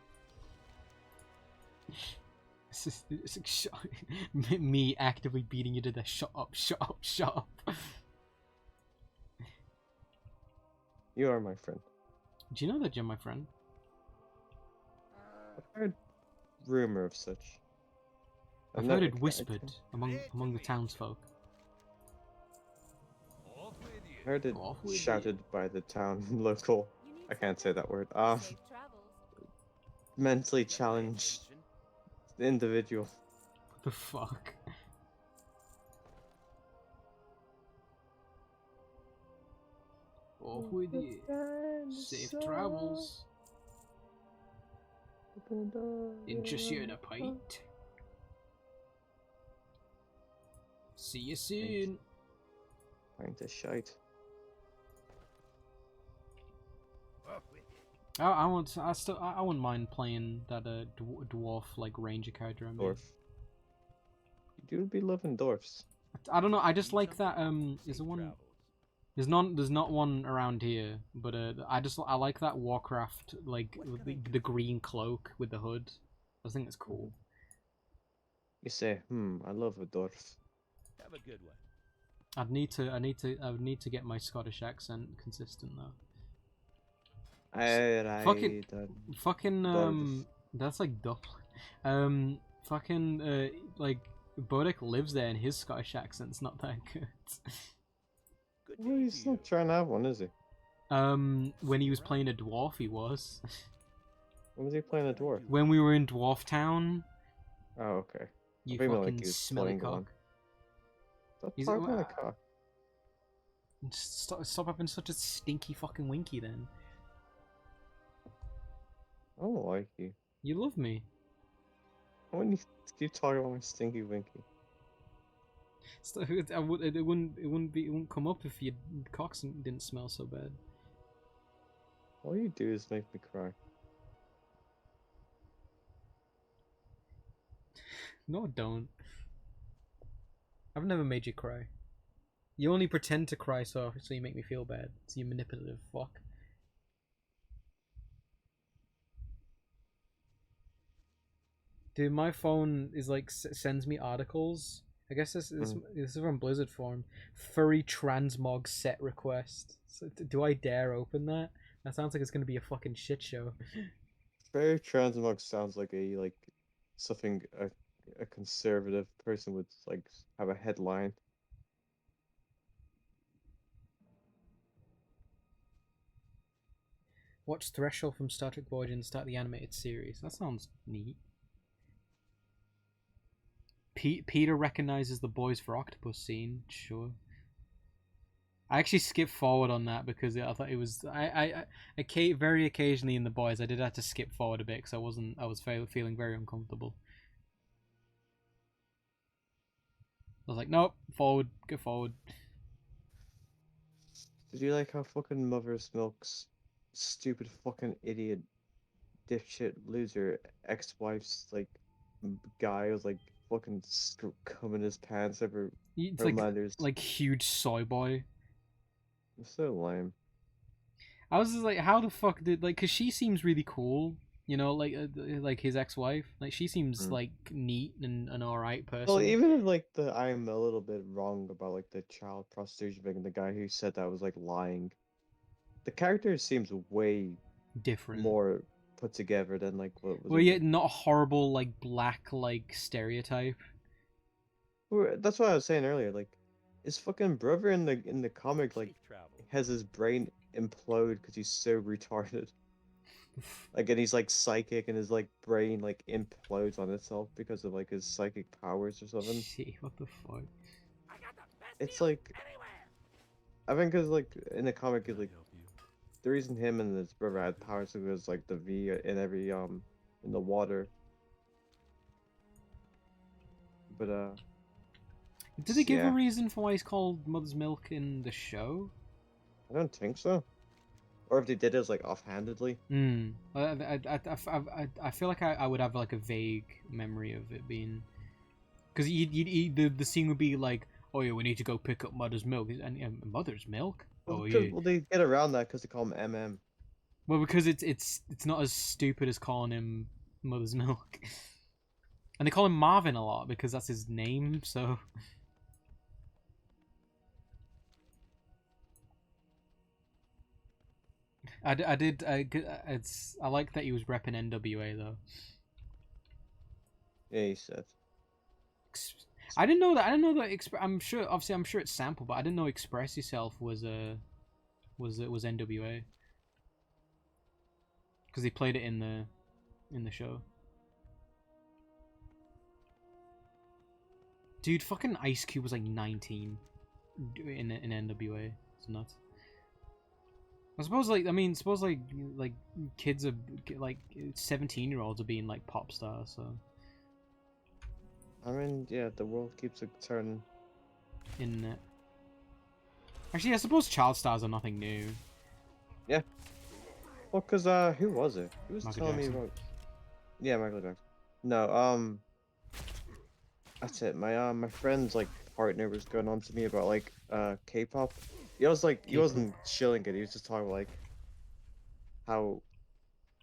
It's like, me actively beating you to death. Shut up, shut up, shut up. You are my friend. Do you know that you're my friend? I've heard rumor of such. I've never- heard it I whispered among the townsfolk. Off with you. heard it Off with shouted by the town local. You need I can't say that word. safe travels. Mentally challenged individual. What the fuck? Off with you. Safe travels. Interest you in a pint. See you soon. Pint of shite. Off with you. I wouldn't mind playing that dwarf like ranger character. I mean. Dwarf. You do be loving dwarfs. I don't know. I just like that. Is there Safe one? travels. There's not one around here, but I like that Warcraft like What the, can I the green cloak with the hood. I think it's cool. You say, I love a dwarf. Have a good one. I would need to get my Scottish accent consistent though. Fucking- Fucking Dwarf. that's like Dublin. Fucking like Bodek lives there, and his Scottish accent's not that good. Good Well, day he's to not you. trying to have one, is he? When he was playing a dwarf, he was. When was he playing a dwarf? When we were in Dwarf Town, Oh, okay. you I think like fucking he was smelly playing one. cock. Stop He's- talking like cock. Stop having such a stinky fucking winky then. I don't like you. You love me. When you keep talking about my stinky winky. So it wouldn't come up if your cocks didn't smell so bad. All you do is make me cry. No, don't. I've never made you cry. You only pretend to cry so you make me feel bad. So you manipulative fuck. Dude, my phone is like sends me articles. I guess this is from Blizzard Forum. Furry transmog set request. So, do I dare open that? That sounds like it's gonna be a fucking shit show. Very transmog sounds like something a conservative person would like have a headline. Watch Threshold from Star Trek Voyager and start the animated series. That sounds neat. Peter recognizes the Boys for Octopus scene. Sure. I actually skipped forward on that because I thought it was very occasionally in the Boys I did have to skip forward a bit because I was feeling very uncomfortable. I was like, nope, forward, get forward. Did you like how fucking Mother's Milk's stupid fucking idiot dipshit loser ex-wife's like guy was like fucking cumming his pants over It's Homelander's? like huge soy boy. It's so lame. I was just like, how the fuck did like? Cause she seems really cool, you know, like his ex-wife. Like she seems Mm. like neat and an alright person. Well, even if like I'm a little bit wrong about like the child prostitution thing and the guy who said that was like lying. The character seems way Different. more put together than like what was Well, in yeah, the... not a horrible like black like stereotype. That's what I was saying earlier. Like, his fucking brother in the comic like Safe travels. has his brain implode because he's so retarded. Like, and he's like psychic, and his like brain like implodes on itself because of like his psychic powers or something. Shit, what the fuck? It's like, I think because like in the comic, it's like the reason him and his brother had powers was like the V in every in the water. But Did they give a yeah. reason for why he's called Mother's Milk in the show? I don't think so. Or if they did it as like offhandedly. Hmm. I feel like I would have like a vague memory of it being, because the scene would be like, oh yeah, we need to go pick up Mother's Milk, and Mother's Milk. Well, Oh because, yeah. well, they get around that because they call him MM. Well, because it's not as stupid as calling him Mother's Milk, and they call him Marvin a lot because that's his name. So. I like that he was repping NWA though. Yeah, he said. I didn't know that. I'm sure. Obviously, I'm sure it's sample, but I didn't know Express Yourself was NWA because they played it in the show. Dude, fucking Ice Cube was like 19 in NWA. It's nuts. I suppose like kids are like 17-year-olds are being like pop stars. So. I mean, yeah, the world keeps turning. In actually, I suppose child stars are nothing new. Yeah. Well, cause who was it? Who was Michael telling Jackson. me about? Yeah, Michael Jackson. No, that's it. My friend's like partner was going on to me about like K-pop. He was like he K-pop. wasn't shilling it. He was just talking about, like how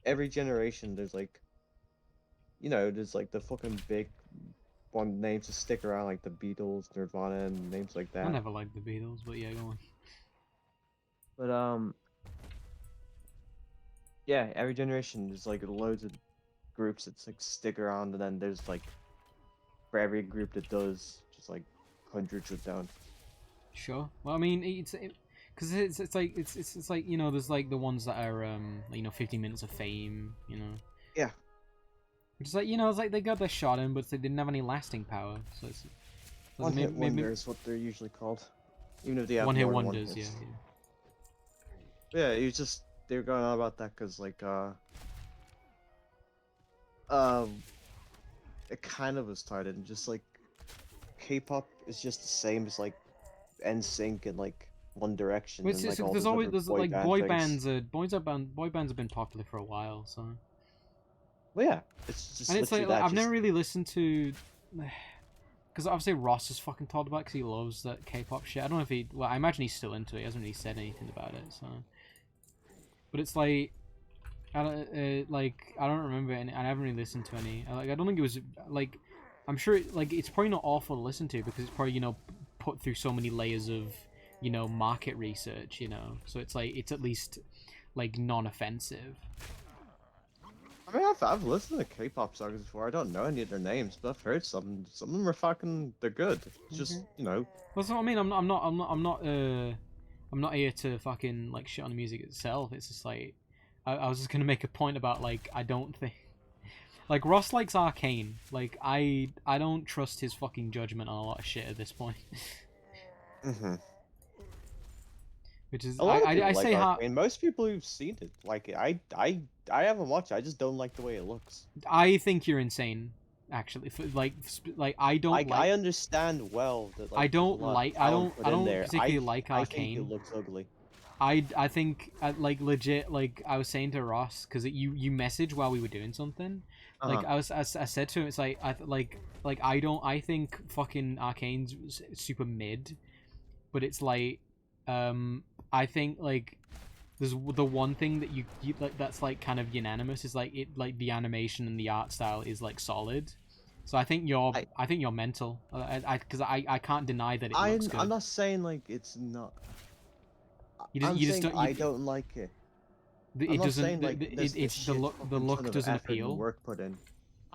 every generation there's like, you know, there's like the fucking big one names to stick around, like the Beatles, Nirvana, and names like I that. never liked the Beatles, but yeah, go on. But yeah, every generation there's like loads of groups that like stick around, and then there's like for every group that does, just like hundreds of down. Sure. Well, I mean, because it's like, you know, there's like the ones that are 15 minutes of fame, you know. Yeah. It's like, you know, it's like they got their shot in, but they didn't have any lasting power. So it's One hit wonder is what they're usually called, even if they have one hit more than wonders. one Yeah, hits. yeah. Yeah, it was just they were going on about that because like it kind of was started and just like K-pop is just the same as like NSYNC and like One Direction Well, and like all there's those always other like boy things. boy bands have been popular for a while, so. Well, yeah, it's just And it's literally like that. I've never just- really listened to, because obviously Ross has fucking talked about because he loves that K-pop shit. I don't know if he, well, I imagine he's still into it. He hasn't really said anything about it, so. But it's like, I don't remember any. I haven't really listened to any. Like, I don't think it was like, I'm sure like it's probably not awful to listen to because it's probably put through so many layers of market research, so it's like it's at least like non-offensive. I mean, I've listened to K-pop songs before. I don't know any of their names, but I've heard some. Some of them are fucking. They're good. It's just Well, that's what I mean. I'm not here to fucking like shit on the music itself. It's just like I was just gonna make a point about like I don't think like Ross likes Arcane. Like I don't trust his fucking judgment on a lot of shit at this point. Mm-hmm. Which is A lot of people I like say how Arcane. Most people who've seen it like it. I haven't watched it. I just don't like the way it looks. I think you're insane. Actually, I don't Like like. I understand well that like, I don't there's a lot of like. talent put I in don't there. particularly like I think Arcane. it looks ugly. I think like legit like I was saying to Ross because you messaged while we were doing something. Like I said to him, it's like I think fucking Arcane's super mid, but it's like I think like There's the one thing that you like that's like kind of unanimous is like it like the animation and the art style is like solid. So I think you're mental. Because I can't deny that it looks good. I'm not saying like it's not. You just don't. I don't like it. I'm It not doesn't. saying like It's the look. The look doesn't effort and appeal. work put in.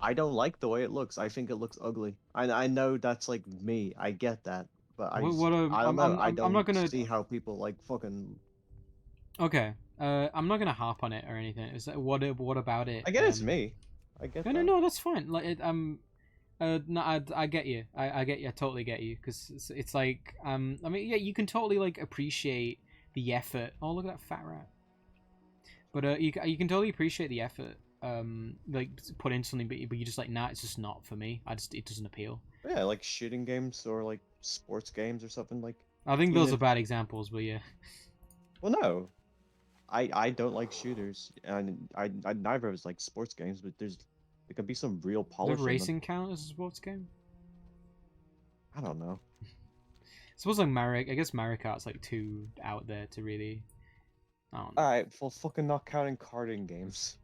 I don't like the way it looks. I think it looks ugly. I know that's like me. I get that, but I don't know. I I'm not don't gonna. see how people like fucking. Okay. I'm not gonna harp on it or anything. It's like, what about it? I get it's me. I get that. No, that's fine. Like no, I get you. I get you. I totally get you. Because it's like, I mean, yeah, you can totally like appreciate the effort. Oh, look at that fat rat. But you can totally appreciate the effort. Like put in something, but you're just like, nah, it's just not for me. It doesn't appeal. Yeah, like shooting games or like sports games or something like. I think Even those are if- bad examples, but yeah. Well, no, I don't like shooters, and I neither of us like sports games, but there can be some real polish Does in them. racing count as a sports game? I don't know. I suppose like I guess Mario Kart's like too out there to really. I don't know. Alright, well, fucking not counting karting games.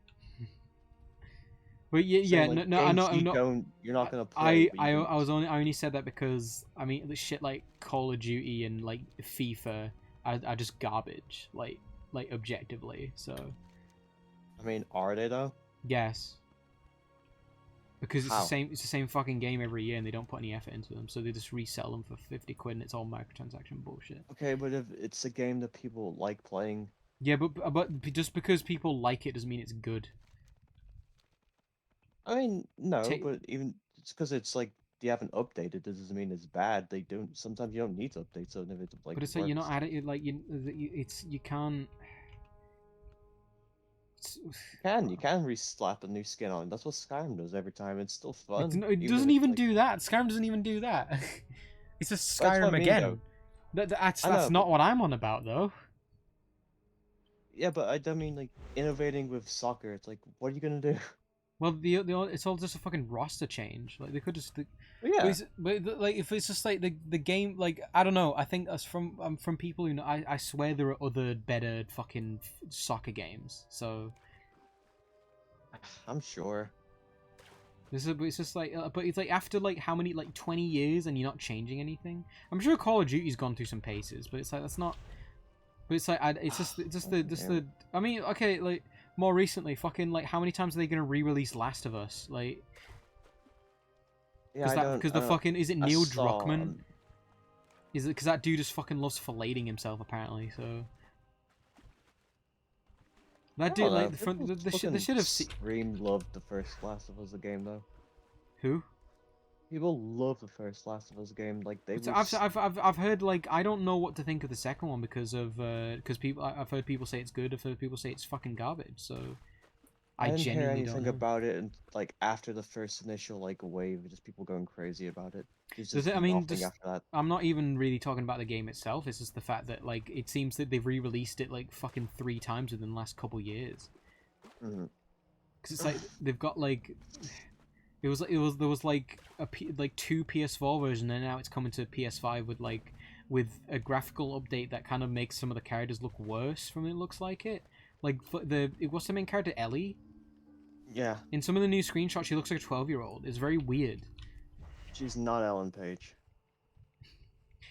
But yeah, Saying, no, like, no, I know, games you're not gonna play. I only said that because I mean the shit like Call of Duty and like FIFA are just garbage, like objectively. So I mean, are they though? yes, because it's How? the same fucking game every year, and they don't put any effort into them, so they just resell them for 50 quid, and it's all microtransaction bullshit. Okay, but if it's a game that people like playing, Yeah, but just because people like it doesn't mean it's good. I mean, no, Ta- but even it's because it's like they haven't updated. This doesn't mean it's bad. They don't. Sometimes you don't need to update, so if it's like. But it's like you're not works. at it like you can't. You can re-slap a new skin on. That's what Skyrim does every time. It's still fun. It even if doesn't it's, even like- do that. Skyrim doesn't even do that. It's just That's what I Skyrim mean, again. though. That's I know, not but- what I'm on about though. Yeah, but I don't mean like innovating with soccer. It's like, what are you gonna do? Well, it's all just a fucking roster change. Like they could just. Yeah. Like if it's just like the game, like I don't know. I think us from people who know, I swear there are other better fucking soccer games. So I'm sure. it's just like, but it's like after like how many 20 years and you're not changing anything. I'm sure Call of Duty's gone through some paces, but it's like that's not. But it's like it's just the. I mean, okay, like more recently, fucking like how many times are they gonna re-release Last of Us? Like, Yeah, because the fucking is it Neil saw, Druckmann? Is it because that dude just fucking loves filleting himself apparently? So that dude like the should have Scream loved the first Last of Us game though. who? People love the first Last of Us game. Like they. So were I've heard like I don't know what to think of the second one because people I've heard people say it's good. I've heard people say it's fucking garbage. So I didn't hear genuinely anything don't know. about it, and like after the first initial like wave, of just people going crazy about it. There's Does just it? I mean, nothing just, after that. I'm not even really talking about the game itself. It's just the fact that like it seems that they've re-released it like fucking 3 times within the last couple years. Mhm. Because it's like they've got like there was like like 2 PS4 versions, and now it's coming to PS5 with a graphical update that kind of makes some of the characters look worse from it looks like it. Like what's the main character, Ellie? Yeah, In some of the new screenshots, she looks like a 12-year-old. It's very weird. she's not Ellen Page.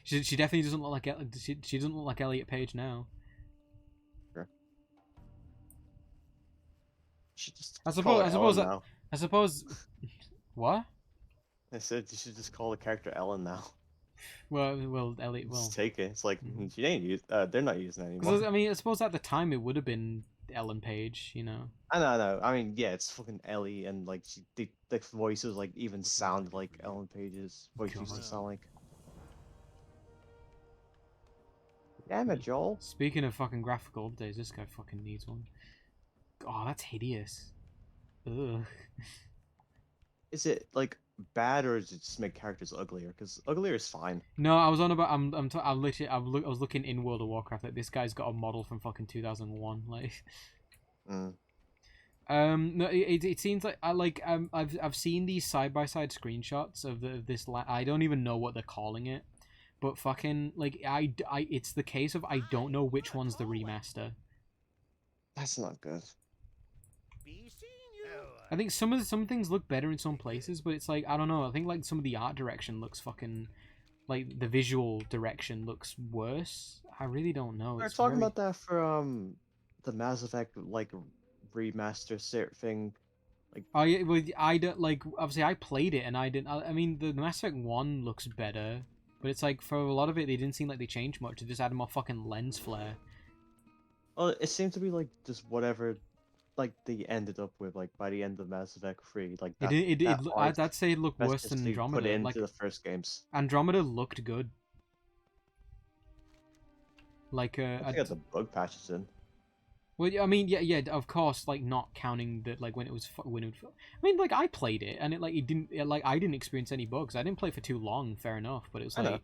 She definitely doesn't look like she doesn't look like Elliot Page now. Sure. She just I call her suppose Ellen now. I suppose. What? I said you should just call the character Ellen now. Well, Elliot. Well, Just take it. It's like Mhm. she ain't used. They're not using it anymore. because I mean, I suppose at the time it would have been Ellen Page. You know. I know. I mean, yeah, it's fucking Ellie, and like the voices like even sound like Ellen Page's voice used to God. sound like. Damn it, Joel. Speaking of fucking graphical updates, this guy fucking needs one. Oh, that's hideous. Ugh. Is it like bad or is it just make characters uglier? Because uglier is fine. No, I was on about. I was looking in World of Warcraft. Like this guy's got a model from fucking 2001. Like. Mm. No, it seems like I've seen these side by side screenshots of this. I don't even know what they're calling it, but fucking like it's the case of I don't know which one's the remaster. That's not good. Be seeing you. I think some things look better in some places, but it's like I don't know. I think like some of the art direction looks fucking like the visual direction looks worse. I really don't know. We were It's talking very. about that for the Mass Effect like remaster thing. Like, Oh yeah, well, I don't like. Obviously, I played it and I didn't. I mean, the Mass Effect 1 looks better, but it's like for a lot of it, they didn't seem like they changed much. They just added more fucking lens flare. well, it seemed to be like just whatever, like they ended up with like by the end of Mass Effect 3, like It that did. that art I'd say it looked worse than specifically put Andromeda. into Like the first games. Andromeda looked good. Like I got the bug patches in. well, I mean, yeah, of course, like not counting that, like when it was I mean, like I played it and it didn't like I didn't experience any bugs. I didn't play for too long, fair enough, but it was I know. like,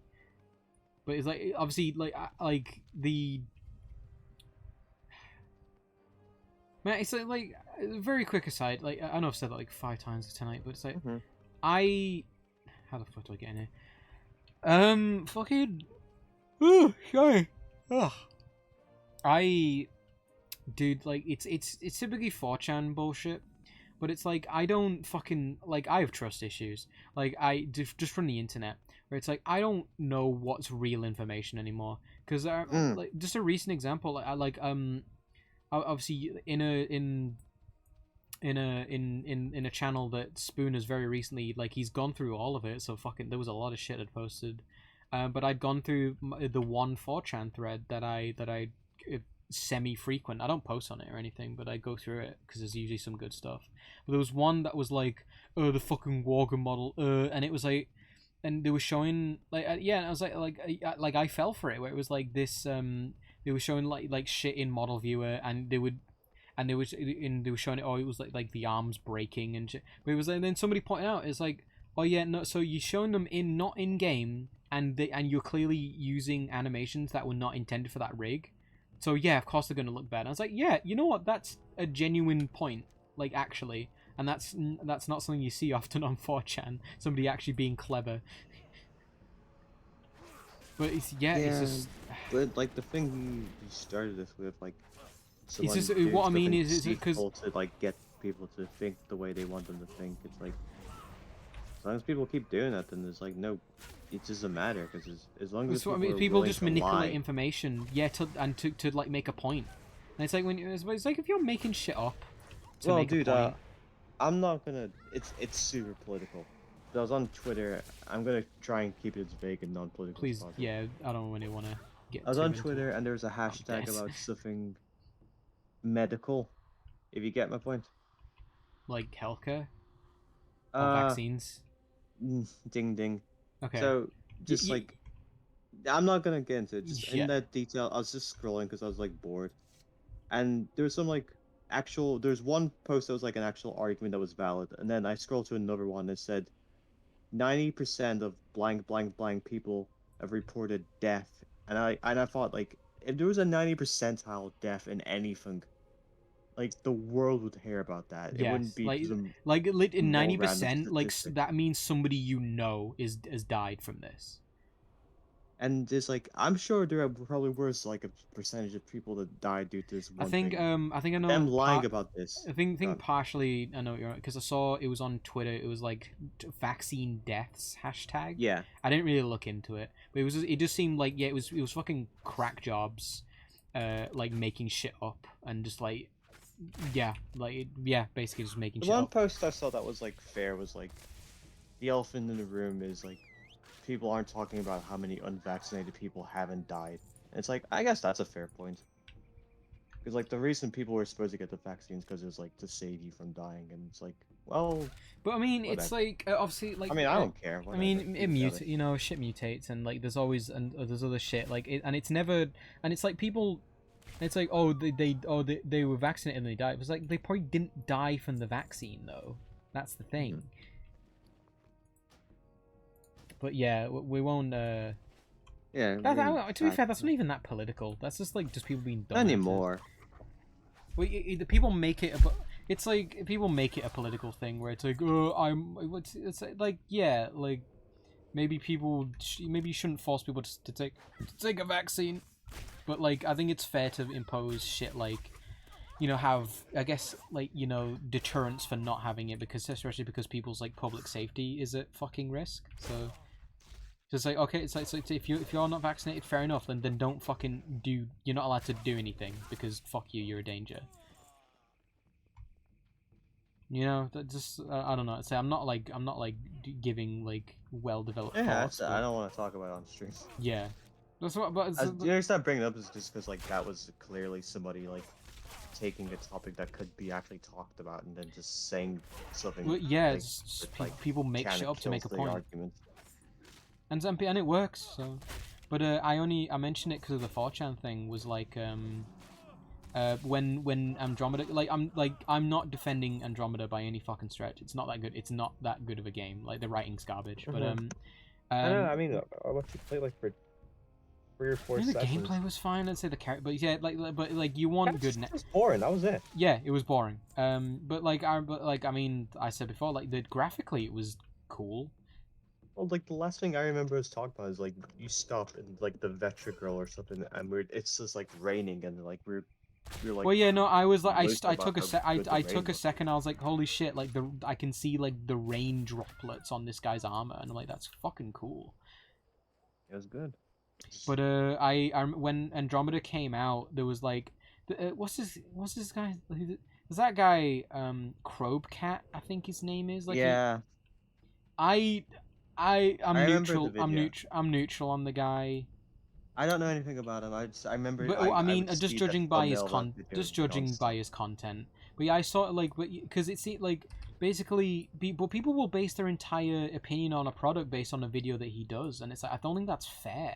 but it's like obviously like the man, it's like a very quick aside. Like I know I've said that like 5 times tonight, but it's like Mhm. how the fuck do I get in here? Fucking, oh, sorry, ugh. Dude, like it's typically 4chan bullshit, but it's like I don't fucking like I have trust issues. Like I just from the internet, where it's like I don't know what's real information anymore. Because like just a recent example, obviously in a channel that Spoon has very recently, like he's gone through all of it. So fucking there was a lot of shit I'd posted, but I'd gone through the one 4chan thread that I semi-frequent. I don't post on it or anything, but I go through it because there's usually some good stuff. But there was one that was like, the fucking Warger model, and it was like, and they were showing like, yeah, and I was like I fell for it, where it was like this, they were showing like shit in model viewer, and they were showing it. Oh, it was like the arms breaking and shit. But it was, and then somebody pointed out, it's like, oh yeah, no, so you're showing them not in game, and you're clearly using animations that were not intended for that rig. So yeah, of course they're gonna look bad. I was like, yeah, you know what? That's a genuine point, like actually, and that's not something you see often on 4chan. Somebody actually being clever. But it's just but like the thing you started this with, like, it's just doing what I mean something is because deceitful to like get people to think the way they want them to think. It's like as long as people keep doing that, then there's like no, it doesn't matter because as long as people just to manipulate lie, information, yeah, to like make a point. And it's like it's like if you're making shit up to well, make dude, a point. I'm not gonna. It's super political. I was on Twitter. I'm gonna try and keep it as vague and non-political. Please, as possible. yeah, I don't really want to get. I was too on into Twitter it. and there was a hashtag this. about something medical. If you get my point. Like healthcare or Uh, vaccines. ding ding. Okay. So just like, I'm not gonna get into it. Just Yeah. in that detail, I was just scrolling because I was like bored, and there was some like actual. There's one post that was like an actual argument that was valid, and then I scrolled to another one that said 90% of blank blank blank people have reported death, and I thought like if there was a 90 percentile death in anything, like the world would hear about that. It Yes, wouldn't be some like in small random 90%, like statistic. that means somebody you know has died from this. And there's like I'm sure there probably was like a percentage of people that died due to this one thing. I think I know Them lying about this. I think partially I know what you're right, because I saw it was on Twitter. It was like vaccine deaths hashtag. Yeah. I didn't really look into it, but it just seemed like, yeah, it was fucking crack jobs, like making shit up and just like, yeah, like yeah, basically just making The shit one up. post I saw that was like fair was like the elephant in the room is like people aren't talking about how many unvaccinated people haven't died. And it's like I guess that's a fair point. Because like the reason people were supposed to get the vaccines because it was like to save you from dying, and it's like, well, But I mean, it's whatever. like obviously like I mean I don't care. I Whatever. mean, it Do whatever. you know, shit mutates, and like there's always there's other shit like and it's never, and it's like people, it's like, oh they were vaccinated and they died. It was like they probably didn't die from the vaccine though. That's the thing. But yeah, we won't. Yeah. To be fair, that's not even that political. That's just like just people being dumb anymore. Well, the people make it. It's like people make it a political thing where it's like, oh, it's like, yeah, like maybe maybe you shouldn't force people to take a vaccine, but like I think it's fair to impose shit like, have, I guess, like, deterrence for not having it, because especially because people's like public safety is at fucking risk. So it's like, okay, it's like, so if you're not vaccinated, fair enough, then don't fucking do. You're not allowed to do anything because fuck you, you're a danger. That just I don't know. So I'm not like giving like well developed thoughts. I don't want to talk about it on stream. Yeah, that's what. But The reason I'm bringing it up is just because like that was clearly somebody like taking a topic that could be actually talked about and then just saying something. well, yeah, like, it's just that, like, people make kinda shit up to make a kills the point, argument. and it works. So, but I mentioned it because of the 4chan thing. Was like when Andromeda, I'm not defending Andromeda by any fucking stretch. It's not that good. It's not that good of a game. Like the writing's garbage. But I don't know. I mean, I watched you play like for 3 or 4 I mean, the sessions. gameplay was fine. I'd say the character, but yeah, like you want good. It was boring. That was it. Yeah, it was boring. But I mean, I said before, like graphically, it was cool. Well, like the last thing I remember us talking about is like you stop in like the Vetra Girl or something, and it's just like raining, and like we're like. Well, yeah, no, I was like, boasting I took about how good the I rain took a was. second. I was like, holy shit! Like I can see like the rain droplets on this guy's armor, and I'm like, that's fucking cool. It was good. But when Andromeda came out, there was like, what's this guy? Is that guy Cat? I think his name is. Like, Yeah. I'm I remember neutral. the I'm video. neutral on the guy. I don't know anything about him. I remember. But I mean, just judging by his content. But yeah, I saw it like, because it seemed like basically, people will base their entire opinion on a product based on a video that he does, and it's like I don't think that's fair.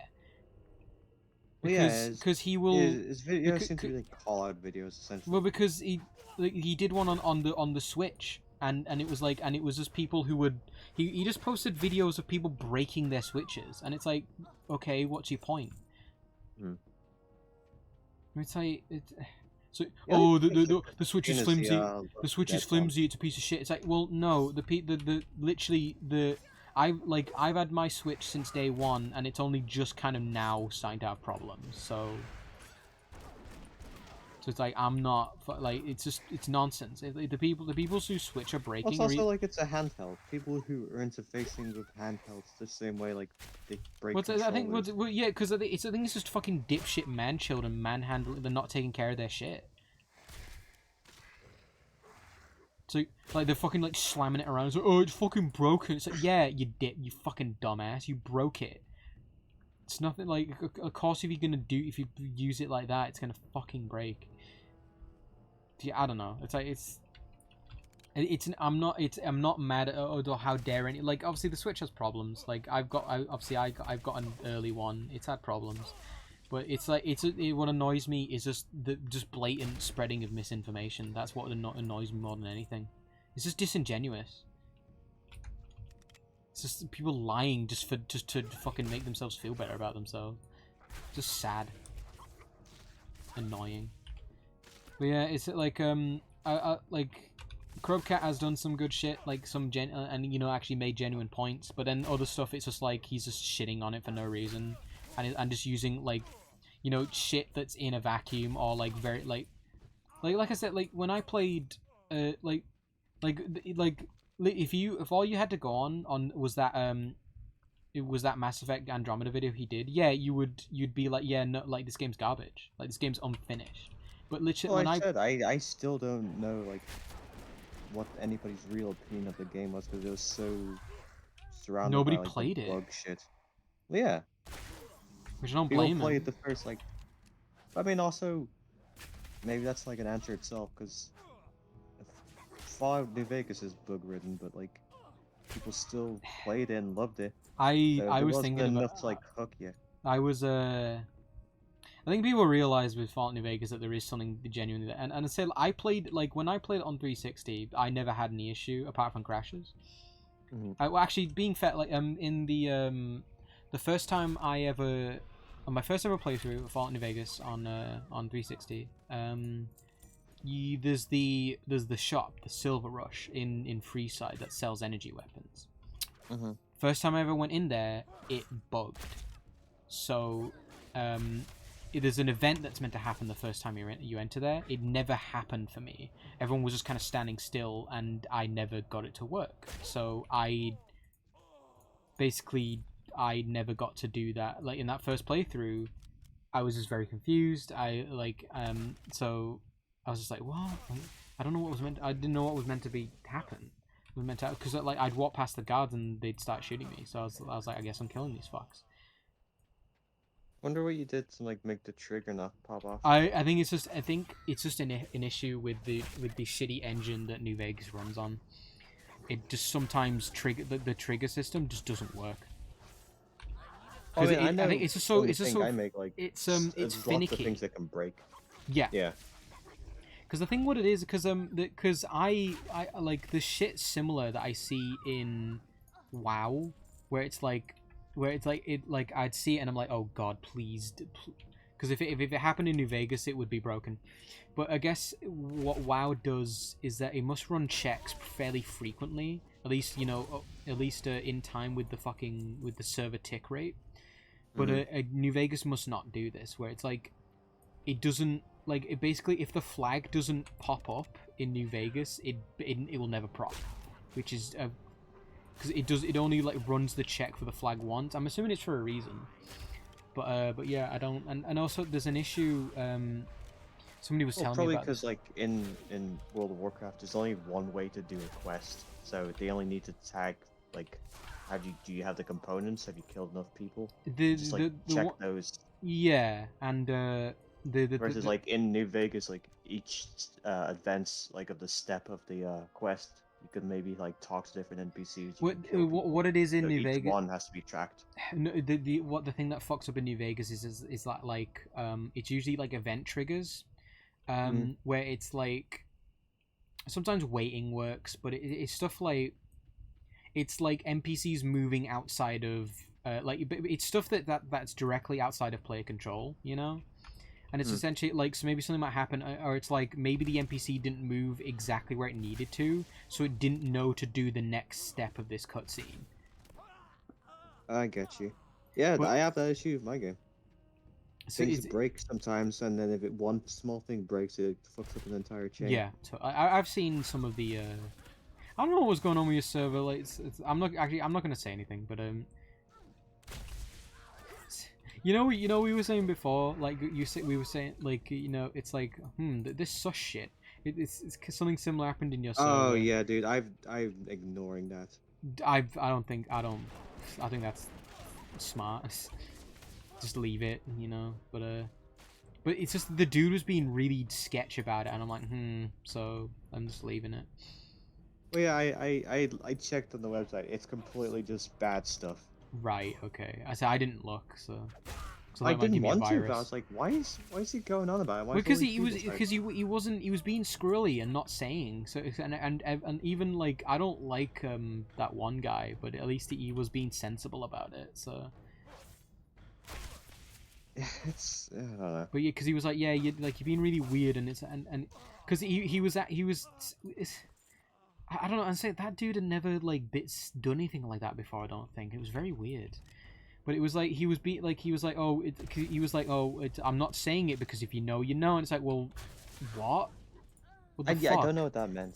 Because he will. His videos seem to be like call-out videos essentially. Well, because he did one on the Switch, and it was like, and it was just people who would he just posted videos of people breaking their Switches, and it's like, okay, what's your point? It's like so. Yeah, Oh, the Switch is Venus, flimsy. yeah, The Switch is Dead flimsy. It's a piece of shit. It's like, well, no. I've had my Switch since day one, and it's only just kind of now starting to have problems. So it's like I'm not like it's nonsense. The people who Switch are breaking. It's also like it's a handheld. People who are interfacing with handhelds the same way, like they break. I think, yeah, because I think it's just fucking dipshit man children manhandling. They're not taking care of their shit. So like they're fucking like slamming it around. It's like, oh, it's fucking broken. It's like, yeah, you fucking dumbass. You broke it. It's nothing like. Of course, if you use it like that, it's gonna fucking break. Yeah, I don't know. It's like I'm not mad at how dare any, like, obviously the Switch has problems. Like I've got an early one. It's had problems, but it's like what annoys me is just the blatant spreading of misinformation. That's what annoys me more than anything. It's just disingenuous. It's just people lying just to fucking make themselves feel better about themselves. Just sad, annoying. But yeah, it's like like Cat has done some good shit, like some and actually made genuine points. But then other stuff, it's just like he's just shitting on it for no reason, and just using like shit that's in a vacuum, or like very like I said, like when I played if all you had to go on was that it was that Mass Effect Andromeda video he did, yeah, you'd be like, yeah, no, like this game's garbage, like this game's unfinished. But literally, Well, I still don't know like what anybody's real opinion of the game was, because it was so surrounded Nobody by like, played the it. bug shit. Well, yeah, which I don't people blame played him. the first like. I mean, also maybe that's like an answer itself, because Fallout New Vegas is bug ridden, but like people still played it and loved it. I There was wasn't thinking enough about. to like hook you. I think people realize with Fallout New Vegas that there is something genuinely there. And I say, I played, like, when I played it on 360, I never had any issue apart from crashes. Well, actually, being fair, like, in the first time I ever, on my first ever playthrough of Fallout New Vegas on 360, there's the shop, the Silver Rush in Freeside, that sells energy weapons. First time I ever went in there, it bugged. So, there's an event that's meant to happen the first time you enter there. It never happened for me. Everyone was just kind of standing still, and I never got it to work. So I never got to do that. Like in that first playthrough, I was just very confused. So I was just like, what? I don't know what was meant. I didn't know what was meant to be happen. It was meant to, because like I'd walk past the guards and they'd start shooting me. So I was like, I guess I'm killing these fucks. Wonder what you did to like make the trigger not pop off. I think it's just an issue with the shitty engine that New Vegas runs on. It just sometimes the trigger system just doesn't work. I mean, I think it's just so I make like it's lots finicky. of things that can break. Yeah. Yeah. Because the thing what it is, because I like the shit similar that I see in WoW, where it's like I'd see it and I'm like, oh god, please, because if it happened in New Vegas, it would be broken. But I guess what WoW does is that it must run checks fairly frequently, at least in time with the server tick rate. But New Vegas must not do this, where it's like it doesn't. Like, it basically, if the flag doesn't pop up in New Vegas, it will never prop, which is because it only like runs the check for the flag once. I'm assuming it's for a reason, but yeah, I don't. And also there's an issue. Somebody was telling me probably about because like in World of Warcraft, there's only one way to do a quest, so they only need to tag like, do you have the components? Have you killed enough people? Just like check those. Yeah, and versus like in New Vegas, like each advance like of the step of the quest, you could maybe like talk to different NPCs. What it is in New Vegas? Each one has to be tracked. No, the thing that fucks up in New Vegas is that like it's usually like event triggers, where it's like sometimes waiting works, but it's stuff like it's like NPCs moving outside of it's stuff that's directly outside of player control, you know. And it's essentially like, so maybe something might happen, or it's like maybe the NPC didn't move exactly where it needed to, so it didn't know to do the next step of this cutscene. I get you. Yeah, I have that issue with my game. So Things break sometimes, and then if one small thing breaks, it fucks up an entire chain. Yeah, so I've seen some of the. I don't know what's going on with your server. Like, I'm not gonna say anything, but You know, we were saying before, like we were saying, like, you know, it's like, this sus shit. It's something similar happened in your server. Oh yeah, dude, I'm ignoring that. I think that's smart. Just leave it, you know. But it's just the dude was being really sketch about it, and I'm like, so I'm just leaving it. Well, yeah, I checked on the website. It's completely just bad stuff. Right. Okay. I didn't look, so. I didn't want to, but I was like, why is he going on about it? Because he was being squirrely and not saying so, and even like I don't like that one guy, but at least he was being sensible about it. So. It's I don't know. But yeah, because he was like, you're being really weird, and because he was. I don't know. And say that dude had never like done anything like that before. I don't think it was very weird. But it was like he was I'm not saying it because if you know, you know. And it's like, well, what? What the fuck? I don't know what that meant.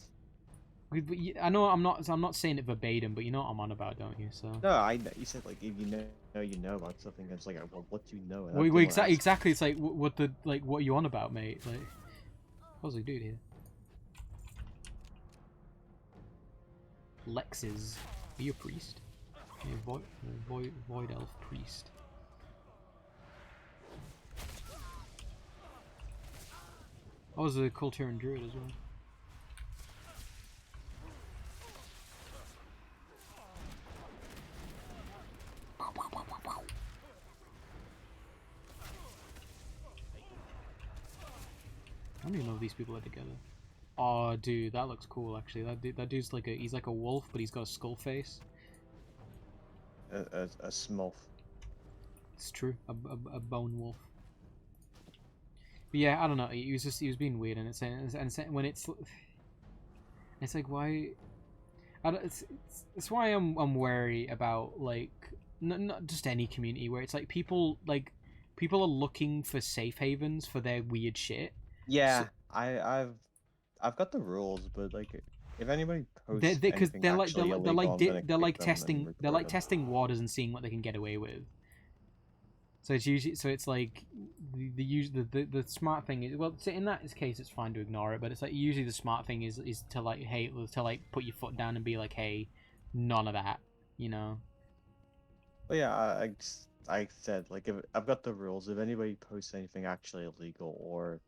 I know I'm not saying it verbatim, but you know what I'm on about, don't you? So. No, you said like if you know you know about something. It's like, well, what do you know? Well, exactly. It's like what are you on about, mate? Like, what's he doing here? Lexes, are you a priest? Yeah, void elf priest. I was a Culturian druid as well. I don't even know if these people are together. Oh, dude, that looks cool. Actually, that dude's like he's like a wolf, but he's got a skull face. A smurf. It's true, a bone wolf. But yeah, I don't know. He was being weird, and it's when it's like why. It's why I'm wary about like not just any community where it's like people people are looking for safe havens for their weird shit. Yeah, I've got the rules, but like, if anybody They're posts because anything they're like actually illegal, I'm gonna they're kick like them and report them. testing waters and seeing what they can get away with. So it's usually it's like the smart thing is, well, so in that case it's fine to ignore it, but it's like usually the smart thing is to like, hey, to like put your foot down and be like, hey, none of that, you know. But yeah, I said, like, if I've got the rules, if anybody posts anything actually illegal or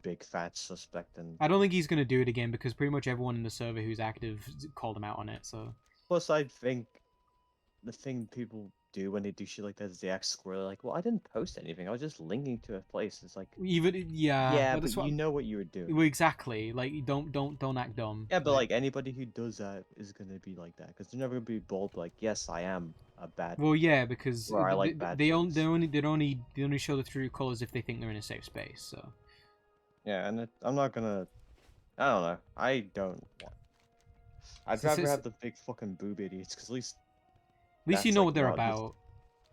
big fat suspect, then I don't think he's gonna do it again because pretty much everyone in the server who's active called him out on it. So plus I think the thing people do when they do shit like that is they act squirrely, like, well, I didn't post anything, I was just linking to a place. It's like, even yeah, but but that's what you know what you were doing. well, exactly. Like, don't act dumb. Yeah, but like anybody who does that is gonna be like that because they're never gonna be bold. Like, yes, I am a bad. Well, yeah, because Or I like bad they things. only show the true colors if they think they're in a safe space. So Yeah, and I'm not gonna. I don't know. I don't want. I'd rather have the big fucking boob idiots because at least you that's, know like, what they're not just- about.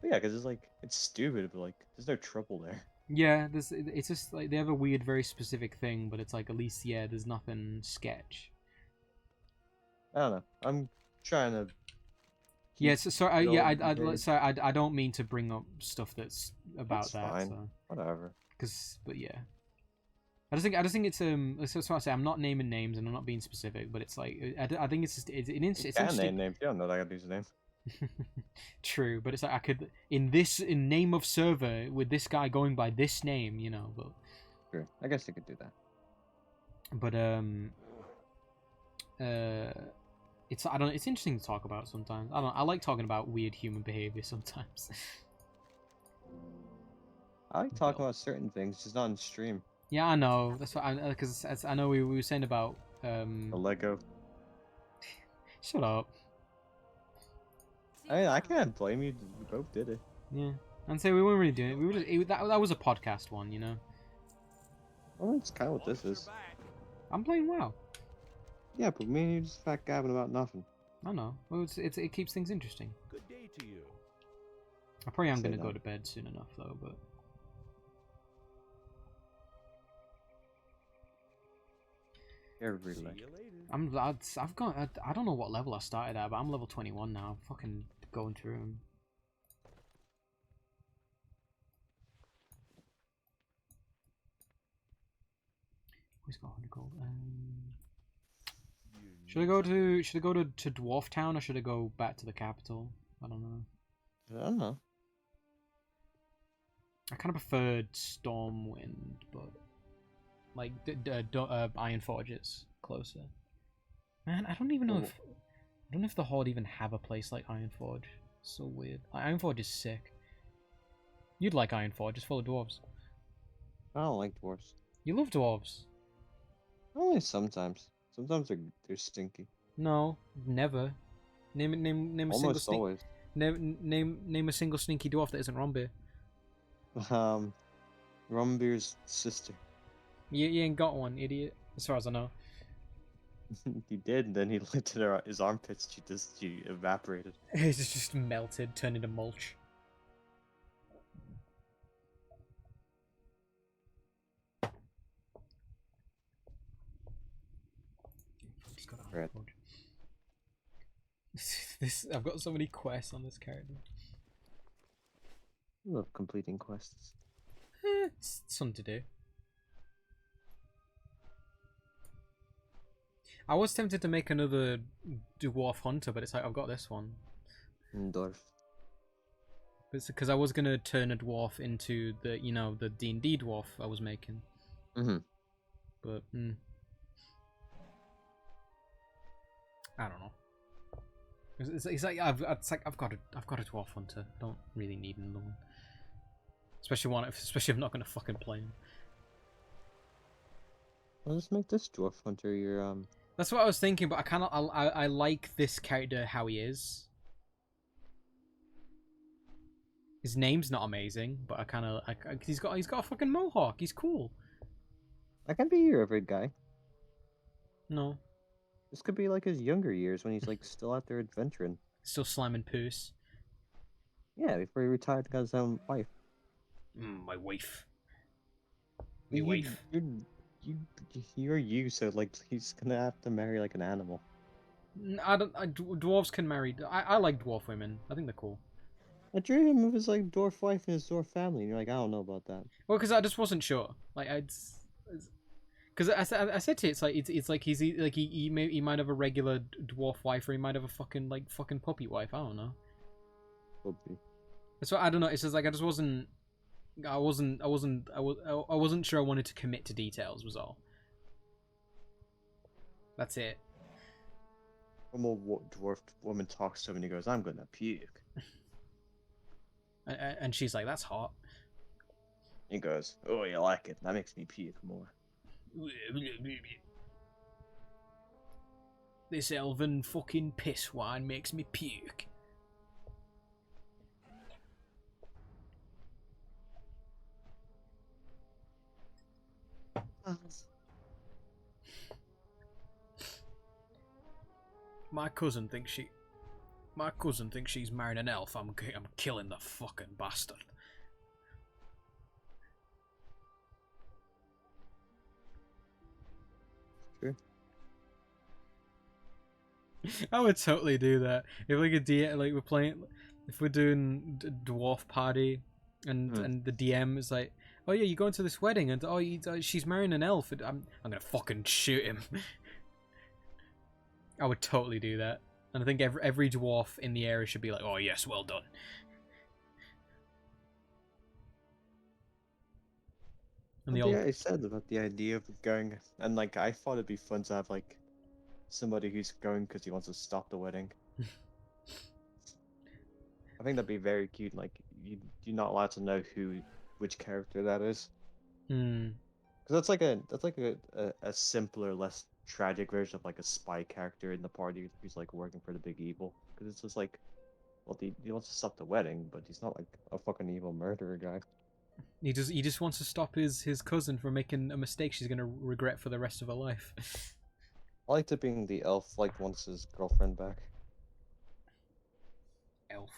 Yeah, because it's like it's stupid, but like there's no trouble there. Yeah, it's just like they have a weird, very specific thing, but it's like at least there's nothing sketch. I don't know. I'm trying to. Yeah, so I behaved. I don't mean to bring up stuff that's about That's that. fine. So. Whatever. But yeah, I just think it's That's what I say. I'm not naming names and I'm not being specific, but it's like I think it's just it's You interesting. can name names. You don't know that I gotta use a name. True, but it's like I could in name of server with this guy going by this name, you know. But Sure. I guess you could do that. but it's I don't. It's interesting to talk about sometimes. I like talking about weird human behavior sometimes. I like talking about certain things, just not on stream. Yeah, I know. That's what because I know we were saying about The Lego. Shut up. I mean, I can't blame you. You both did it. Yeah, and so we weren't really doing it. We were that was a podcast one, you know. Well, that's kind of what this is. I'm playing WoW. Yeah, but me and you just fat gabbing about nothing. I know. Well, it keeps things interesting. Good day to you. I probably am Say gonna that. go to bed soon enough though, but. Yeah, See really. you later. I've got I don't know what level I started at, but I'm level 21 now. I'm fucking going through them. Where's got gold? Should I go to Dwarf Town or should I go back to the capital? I don't know. I don't know. I kind of preferred Stormwind, but like Iron Forge is closer. Man, I don't even know if the Horde even have a place like Iron Forge. So weird. Iron Forge is sick. You'd like Iron Forge. It's full of dwarves. I don't like dwarves. You love dwarves. Only sometimes. Sometimes they're stinky. No, never. Name a single Almost always. name a single sneaky dwarf that isn't Rombeer. Rumbeer's sister. You ain't got one, idiot. As far as I know. He did, and then he looked at his armpits. She evaporated. It's just melted, turned into mulch. Just got Iron Right. Forge. I've got so many quests on this character. I love completing quests. It's something to do. I was tempted to make another Dwarf Hunter, but it's like I've got this one. Dwarf. But it's because I was gonna turn a dwarf into the the D&D dwarf I was making. Mhm. But I don't know. It's like I've got a Dwarf Hunter. I don't really need another one. Especially if I'm not gonna fucking play him. Well, let's make this Dwarf Hunter your That's what I was thinking, but I like this character how he is. His name's not amazing, but he's got a fucking mohawk. He's cool. I can be your every guy. No, This could be like his younger years when he's like still out there adventuring. still slamming poos. Yeah, before he retired to got his own wife. My wife. You, My wife. you're you, so like he's gonna have to marry like an animal. I don't. Dwarves can marry. I like dwarf women. I think they're cool. I dream him of his like dwarf wife and his dwarf family, and you're like, I don't know about that. Well, because I just wasn't sure. Like because I said to you, it's like he might have a regular dwarf wife or he might have a fucking puppy wife. I don't know. Would be. So I don't know. It's just like I just wasn't. I wasn't sure I wanted to commit to details. Was all. That's it. One more dwarf woman talks to him and he goes, I'm gonna puke. And she's like, "That's hot." He goes, oh, you like it? That makes me puke more. This elven fucking piss wine makes me puke. My cousin thinks she's marrying an elf. I'm killing the fucking bastard. True. I would totally do that if like we're playing, if we're doing dwarf party, and the DM is like, oh yeah, you're going to this wedding, and she's marrying an elf. And I'm gonna fucking shoot him. I would totally do that, and I think every dwarf in the area should be like, oh yes, well done. And the old Yeah, I said about the idea of going, and like I thought it'd be fun to have like somebody who's going because he wants to stop the wedding. I think that'd be very cute. Like you're not allowed to know which character that is, Hmm. because that's like a simpler, less tragic version of like a spy character in the party who's like working for the big evil. Because it's just like, well, he wants to stop the wedding, but he's not like a fucking evil murderer guy. He just wants to stop his cousin from making a mistake she's gonna regret for the rest of her life. I liked it being the elf like wants his girlfriend back. Elf.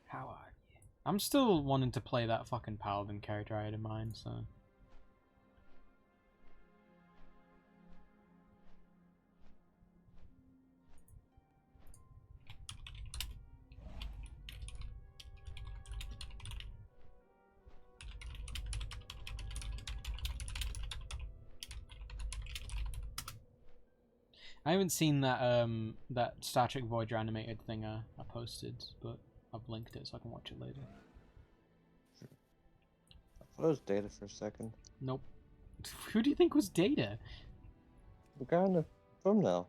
How are you? I'm still wanting to play that fucking paladin character I had in mind, so. I haven't seen that Star Trek Voyager animated thing I posted, but I've linked it so I can watch it later. I thought it was Data for a second. Nope. Who do you think was Data? The guy in the thumbnail.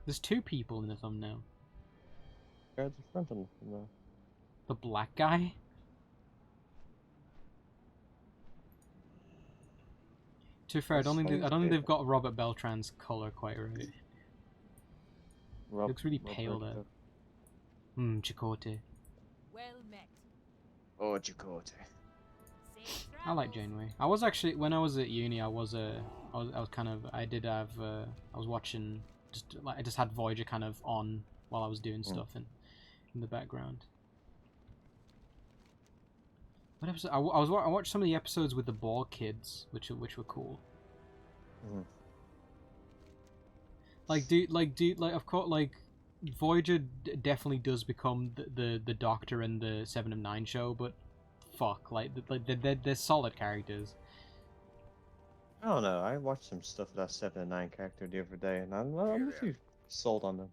There's two people in the thumbnail. The guy at the front of the thumbnail. The black guy? To be fair, I don't think they've got Robert Beltran's color quite right. Looks really pale there. Chakotay. Well met. Oh, Chakotay. Safe I like travels. Janeway. I was actually, when I was at uni, I was kind of, I was watching, I just had Voyager kind of on while I was doing stuff in the background. What episode? I watched some of the episodes with the Borg kids, which were cool. Of course, like Voyager definitely does become the Doctor and the 7 of 9 show, but fuck, they're solid characters. I don't know. I watched some stuff with that 7 and 9 character the other day, and I'm not too sold on them.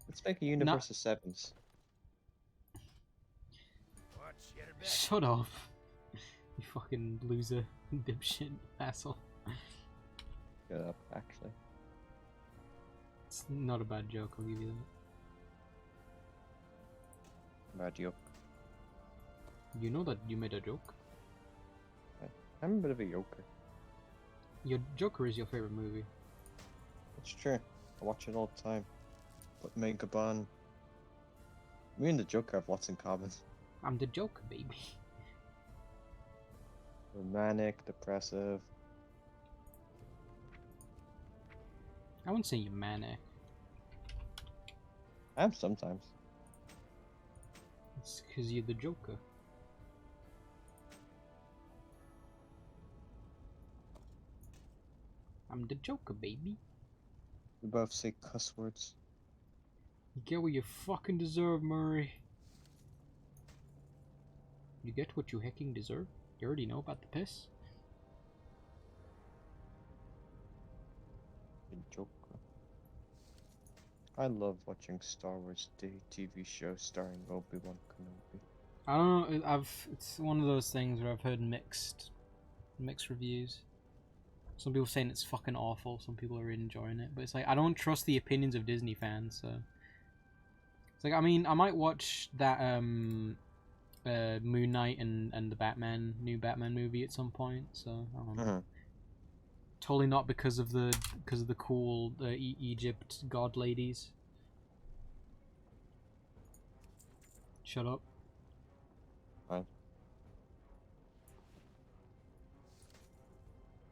Let's make a universe of sevens. Watch your back. Shut up, you fucking loser, dipshit asshole. Get up, actually. It's not a bad joke, I'll give you that. Bad joke. You know that you made a joke. I'm a bit of a joker. Your Joker is your favorite movie. It's true. I watch it all the time. But Mega Ban. Me and the Joker have lots in common. I'm the Joker, baby. We're manic, depressive. I wouldn't say you're manic. I am sometimes. It's because you're the Joker. I'm the Joker, baby. We both say cuss words. You get what you fucking deserve, Murray. You get what you hecking deserve. You already know about the piss. The Joker. I love watching Star Wars Day TV show starring Obi-Wan Kenobi. I don't know. It's one of those things where I've heard mixed reviews. Some people saying it's fucking awful. Some people are enjoying it, but it's like I don't trust the opinions of Disney fans. So it's like I mean I might watch that Moon Knight and the new Batman movie at some point. So I don't know. Totally not because of the cool Egypt god ladies. Shut up. Fine.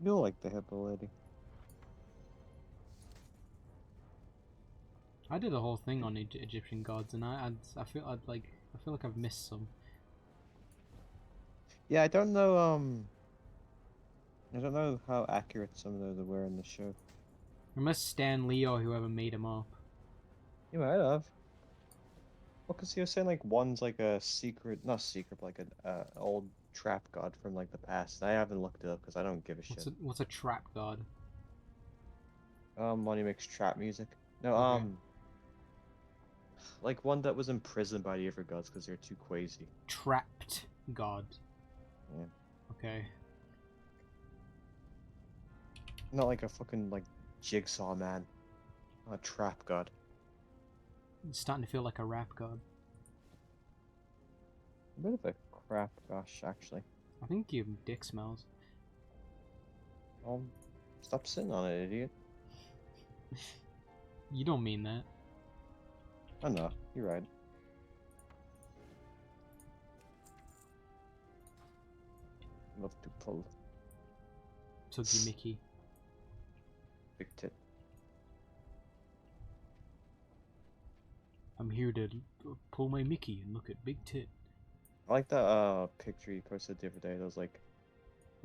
You like the hippo lady. I did a whole thing on Egyptian gods, and I feel like I've missed some. Yeah, I don't know. I don't know how accurate some of those were in the show. Unless Stan Lee or whoever made him up. You might have. Well, because you were saying like one's like a secret, not secret, but like an old trap god from like the past. I haven't looked it up because I don't give a shit. What's a trap god? When he makes trap music. No, Okay. like one that was imprisoned by the other gods because they're too crazy. Trapped god. Yeah. Okay. Not like a fucking like jigsaw man. Not a trap god. It's starting to feel like a rap god. A bit of a crap gosh, actually. I think your dick smells. Stop sitting on it, idiot. You don't mean that. I know, you're right. Love to pull Tuggy Mickey. big tit. I'm here to pull my Mickey and look at big tit. I like that picture you posted the other day. That was like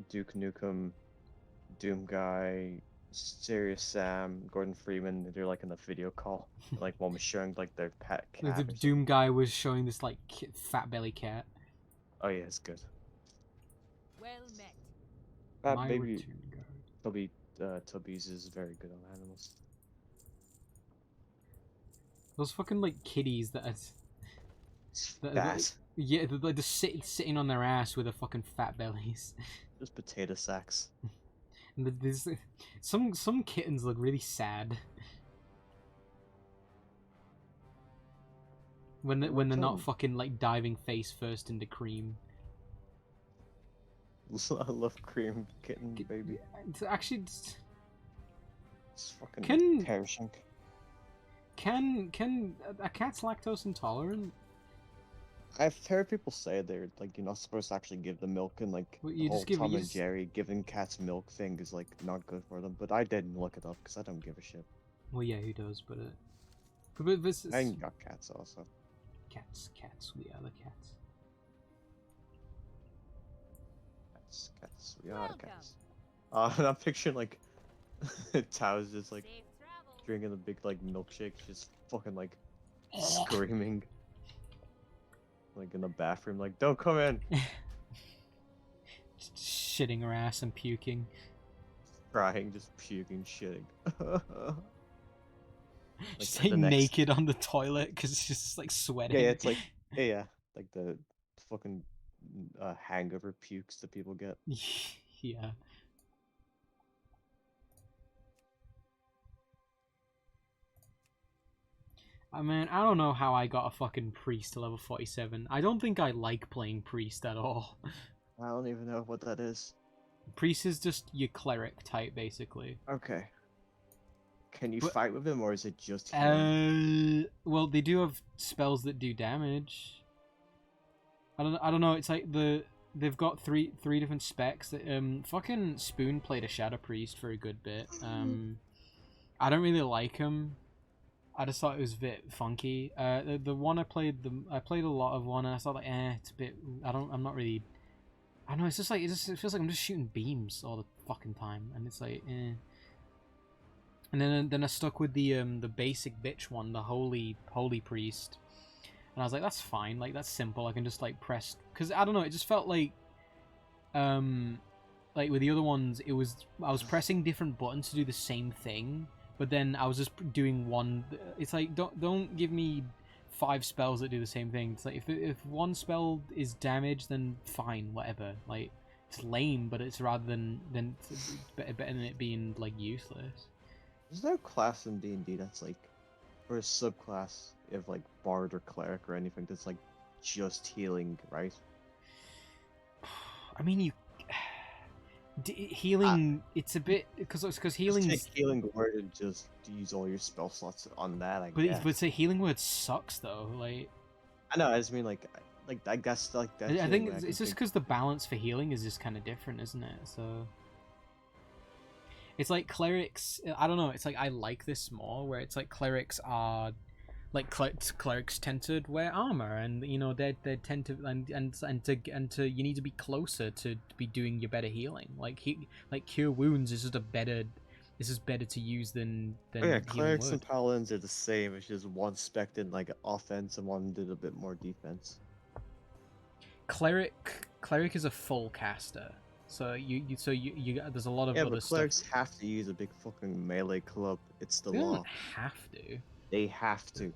Duke Nukem, Doom Guy, Serious Sam, Gordon Freeman. They're like in a video call. Like one was showing like their pet cat. The or something. Doom guy was showing this like fat belly cat. Oh yeah, it's good. Well met. That My baby return guard. Tubbies is very good on animals. Those fucking like kitties that are. That. Yeah, they're just sitting on their ass with their fucking fat bellies. Just potato sacks. And there's some kittens look really sad when they're not fucking like diving face first into cream. I love cream kitten baby. It's actually It's fucking Can- perishing. can a cat's lactose intolerant? I've heard people say they're like you're not supposed to actually give them milk, and like Well, the you whole just give- Tom you and just- Jerry giving cats milk thing is like not good for them. But I didn't look it up because I don't give a shit. Well, yeah, who does? But this I ain't got cats also. cats. We are the cats. Cats. We are the Welcome. cats. And I'm picturing like Tao's just like Safe travel. drinking a big like milkshake, just fucking like screaming. Like in the bathroom, like don't come in. Just shitting her ass and puking. Crying, just puking, shitting. Just the like next- naked on the toilet because it's just like sweating. Yeah, it's like yeah, like the fucking hangover pukes that people get. Yeah. I mean, I don't know how I got a fucking priest to level 47. I don't think I like playing priest at all. I don't even know what that is. Priest is just your cleric type, basically. Okay. Can you But- fight with him, or is it just healing? Well, they do have spells that do damage. I don't know. It's like they've got three different specs. Fucking Spoon played a Shadow Priest for a good bit. I don't really like him. I just thought it was a bit funky. The one I played a lot of one, and I thought like, it's a bit. I'm not really. I don't know. It's just like it feels like I'm just shooting beams all the fucking time, and it's like, eh. And then I stuck with the basic bitch one, the holy priest, and I was like, that's fine. Like that's simple. I can just like press, because I don't know. It just felt like with the other ones, I was pressing different buttons to do the same thing, but then I was just doing one. It's like don't give me 5 spells that do the same thing. It's like if one spell is damage, then fine, whatever. Like it's lame, but it's rather than it's better than it being like useless. There's no class in D&D that's like, or a subclass of like bard or cleric or anything that's like just healing, right? I mean, healing. It's a bit because healing. Just take healing word and just use all your spell slots on that. I But guess. but say healing word sucks though. Like I know. I just mean like I guess like that. I think it's just because the balance for healing is just kind of different, isn't it? So it's like clerics. I don't know. It's like I like this more, where it's like clerics are like clerics tend to wear armor, and you know they tend to and to you need to be closer to be doing your better healing. Like cure wounds is just a better. This is better to use than Oh yeah, healing clerics word. and paladins are the same. It's just one spec in like offense and one did a bit more defense. Cleric is a full caster, so you there's a lot of Yeah, other but stuff. clerics have to use a big fucking melee club. It's the They law. don't have to. They have to.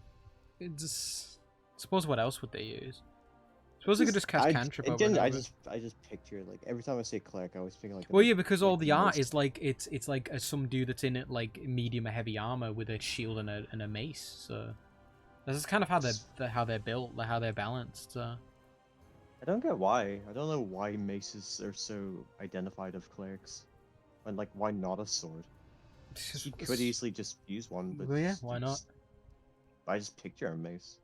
It's suppose what else would they use? Suppose they could just cast cantrip over and I over. just picture like every time I say cleric, I always think like. Well, yeah, because all like the art most- is like it's like some dude that's in it like medium or heavy armor with a shield and a mace. So this is kind of how they're built, how they're balanced. So. I don't get why. I don't know why maces are so identified of clerics, and like why not a sword? You could easily just use one, but Well, yeah, why not? I just picture a mace.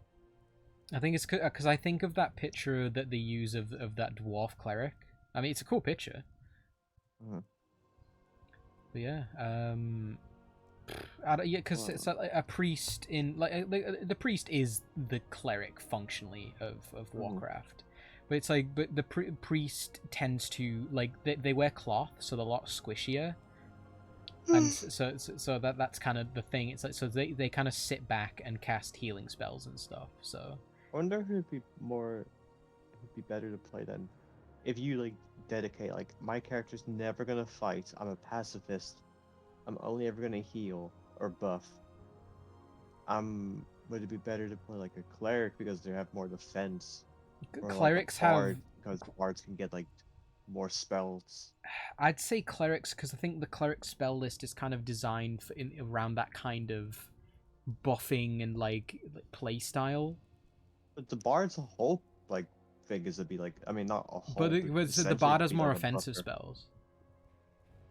I think it's because I think of that picture that they use of that dwarf cleric. I mean, it's a cool picture. Mhm. But yeah, yeah, because it's like a priest in the priest is the cleric functionally of Warcraft, but it's like the priest tends to like they wear cloth, so they're a lot squishier, and so that's kind of the thing. It's like so they kind of sit back and cast healing spells and stuff. So I wonder who would be better to play then, if you like dedicate like my character's never gonna fight. I'm a pacifist. I'm only ever gonna heal or buff. Would it be better to play like a cleric because they have more defense? Or clerics like a have. bard, because bards can get like more spells. I'd say clerics because I think the cleric spell list is kind of designed for around that kind of buffing and like play style. But the bard's whole like thing is to be like, I mean not a whole. But the essentially bard to has be, more like, a offensive buffer. spells.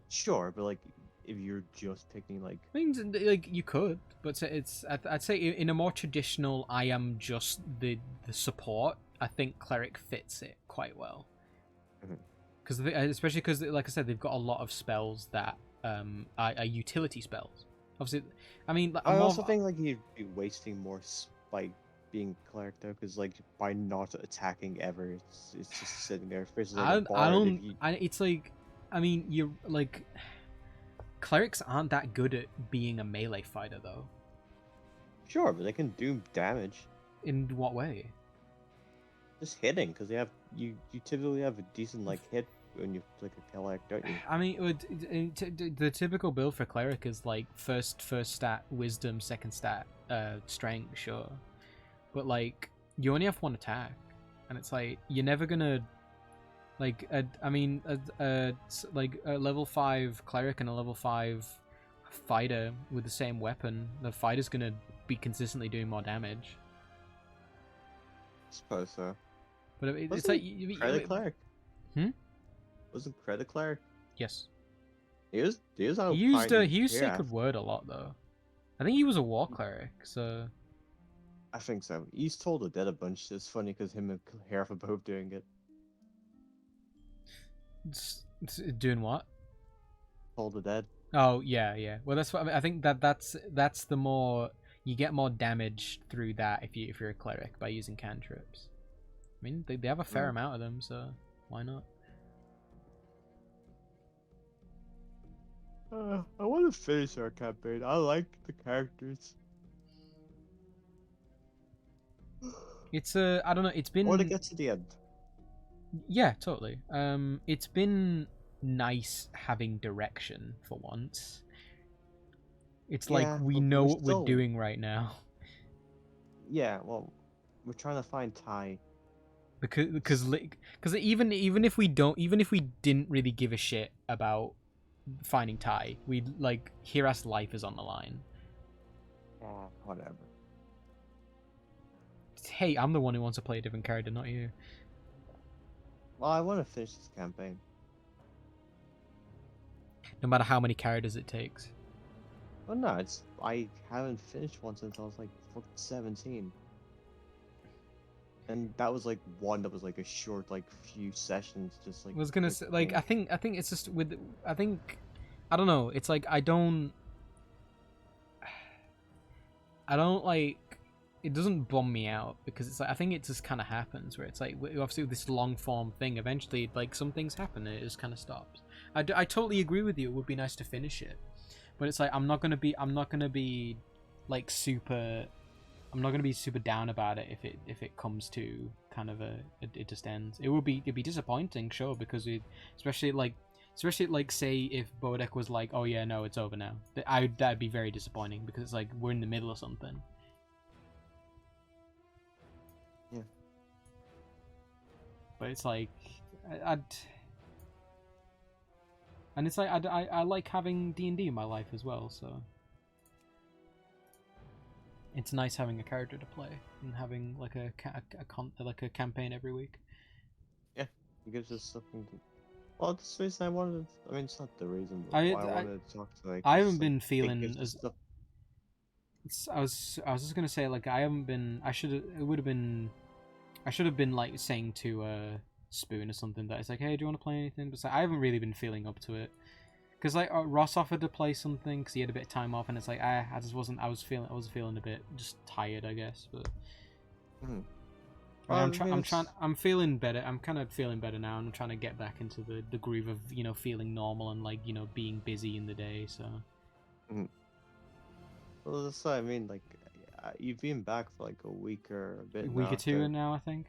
Sure, but like if you're just picking like. I mean, like you could, but I'd say in a more traditional, I am just the support. I think cleric fits it quite well. Because especially because, like I said, they've got a lot of spells that are utility spells. Obviously, I mean, like, I also think like you'd be wasting more by being cleric though, because like by not attacking ever, it's just sitting there. Versus, like, a bard, I if don't. you- It's like, I mean, you're like, clerics aren't that good at being a melee fighter though. Sure, but they can do damage. In what way? Just hitting, because you typically have a decent like hit when you click a cleric, don't you? I mean, the typical build for cleric is like first stat wisdom, second stat strength, sure, but like you only have one attack, and it's like you're never gonna like like a level 5 cleric and a level 5 fighter with the same weapon. The fighter's gonna be consistently doing more damage. I suppose so. But it's Wasn't like Credit cleric. Hmm? Wasn't credit cleric? Yes. He was on He used Pioneer Sacred Word a lot though. I think he was a war cleric, so I think so. He's told the dead a bunch. It's funny because him and Harif are both doing it. doing what? Told the dead. Oh yeah. Well, that's what I mean. I think that's the more you get more damage through that if you're a cleric by using cantrips. I mean, they have a fair amount of them, so why not? I want to finish our campaign. I like the characters. It's I don't know. It's been. I want to get to the end. Yeah, totally. It's been nice having direction for once. It's like Yeah, we but know we're what we're still- doing right now. Yeah, well, we're trying to find Ty. Because even if we didn't really give a shit about finding Ty, we'd like Hira's life is on the line. Yeah, whatever. Hey, I'm the one who wants to play a different character, not you. Well, I want to finish this campaign. No matter how many characters it takes. Well, no, I haven't finished one since I was like 17. And that was like one that was like a short like few sessions, just like. I was gonna say, like, I think it's just with I don't know. It's like I don't like. It doesn't bum me out because it's like I think it just kind of happens where it's like obviously with this long form thing, eventually like some things happen and it just kind of stops. I totally agree with you. It would be nice to finish it, but it's like I'm not gonna be like super. I'm not gonna be super down about it if it comes to kind of it just ends. It'd be disappointing, sure, because especially like say if Bodek was like, oh yeah, no, it's over now. That'd be very disappointing because it's like we're in the middle of something. Yeah. But it's like and it's like I like having D&D in my life as well, so it's nice having a character to play and having like a campaign every week. Yeah, it gives us something to. Well, that's the reason I wanted. I mean, it's not the reason why I wanted to talk to. Like, I it's, haven't been like, it feeling gives us as. stuff. I was just gonna say like I haven't been. I should have been like saying to Spoon or something that it's like, hey, do you want to play anything? But it's like, I haven't really been feeling up to it. Because like Ross offered to play something because he had a bit of time off, and it's like I just wasn't. I was feeling a bit just tired, I guess. But I mean, I'm feeling better. I'm kind of feeling better now, and I'm trying to get back into the groove of feeling normal and like being busy in the day. So. Well, that's what I mean. Like, you've been back for like a week or a bit. A week now, or two so- now, I think.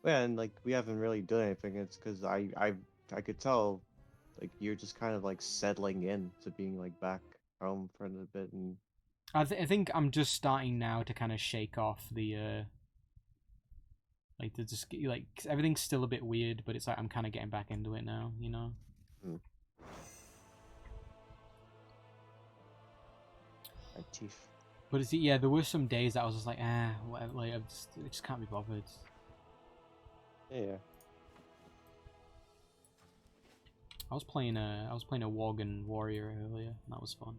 Yeah, and like we haven't really done anything. It's because I could tell, like you're just kind of like settling in to being like back home for a little bit, and I think I'm just starting now to kind of shake off the like the just like 'cause everything's still a bit weird, but it's like I'm kind of getting back into it now, my teeth. But it's yeah, there were some days that I was just like, whatever, like I just can't be bothered. Yeah. I was playing a Worgen warrior earlier, and that was fun.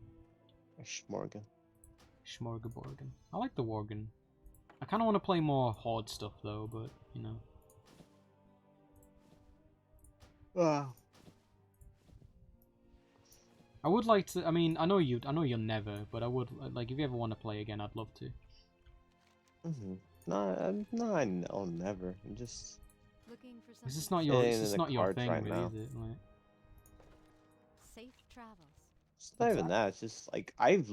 A Schmorgan. Schmorgaborgen. I like the Worgen. I kind of want to play more Horde stuff though, but Wow. I would like to. I mean, I know you'll never, but I would like if you ever want to play again, I'd love to. No, I'll never. I'm just. Looking for This is something not your. Staying This in is the not your cards thing, right really, now. is it? Like, safe travels. It's not even that. It's just like I've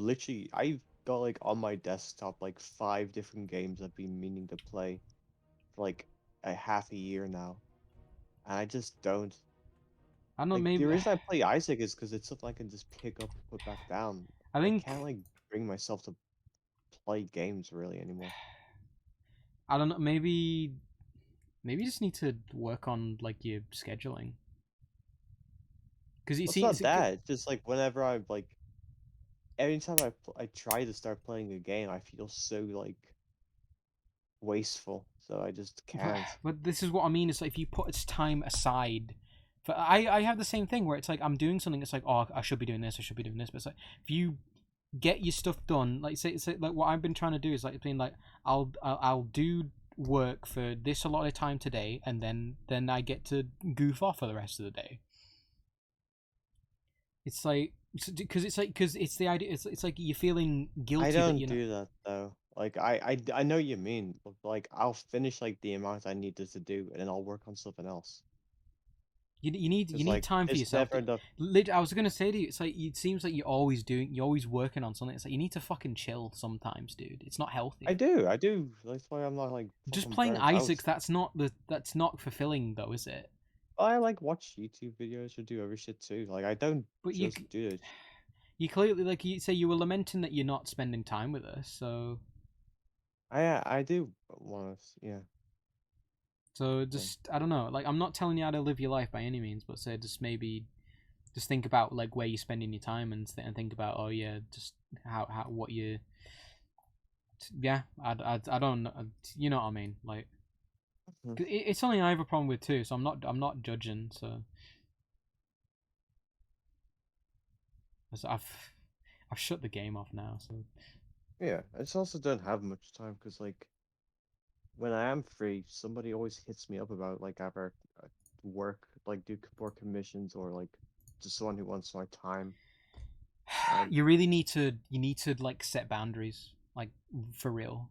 got like on my desktop like 5 different games I've been meaning to play for like a half a year now, and I just don't. I don't know. Like, Maybe the reason I play Isaac is because it's something I can just pick up and put back down. I think can't like bring myself to play games really anymore. I don't know. Maybe you just need to work on like your scheduling. Because you Well, see, it's not that. It's just like whenever I'm like, anytime I try to start playing a game, I feel so like wasteful. So I just can't. But this is what I mean. It's like if you put its time aside. For I have the same thing where it's like I'm doing something. It's like, oh, I should be doing this. I should be doing this. But it's like if you get your stuff done, like say like what I've been trying to do is like being like I'll do work for this a lot of time today, and then I get to goof off for the rest of the day. It's like because it's the idea. It's like you're feeling guilty I that don't you're not. do that though. Like I know what you mean. But, like I'll finish like the amount I needed to do, and then I'll work on something else. You It's need like time for it's yourself. never enough. I was gonna say to you, it's like it seems like you're always working on something. It's like you need to fucking chill sometimes, dude. It's not healthy. I do. That's why I'm not like Just fucking playing burnt out. Isaac, that's not fulfilling though, is it? I like watch YouTube videos or do other shit too. Like I don't But just do it. you clearly like you say you were lamenting that you're not spending time with us, so I do want to. Yeah. just I don't know. Like I'm not telling you how to live your life by any means, but say just maybe just think about like where you're spending your time and think about oh yeah, just how what you yeah I don't know, you know what I mean like. Mhm. It's something I have a problem with too, so I'm not judging. So I've shut the game off now. So Yeah. I just also don't have much time because like when I am free, somebody always hits me up about like ever work, like do more commissions or like just someone who wants my time. And you need to like set boundaries like for real.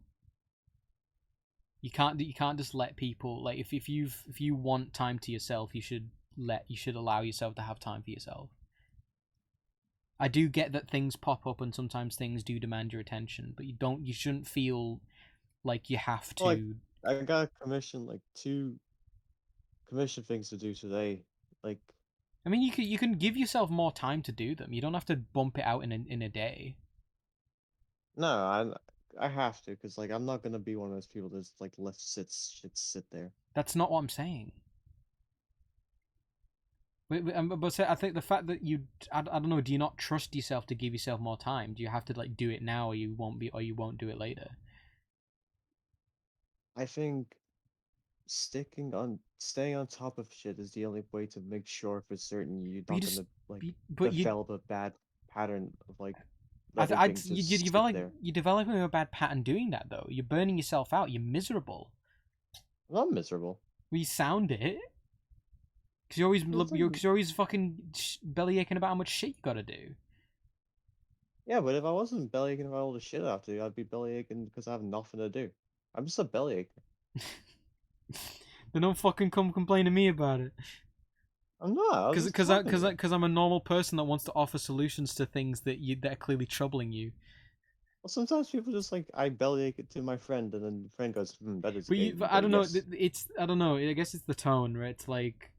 You can't just let people like if you want time to yourself, you should allow yourself to have time for yourself. I do get that things pop up and sometimes things do demand your attention, but you shouldn't feel like you have to. like I got a commission like 2 commission things to do today. Like I mean, you can give yourself more time to do them. You don't have to bump it out in a day. no, I have to because like I'm not gonna be one of those people that's like let shit sit there. That's not what I'm saying. But I think the fact that I don't know, do you not trust yourself to give yourself more time? Do you have to like do it now, or you won't do it later? I think staying on top of shit is the only way to make sure for certain you're But you not just, gonna like but you, develop a bad pattern of like I, letting I, things just sit there. you're developing a bad pattern doing that though. You're burning yourself out. You're miserable. I'm not miserable. We sound it. Cause you're always It's like, you're, cause you're always fucking belly aching about how much shit you gotta do. yeah, but if I wasn't belly aching about all the shit I have to do, I'd be belly aching because I have nothing to do. I'm just a belly ache. Then don't fucking come complain to me about it. I'm not. I was just talking to you. Because I'm a normal person that wants to offer solutions to things that are clearly troubling you. Well, sometimes people just like I belly ache it to my friend, and then the friend goes, "That is gay." But You I go, don't know. "Yes." It's I don't know. I guess it's the tone, right? It's like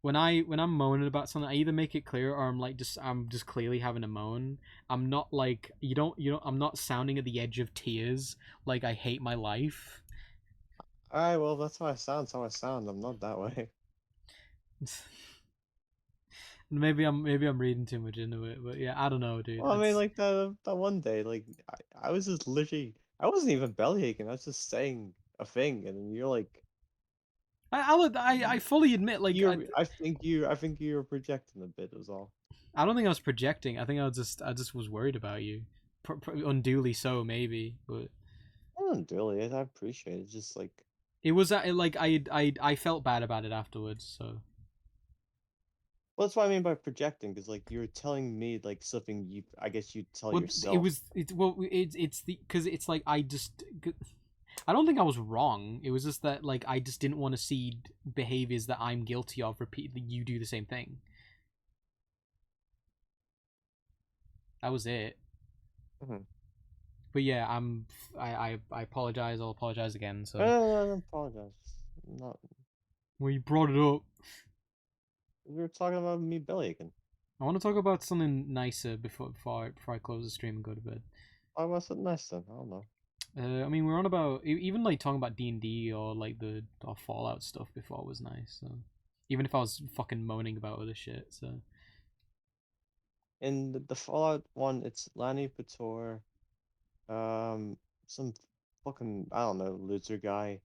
when I'm moaning about something, I either make it clear or I'm just clearly having a moan. I'm not like you don't. I'm not sounding at the edge of tears like I hate my life. All right, well, that's how I sound. That's how I sound. I'm not that way. Maybe I'm reading too much into it, but yeah, I don't know, dude. Well, I mean, like that one day, like I was just literally, I wasn't even belly aching. I was just saying a thing, and then you're like, I fully admit, like I think you were projecting a bit. Was all. I don't think I was projecting. I think I just was worried about you, unduly so maybe, but I don't really. I appreciate it. Just like it was like I felt bad about it afterwards. So well, that's what I mean by projecting, because like you're telling me like something you, I guess you tell well, yourself. it's the because it's like I don't think I was wrong. It was just that like I just didn't want to see behaviors that I'm guilty of repeatedly. You do the same thing. That was it. Mhm. But yeah, I apologize. I'll apologize again. So I apologize. Not. well, you brought it up. We were talking about me belly aching. I want to talk about something nicer before I close the stream and go to bed. Why was it nice then? I don't know. I mean, we're on about even like talking about D&D or like the or Fallout stuff before was nice. So even if I was fucking moaning about other shit, so In the Fallout one, it's Lanny Pator, um, some fucking I don't know lizard guy.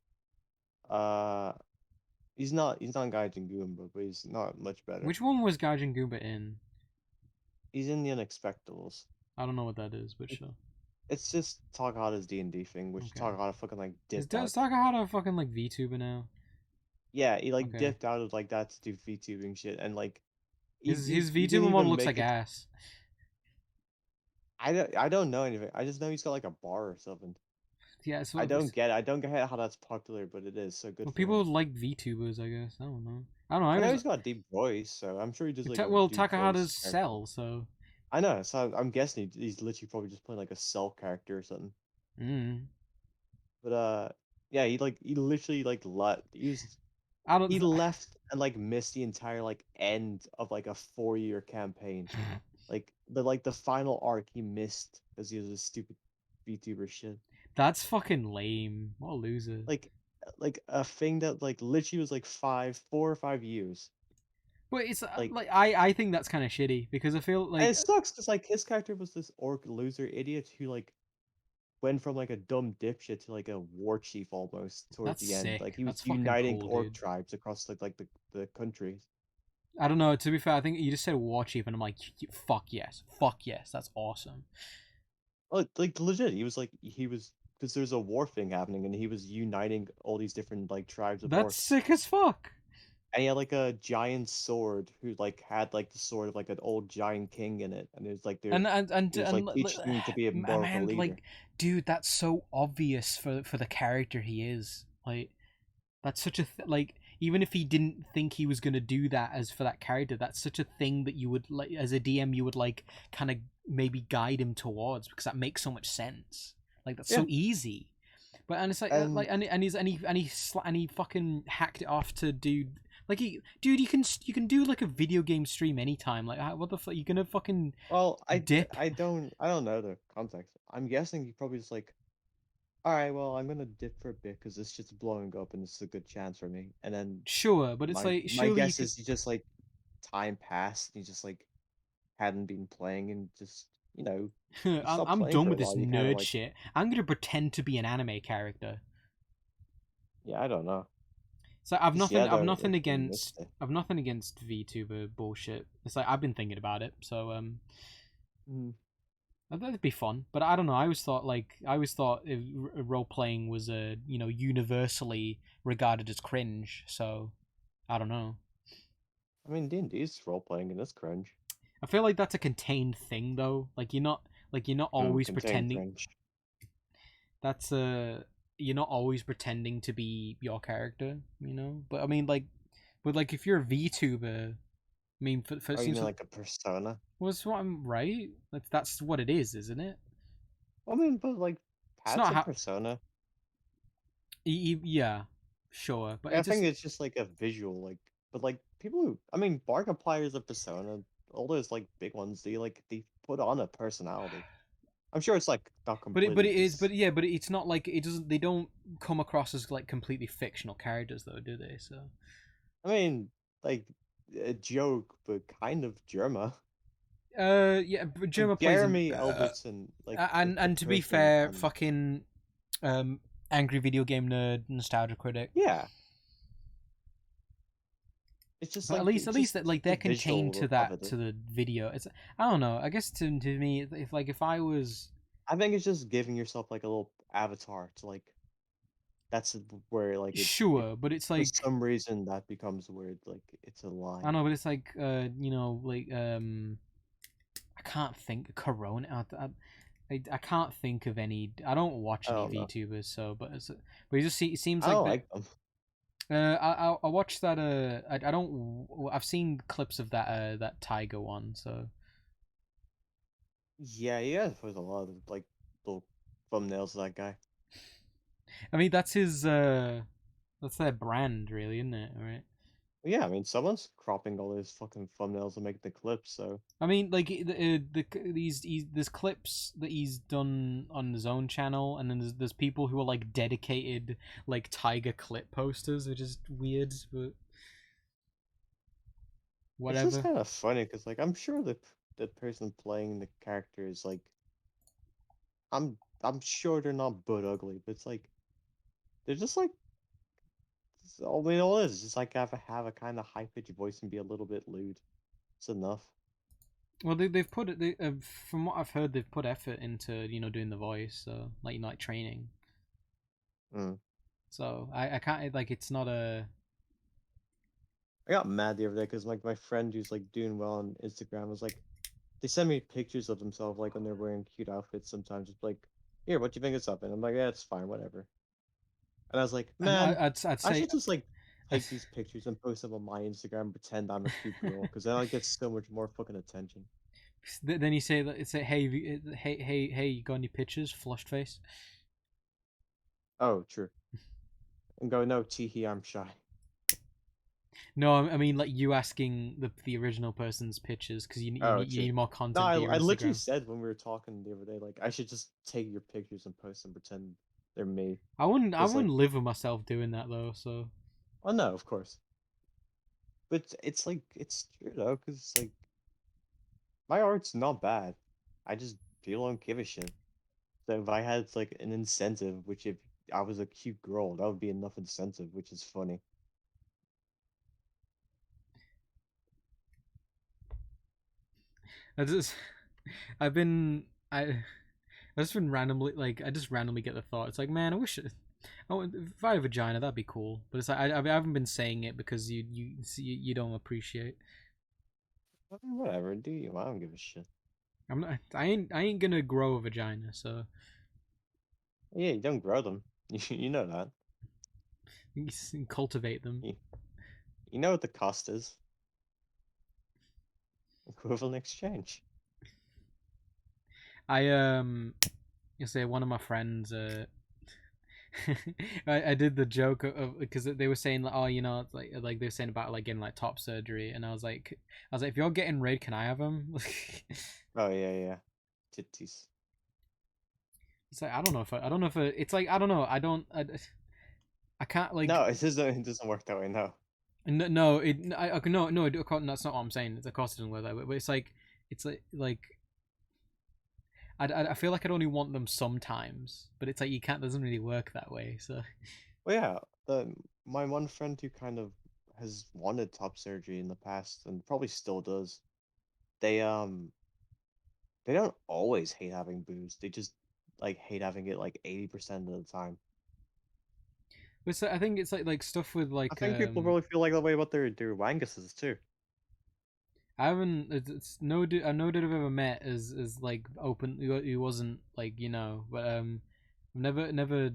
Uh, he's not Gaijin Goomba, but he's not much better. which one was Gaijin Goomba in? He's in the Unexpectables. I don't know what that is, but sure. It's just Takahata's D&D thing, which Okay. Takahata fucking like Is dipped out. Takahata fucking like VTuber now? Yeah, he like Okay. dipped out of like that to do VTubing shit, and like His he didn't VTuber model even looks make like it. ass. I don't know anything. I just know he's got like a bar or something. Yeah, it's I what don't get it. I don't get how that's popular, but it is. So good well, for him. people like VTubers, I guess. I don't know. I don't know. I I know was he's got a deep voice, so I'm sure he does like a well, deep Takahata's voice character. Cell, so I know, so I'm guessing he's literally probably just playing like a Cell character or something. mm. But yeah, he literally like I don't. he left and like missed the entire like end of like a 4-year campaign. Like the final arc he missed because he was a stupid VTuber shit. That's fucking lame. What a loser. Like a thing that like literally was like 4 or 5 years. But it's Like like I think that's kind of shitty because I feel and like it sucks because like his character was this orc loser idiot who like went from like a dumb dipshit to like a war chief almost towards that's the end. sick. Like he was That's fucking uniting cool, orc dude. tribes across the country. I don't know. To be fair, I think you just said war chief, and I'm like, fuck yes, that's awesome. Like legit, he was because there's a war thing happening and he was uniting all these different like tribes of That's orcs. sick as fuck. And he had like a giant sword who like had like the sword of like an old giant king in it, and it was like And he was like teaching me to be more of a man, leader. like, dude, that's so obvious for the character he is. Like, that's such a like. Even if he didn't think he was gonna do that as for that character, that's such a thing that you would like as a DM. You would like kind of maybe guide him towards because that makes so much sense. Like that's Yeah, so easy. But and it's like and and he fucking hacked it off to do like dude you can do like a video game stream anytime. Like what the fuck you gonna fucking well, dip? I don't know the context. I'm guessing he probably just like, all right, well, I'm gonna dip for a bit because this shit's blowing up and this is a good chance for me. And then Sure, but it's my like my surely you guess could. is he just like time passed and he just like hadn't been playing and just he stopped I'm playing done for a with this while. You kind of nerd like, shit. I'm gonna pretend to be an anime character. yeah, I don't know. So Just yeah, I've though, nothing like you missed against it. VTuber bullshit. It's like I've been thinking about it, so Mm. that'd be fun. But I don't know. I always thought role playing was universally regarded as cringe. So I don't know. I mean, D&D's role playing and it's cringe. I feel like that's a contained thing though. Like you're not always Contain pretending. cringe. That's you're not always pretending to be your character, you know. But I mean, but like if you're a VTuber, I mean, for it Oh, you seems mean like a persona? was what I'm right. That's what it is, isn't it? I mean, but like, It's that's not a how. persona. Yeah, sure, but I it think just it's just like a visual, like, but like people who, I mean, Markiplier is a persona. All those like big ones, they put on a personality. I'm sure it's like not but completely it is just. but yeah but it's not like it doesn't they don't come across as like completely fictional characters though, do they? So I mean, like a joke, but kind of Germa. yeah, but Like Germa plays a Jeremy Albertson, like the and to be person fair, on. fucking angry video game nerd, nostalgia critic. Yeah, it's just But like at least that like the they're contained visual of it. to the video. It's I don't know. I guess to me, if I was I think it's just giving yourself like a little avatar to like that's where like it sure, but it's for like some reason that becomes weird, like it's a I lie. don't know, but it's like I can't think Corona. I can't think of any. I don't watch I any don't know. VTubers, so but it seems I like don't that. like them. I watched that. I don't. I've seen clips of that Tiger one. So Yeah, he has put a lot of like little thumbnails of that guy. I mean that's their brand, really, isn't it? Right. But yeah, I mean someone's cropping all those fucking thumbnails and making the clips, so I mean, like there's clips that he's done on his own channel, and then there's people who are like dedicated like Tiger clip posters, which is weird, but it's just whatever. kind of funny because like I'm sure the person playing the character is like I'm sure they're not butt ugly, but it's like they're just like all I mean all it is just like have a kind of high pitched voice and be a little bit lewd. It's enough. Well, they've put it. From what I've heard, they've put effort into doing the voice, so like training. Mm. So I can't like it's not a I got mad the other day because like my friend who's like doing well on Instagram was like, they send me pictures of themselves like when they're wearing cute outfits sometimes. It's like, here, what do you think it's up? And I'm like, yeah, it's fine, whatever. And I was like, And man, I'd I say should just like take these pictures and post them on my Instagram and pretend I'm a cute girl, because then I get so much more fucking attention. then you say that say hey hey you got any pictures? Flushed face. Oh, true. And go, no, teehee, I'm shy. No, I mean like you asking the original person's pictures because Oh, you true. need more No, content for your I literally Instagram. said when we were talking the other day, like I should just take your pictures and post them, pretend they're me. I Because like, wouldn't live with myself doing that though. So oh no, of course. But it's like it's true though, because like my art's not bad. I just people don't give a shit. So if I had like an incentive, which if I was a cute girl, that would be enough incentive, which is funny. I just I've been I just been randomly like I just randomly get the thought. It's like man, I wish if I had a vagina that'd be cool. But it's like I haven't been saying it because you don't appreciate. I mean, whatever, do you? I don't give a shit. I ain't gonna grow a vagina. So Yeah, you don't grow them. You know that. cultivate them. You, you know what the cost is. Equivalent exchange. You say one of my friends I did the joke of because they were saying like oh you know it's like they were saying about like getting like top surgery and I was like if you're getting raid can I have them. Oh yeah, yeah. Titties. It's like I don't know if it's like I don't know I can't like No, it doesn't work that way, no. no no it I no no that's not what I'm saying. It's of course it doesn't work that way but it's like I feel like I'd only want them sometimes but it's like you can't doesn't really work that way so Well yeah, the my one friend who kind of has wanted top surgery in the past and probably still does, they they don't always hate having boobs. They just like hate having it like 80% of the time. but I think it's like stuff with I like think people probably feel like that way about their wanguses too. I haven't. It's no dude I've ever met is like open. Who wasn't like you know. But I've never.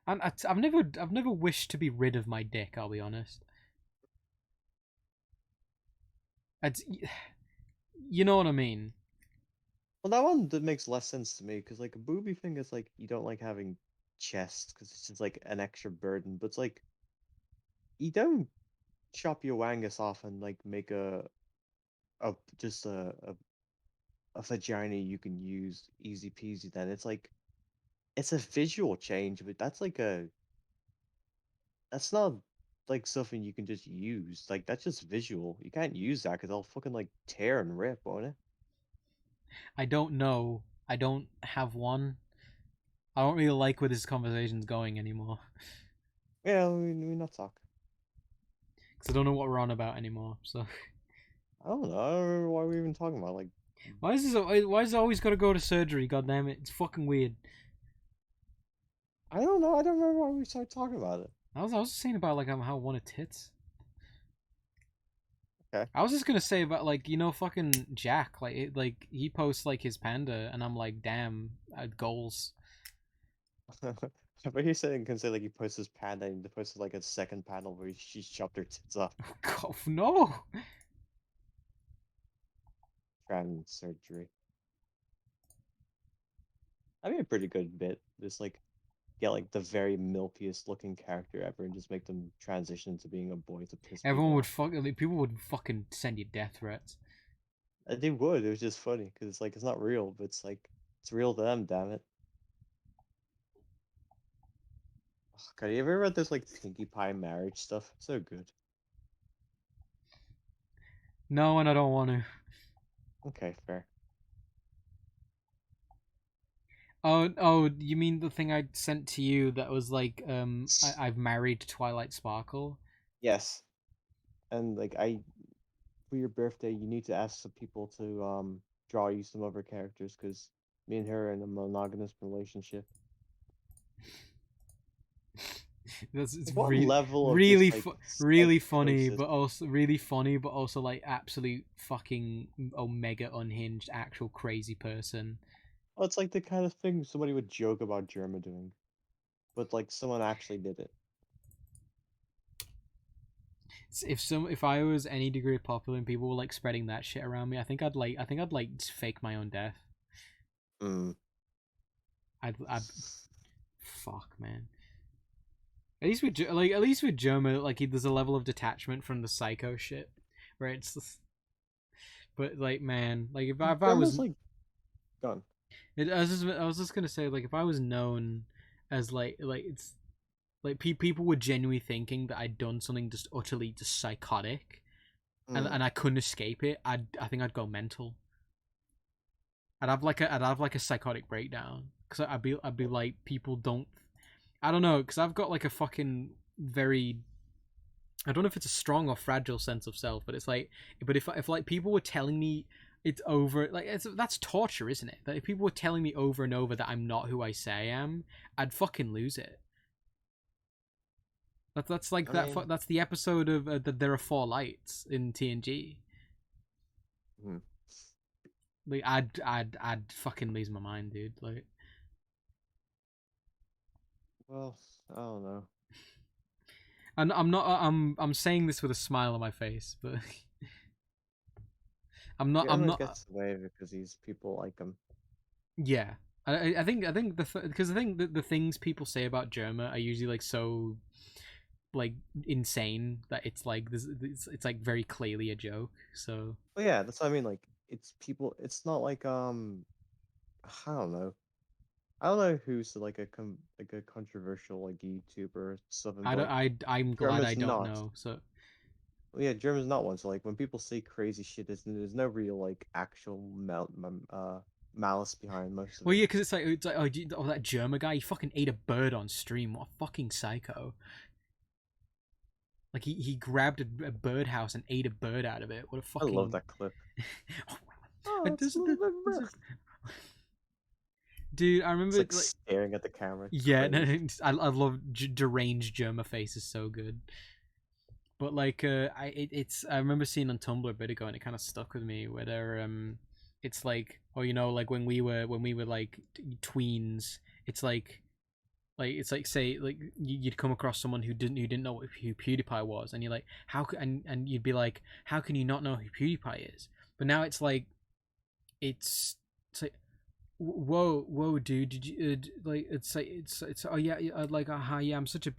I've never wished to be rid of my dick. I'll be honest. It's, you know what I mean. Well, that one that makes less sense to me because like a booby thing is like you don't like having chest because it's just like an extra burden. But it's like you don't chop your wangus off and like make a just a vagina you can use easy peasy. Then it's like it's a visual change, but that's not like something you can just use. Like that's just visual. You can't use that because I'll fucking like tear and rip, won't it? I don't know. I don't have one. I don't really like where this conversation's going anymore Yeah, we not talk. because I don't know what we're on about anymore. So I don't know. I don't remember why we even talking about like. why is this? Why is it always got to go to surgery? God damn it! It's fucking weird. I don't know. I don't remember why we started talking about it. I was just saying about like how I wanted tits. Okay. I was just gonna say about like you know fucking Jack like he posts like his panda and I'm like damn goals. But he's saying can say like he posts his panda and he posted like a second panel where she's chopped her tits off. God, no. Trans surgery. That'd be a pretty good bit. Just like get like the very milkiest looking character ever and just make them transition into being a boy to piss Everyone people would off. people would fucking send you death threats. They would. It was just funny because it's like it's not real, but it's like it's real to them. Damn it. God, you ever read this like Pinkie Pie marriage stuff? So good. No, and I don't want to. Okay, fair. Oh, you mean the thing I sent to you that was like I've married Twilight Sparkle? Yes, and like I for your birthday, you need to ask some people to draw you some of her characters, because me and her are in a monogamous relationship. It's What really, level of really, just like really funny, psychosis? but also really funny, but also like absolute fucking omega unhinged, actual crazy person. Well, it's like the kind of thing somebody would joke about Germa doing, but like someone actually did it. If I was any degree popular and people were like spreading that shit around me, I think I'd like fake my own death. Mm. I'd fuck, man. At least with at least with Germa, like there's a level of detachment from the psycho shit, where it's just, but like man, like if I was Germa's like gone. I was just gonna say, like, if I was known as like it's like people were genuinely thinking that I'd done something just utterly just psychotic, Mm. and I couldn't escape it, I think I'd go mental. I'd have like a psychotic breakdown, because I'd be like, people don't, I don't know, because I've got like a fucking very, I don't know if it's a strong or fragile sense of self, but it's like, but if like people were telling me it's over, like that's torture, isn't it? That if people were telling me over and over that I'm not who I say I am, I'd fucking lose it. That's like I that. mean, That's the episode of that there are four lights in TNG. mm. Like I'd fucking lose my mind, dude. Like, Well, I don't know. and I'm not. I'm saying this with a smile on my face, but I'm not. I'm Germa not. gets away because these people like him. Yeah, I think because I think the things people say about Germa are usually like so like insane that it's like this. It's like very clearly a joke. So But yeah, that's what I mean. Like, it's people. It's not like I don't know. I don't know who's like like a controversial like YouTuber or something, I but don't. like I'm glad I Germa's don't not. know. So Well, yeah, German's not one. So like when people say crazy shit, there's no real like actual malice behind most of well, it. yeah, because it's like oh, that Germa guy, he fucking ate a bird on stream. What a fucking psycho! Like he grabbed a birdhouse and ate a bird out of it. What a I love fucking that clip. I Oh, it's just, a little bit rough. dude, I It's remember like like staring at the camera, yeah, no, cringe. I love deranged Germa face is so good. But like it's I remember seeing on Tumblr a bit ago and it kind of stuck with me where they're it's like, oh, you know, like when we were like tweens, it's like it's like, say, like you'd come across someone who didn't know who PewDiePie was, and you're like, and you'd be like, how can you not know who PewDiePie is? But now it's like, whoa, dude, did you like, it's oh yeah, like, hi, yeah, I'm such a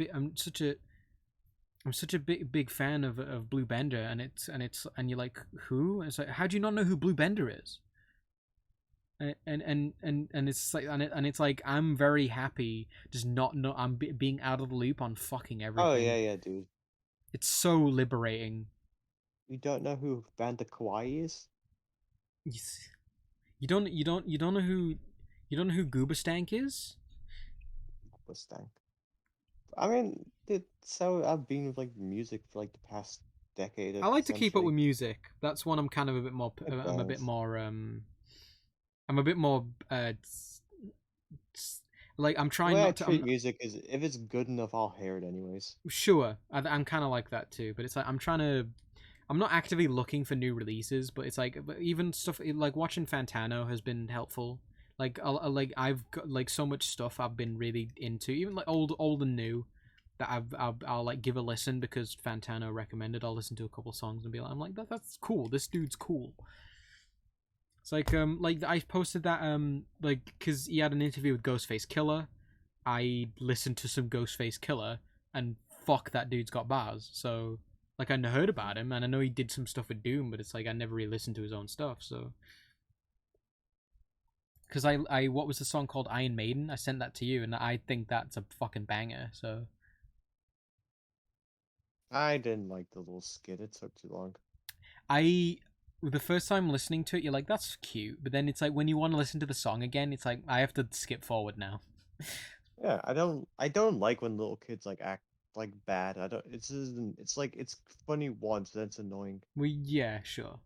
big fan of Blue Bender, and and you're like, who? And it's like, how do you not know who Blue Bender is? And it's like, and it's like, I'm very happy just not know, being out of the loop on fucking Oh yeah, everything. yeah, dude. It's so liberating. You don't know who Vanda Kawaii is? You don't know who, Gooba Stank is? Mustang. I mean, it's how I've been with like music for like the past decade I of like to keep up century. with music. That's one I'm kind of a bit more. I I'm a bit guess. more. I'm a bit more. Like, I'm The trying way I not to. treat music is if it's good enough, I'll hear it anyways. Sure, I'm kind of like that too, but it's like I'm trying to. I'm not actively looking for new releases, but it's like, but even stuff like watching Fantano has been helpful. Like, like I've got like so much stuff I've been really into, even like old and new, that I'll like give a listen because Fantano recommended. I'll listen to a couple songs and be like, I'm like, that's cool. This dude's cool. It's like I posted that like, because he had an interview with Ghostface Killer. I listened to some Ghostface Killer, and fuck, that dude's got bars. So like, I heard about him, and I know he did some stuff with Doom, but it's like I never really listened to his own stuff. So because I what was the song called, Iron Maiden? I sent that to you, and I think that's a fucking banger. So I didn't like the little skit. It took too long. I the first time listening to it, you're like, that's cute, but then it's like when you want to listen to the song again, it's like I have to skip forward now. Yeah, I don't like when little kids like act like bad. I don't it's just, it's like it's funny once, then it's annoying. Well, yeah, sure.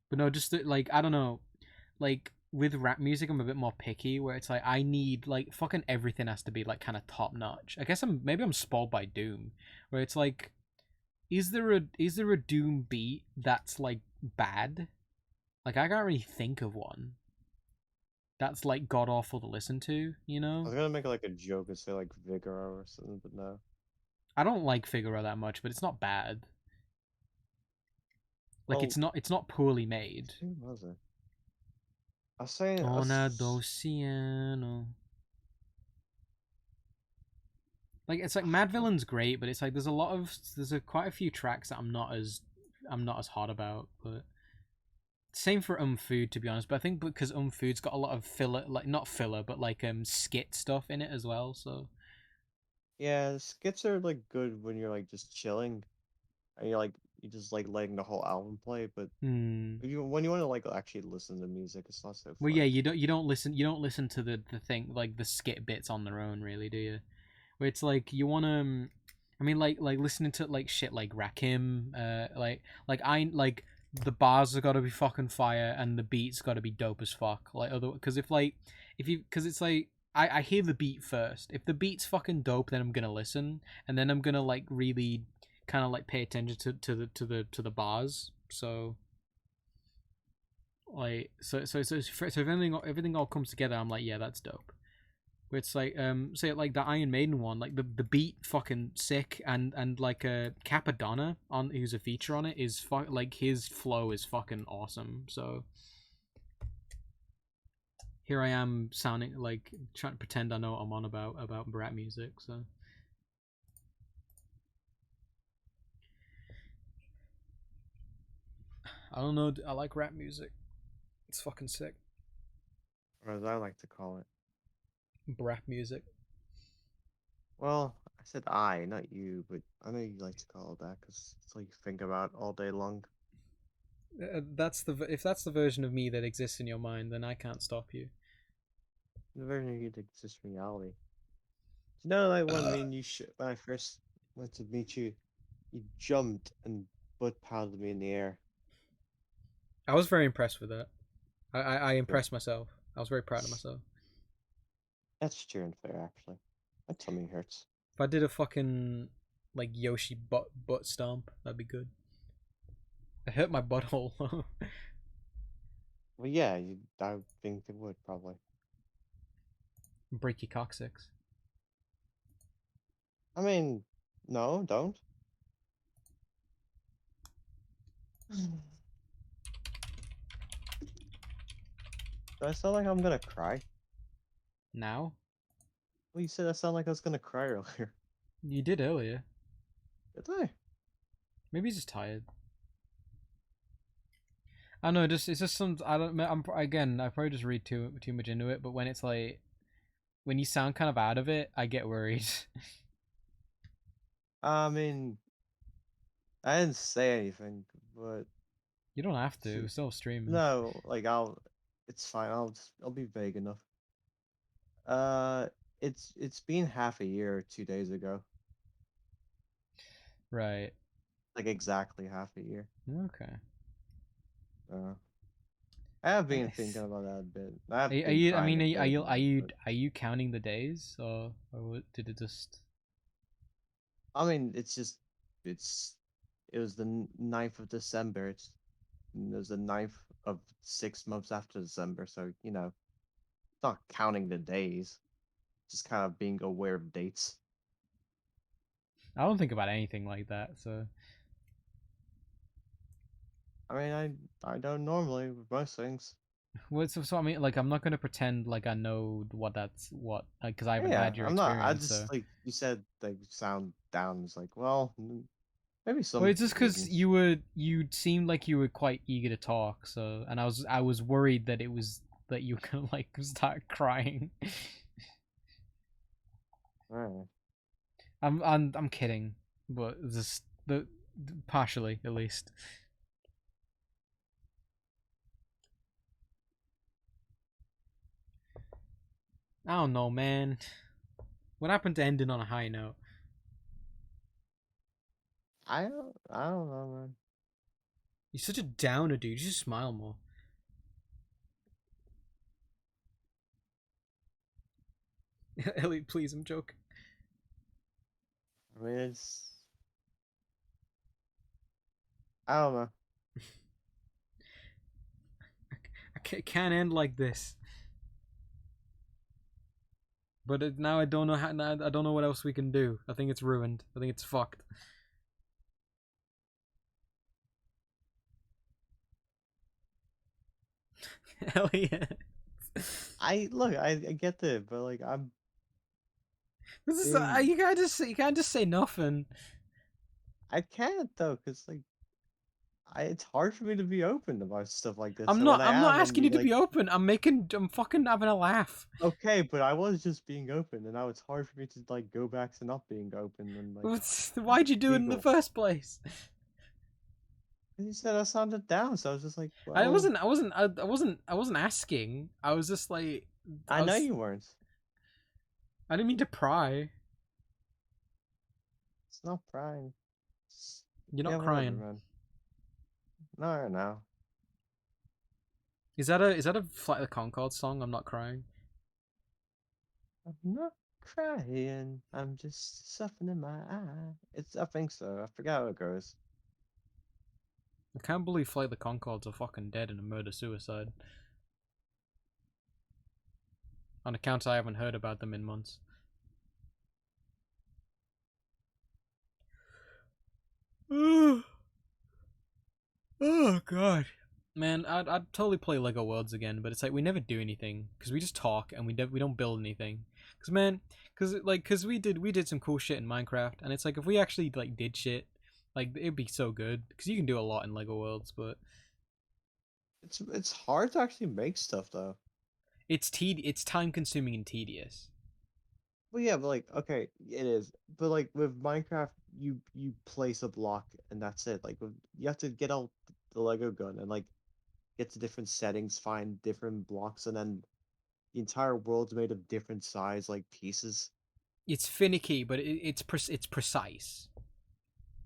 But no, just like, I don't know, like with rap music, I'm a bit more picky, where it's like I need like fucking everything has to be like kind of top notch. I guess I'm spoiled by Doom, where it's like, is there a Doom beat that's like bad? Like I can't really think of one that's like god awful to listen to. You I know, was gonna make like a joke and say like Vigoro or something, but no. I don't like Figaro that much, but it's not bad. Like Well, it's not poorly made. who was it? I was saying, Ona Dociano. Like it's like Mad Villain's great, but it's like there's quite a few tracks that I'm not as hot about. But same for Food, to be honest. But I think because Food's got a lot of filler, like not filler, but like skit stuff in it as well. So yeah, the skits are like good when you're like just chilling and you're just like letting the whole album play. But hmm. when you want to like actually listen to music, it's not so Well, fun. yeah, you don't listen to the thing like the skit bits on their own, really, do you? Where it's like you want to, I mean, like listening to like shit like Rakim, like I like the bars have got to be fucking fire and the beats got to be dope as fuck. Like other, because if you because it's like I hear the beat first. If the beat's fucking dope, then I'm gonna listen, and then I'm gonna like really kind of like pay attention to the bars. So like so if everything all comes together, I'm like, yeah, that's dope. Where it's like say like the Iron Maiden one, like the beat fucking sick, and like Capadonna on who's a feature on it is like his flow is fucking awesome. So here I am sounding like trying to pretend I know what I'm on about rap music. So I don't know. I like rap music. It's fucking sick. Or as I like to call it. Rap music. Well, I said I, not you, but I know you like to call it that because it's like you think about all day long. That's the if that's the version of me that exists in your mind, then I can't stop you. The version of you that exists in reality. You know, like when I first went to meet you, you jumped and butt pounded me in the air. I was very impressed with that. I Good. impressed myself. I was very proud of myself. That's true and fair, actually. My tummy hurts. If I did a fucking like Yoshi butt stomp, that'd be good. It hurt my butthole. Well, yeah, I think it would probably. Break your coccyx. I mean, no, don't. Do I sound like I'm gonna cry? Now? Well, you said I sound like I was gonna cry earlier. You did earlier. Did I? Maybe he's just tired. I don't know. It's just some. I don't. I probably just read too much into it. But when it's like when you sound kind of out of it, I get worried. I mean, I didn't say anything, but You don't have to. We're still streaming. no, like it's fine. I'll be vague enough. Uh, it's been half a year 2 days ago, Right. like exactly half a year. Okay. Uh, I have been Nice. thinking about that a bit. I have Are been you? I crying mean, a bit, but are you counting the days, or did it just? I mean, it's it was the 9th of December. It was the 9th of 6 months after December, so it's not counting the days, just kind of being aware of dates. I don't think about anything like that. So. I mean, I don't normally with most things. Well, so I mean, like, I'm not gonna pretend like I know what, because I haven't Yeah, had your I'm not. I experience. So, just like you said, like sound down. It's like, well, maybe well, some it's just because reasons. you seemed like you were quite eager to talk. So, and I was worried that it was that you were gonna like start crying. Alright. I'm kidding, but just the partially at least. I don't know, man. What happened to ending on a high note? I don't know, man. You're such a downer, dude. You should smile more. Elliot, please, I'm joking. I mean, it's. I don't know. It can't end like this. But now I don't know how. Now I don't know what else we can do. I think it's ruined. I think it's fucked. Elliot. I get that, but like I'm. This is Being... you can't just say nothing. I can't though, cause like it's hard for me to be open about stuff like this. I'm So not when I I'm not am, and asking you you to like, be open. I'm fucking having a laugh. okay, but I was just being open, and now it's hard for me to like go back to not being open and like Why'd you do it in the giggle. first place? And you said I sounded down, so I was just like, I well, wasn't I wasn't I wasn't asking. I was just like I know you weren't. I didn't mean to pry. It's not crying. It's... You're Yeah, not whatever, crying. man. No, no. Is that a Flight of the Conchords song? I'm not crying. I'm not crying. I'm just softening my eye. It's. I think so. I forgot how it goes. I can't believe Flight of the Conchords are fucking dead in a murder suicide. On account I haven't heard about them in months. Oh god. Man, I'd totally play Lego Worlds again, but it's like we never do anything because we just talk and we don't build anything. Cause we did some cool shit in Minecraft, and it's like if we actually like did shit, like it'd be so good because you can do a lot in Lego Worlds, but It's hard to actually make stuff though. it's time consuming and tedious. Well, yeah, but like, okay, it is. But like with Minecraft, you place a block and that's it. Like you have to get out the Lego gun and like get to different settings, find different blocks, and then the entire world's made of different size like pieces. It's finicky, but it's precise.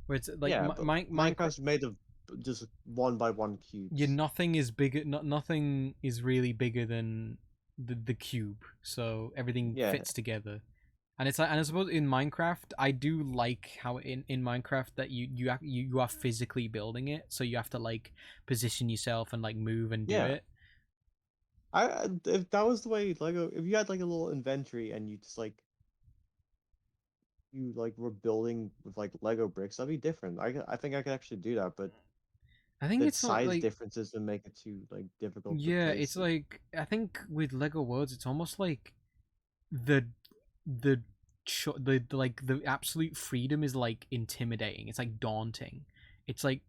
Where it's like Yeah, but Minecraft, Minecraft's made of just one by one yeah, cubes. nothing is bigger. Nothing is really bigger than the cube, so everything Yeah, fits together. And it's like, and I suppose in Minecraft, I do like how in Minecraft that you are physically building it, so you have to like position yourself and like move and do yeah. it. If that was the way Lego, if you had like a little inventory and you just like you like were building with like Lego bricks, that'd be different. I think I could actually do that, but I think the it's not size like differences would make it too like difficult to yeah, it's place it. like I think with Lego Worlds, it's almost like the the the absolute freedom is like intimidating. It's like daunting. It's like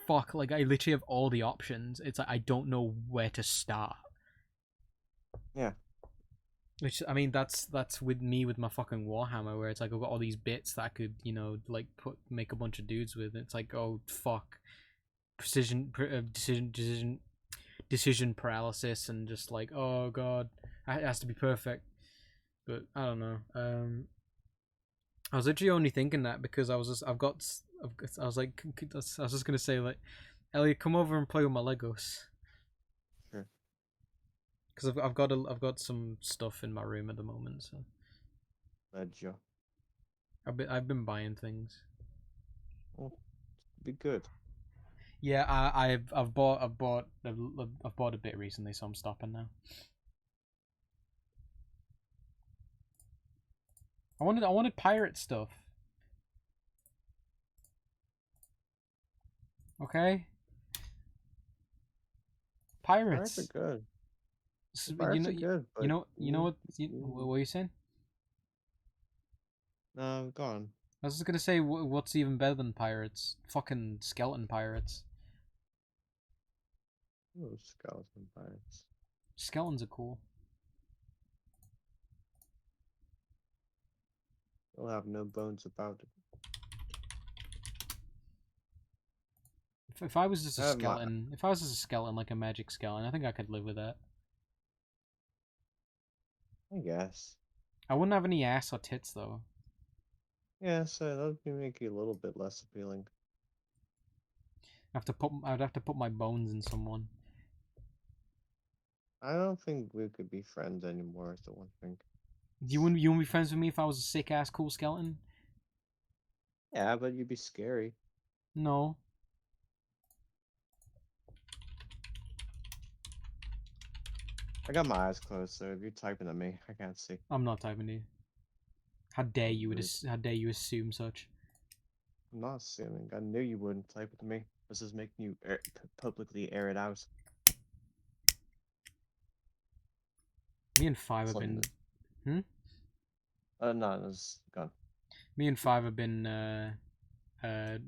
fuck. Like I literally have all the options. It's like I don't know where to start. Yeah. Which I mean, that's with me with my fucking Warhammer, where it's like I've got all these bits that I could like make a bunch of dudes with. It's like oh fuck, decision paralysis, and just like oh god, it has to be perfect. But I don't know. I was literally only thinking that because I was just I was like I was just gonna say like Elliot, come over and play with my Legos Sure. because I've got some stuff in my room at the moment, so Ledger. I've been buying things. Well, be good. Yeah, I've bought I've bought a bit recently, so I'm stopping now. I wanted pirate stuff. Okay, Pirates are pirates. good. You Pirates know are good, you but know you know what were you saying? no, go on. I was just gonna say what's even better than pirates? Fucking skeleton pirates. Oh, skeleton pirates. Skeletons are cool. They'll have no bones about it. If I was just a My, skeleton, if I was just a skeleton like a magic skeleton, I think I could live with that. I guess. I wouldn't have any ass or tits though. Yeah, so that would make you a little bit less appealing. I'd have to put my bones in someone. I don't think we could be friends anymore, is the one thing. You wouldn't be friends with me if I was a sick ass cool skeleton? Yeah, but you'd be scary. No. I got my eyes closed, so if you're typing at me, I can't see. I'm not typing to you. How dare you? Rude. How dare you assume such? I'm not assuming. I knew you wouldn't type it to me. This is making you publicly air it out. Me and Five have Something been. no, it's gone. Me and Five have been. I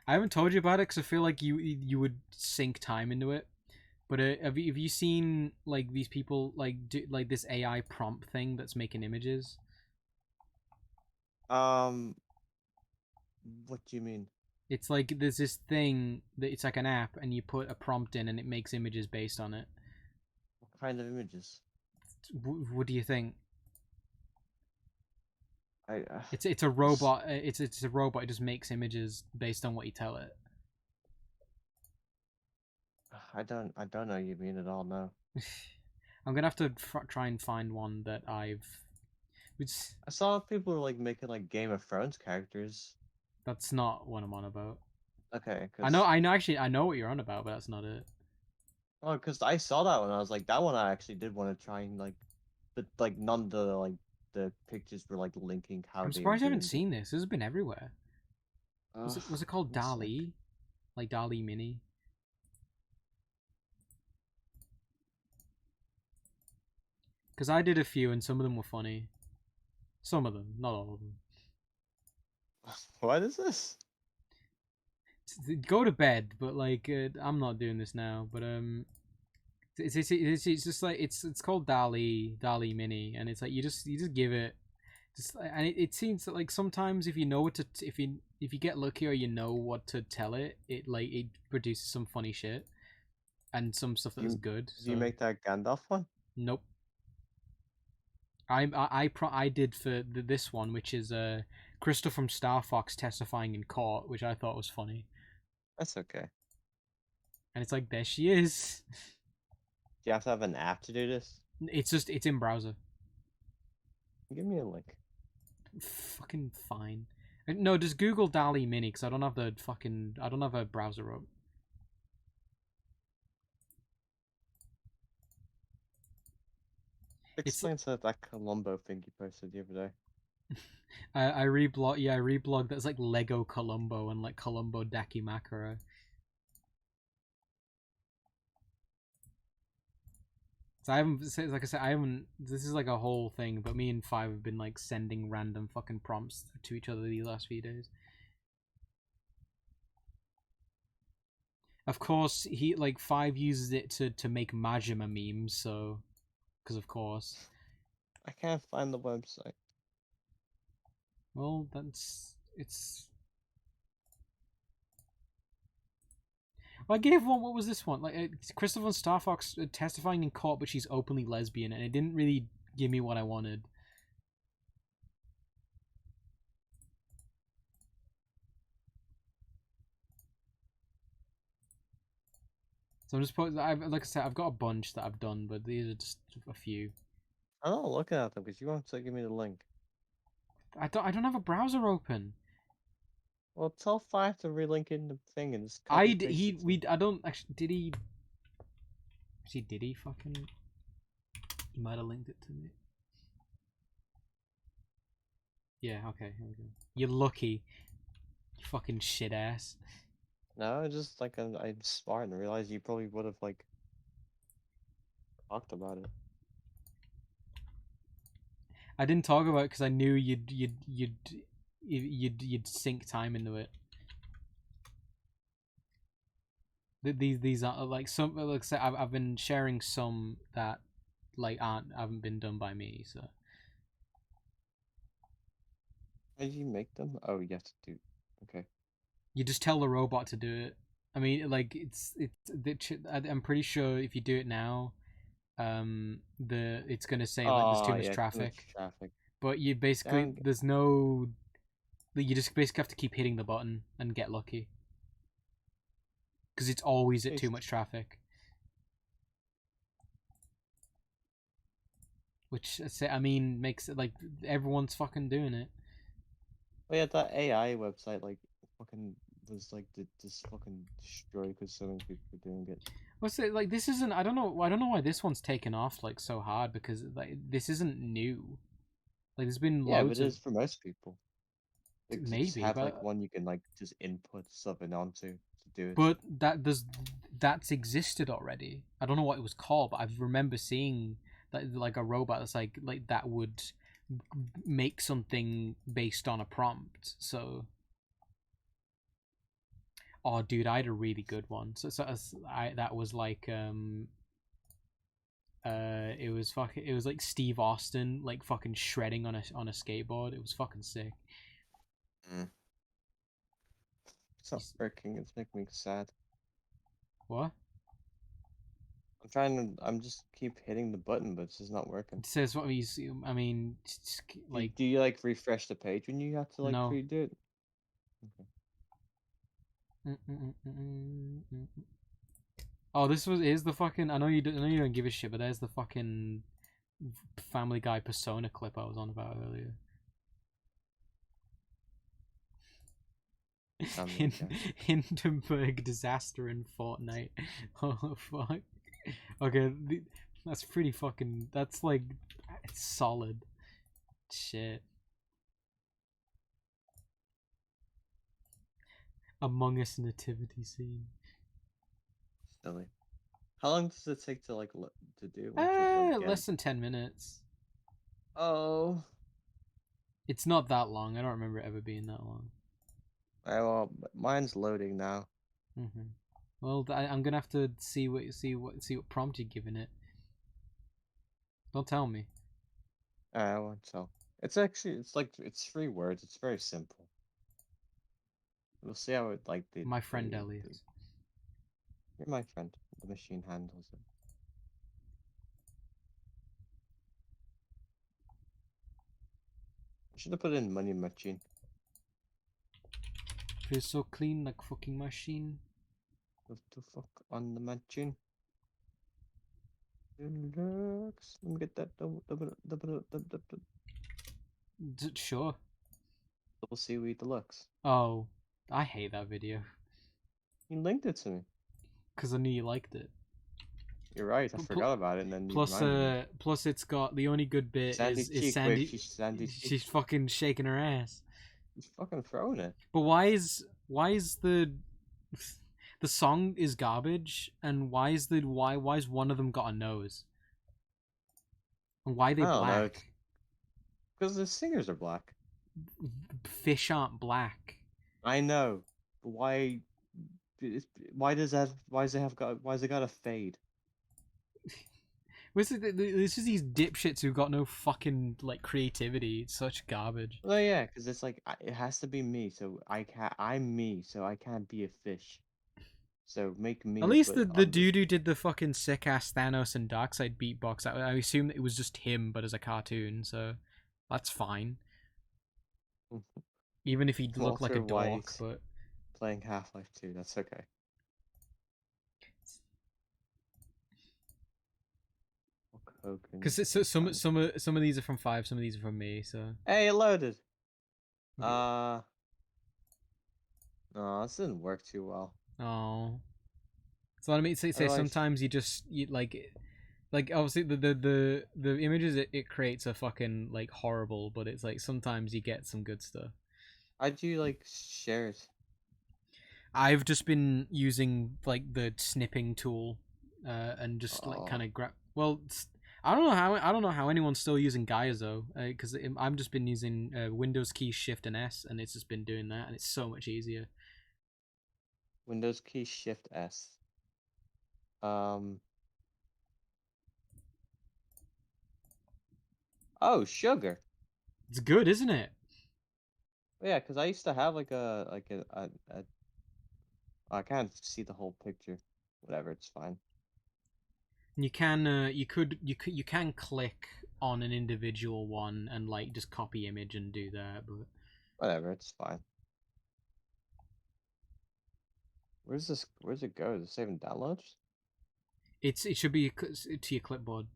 haven't told you about it because I feel like you would sink time into it. But have you seen like these people like do like this AI prompt thing that's making images? What do you mean? It's like there's this thing that it's like an app, and you put a prompt in, and it makes images based on it. What kind of images? What do you think? I It's a robot. It's a robot. It just makes images based on what you tell it. I don't know you mean at all. No. I'm gonna have to try and find one that I've. Which I saw people were like making like Game of Thrones characters. that's not what I'm on about. Okay, I know. Actually, I know what you're on about, but that's not it. oh, because I saw that one. I was like, that one I actually did want to try and like, but like none of the pictures were like linking how I'm they were surprised you haven't doing seen this. This has been everywhere. Was it called looks like- DALL-E? Like DALL-E Mini? Because I did a few, and some of them were funny. Some of them, not all of them. What is this? Go to bed, but like I'm not doing this now. But it's just like it's called DALL-E Mini, and it's like you just give it, and it seems that like sometimes if you know what to if you get lucky or you know what to tell it, it produces some funny shit, and some stuff that's good. Did you make that Gandalf one? Nope. I did for this one, which is Crystal from Star Fox testifying in court, which I thought was funny. That's okay. And it's like, there she is. Do you have to have an app to do this? It's in browser. Give me a link. Fucking fine. No, just Google DALL-E Mini because I don't have a browser up. Explain to that Columbo thing you posted the other day. I reblogged that's like Lego Columbo and like Columbo Dakimakura. So I haven't, like I said, I haven't. This is like a whole thing, but me and Five have been like sending random fucking prompts to each other these last few days. Of course, he like Five uses it to make Majima memes, so because of course. I can't find the website. Well, it's. Well, I gave one. What was this one? Like Christopher and Star Fox testifying in court, but she's openly lesbian, and it didn't really give me what I wanted. So I'm just putting. Like I said, I've got a bunch that I've done, but these are just a few. I'm not looking at them because you won't give me the link. I don't have a browser open. Well, tell Five to relink in the thing and just copy paste it. I don't actually. Did he? Actually, did he fucking? He might have linked it to me. Yeah. Okay. Here we go. You're lucky. You fucking shit ass. No, just like I'm smart and realized you probably would have like talked about it. I didn't talk about it because I knew you'd sink time into it. These are like some like say I've been sharing some that like haven't been done by me, so. How did you make them? Oh, you have to do. Okay. You just tell the robot to do it. I mean, like I'm pretty sure if you do it now, it's gonna say like there's too much traffic. But you basically there's no. You just basically have to keep hitting the button and get lucky. Because it's always at too much traffic. Which I mean makes it like everyone's fucking doing it. Oh yeah, that AI website like fucking was like just fucking destroyed because so many people were doing it. What's it like? This isn't. I don't know. I don't know why this one's taken off like so hard because like this isn't new. Like there's been Yeah, but loads it of is for most people. Like to just maybe, have like but one you can like just input something onto to do it. but that's existed already. I don't know what it was called, but I remember seeing that like a robot that's like that would make something based on a prompt. So, oh, dude, I had a really good one. I that was like it was like Steve Austin like fucking shredding on a skateboard. It was fucking sick. Mm. It's not working. It's making me sad. What? I'm trying to. I'm just keep hitting the button, but it's just not working. It says what he's. I mean, like Do you like refresh the page when you have to like no. redo it? Okay. Oh, this is the fucking. I know you don't give a shit, but there's the fucking Family Guy Persona clip I was on about earlier. Hindenburg disaster in Fortnite. Oh fuck. Okay, that's pretty fucking. That's like, it's solid. Shit. Among Us nativity scene. Silly. How long does it take to like to do once you like get Less it? than 10 minutes. Oh. It's not that long. I don't remember it ever being that long. Well, mine's loading now. Mm-hmm. Well, I'm gonna have to see what prompt you're giving it. Don't tell me. I won't tell. It's actually it's 3 words. It's very simple. We'll see how it like My friend Elliot. You're my friend. The machine handles it. I should have put in money machine. Feels so clean, like fucking machine. What the fuck on the machine? Deluxe. Let me get that Sure. double seaweed deluxe. Oh, I hate that video. You linked it to me. Because I knew you liked it. You're right. I forgot about it, and then you Plus, reminded me. plus it's got the only good bit Sandy is cheek, Sandy. wait, Sandy cheek. She's fucking shaking her ass. He's fucking throwing it. But why is the song is garbage, and why is one of them got a nose? And why are they I don't know. black? Because the singers are black. Fish aren't black. I know, but why? Why does that? Why does it got a fade? This is these dipshits who got no fucking like creativity. It's such garbage. Well, yeah, because it's like it has to be me, so I'm me, so I can't be a fish. So make me. At least the dude who did the fucking sick ass Thanos and Darkseid beatbox, I assume that it was just him, but as a cartoon, so that's fine. Even if he looked like a dork, but playing Half-Life 2, that's okay. because some of these are from 5, some of these are from me. So hey, it loaded. No, this didn't work too well. Oh, so I mean, say sometimes you like obviously the images it creates are fucking like horrible, but it's like sometimes you get some good stuff. How'd you like share it? I've just been using like the snipping tool, and just like kind of grab. Well, I don't know how anyone's still using Gaia's though, because I've just been using Windows key Shift and S, and it's just been doing that, and it's so much easier. Windows key Shift S. Oh, sugar. It's good, isn't it? Yeah, because I used to have like a I can't see the whole picture. Whatever, it's fine. You can you can click on an individual one and like just copy image and do that, but whatever, it's fine. Where's it go? Is it saving downloads? it should be to your clipboard.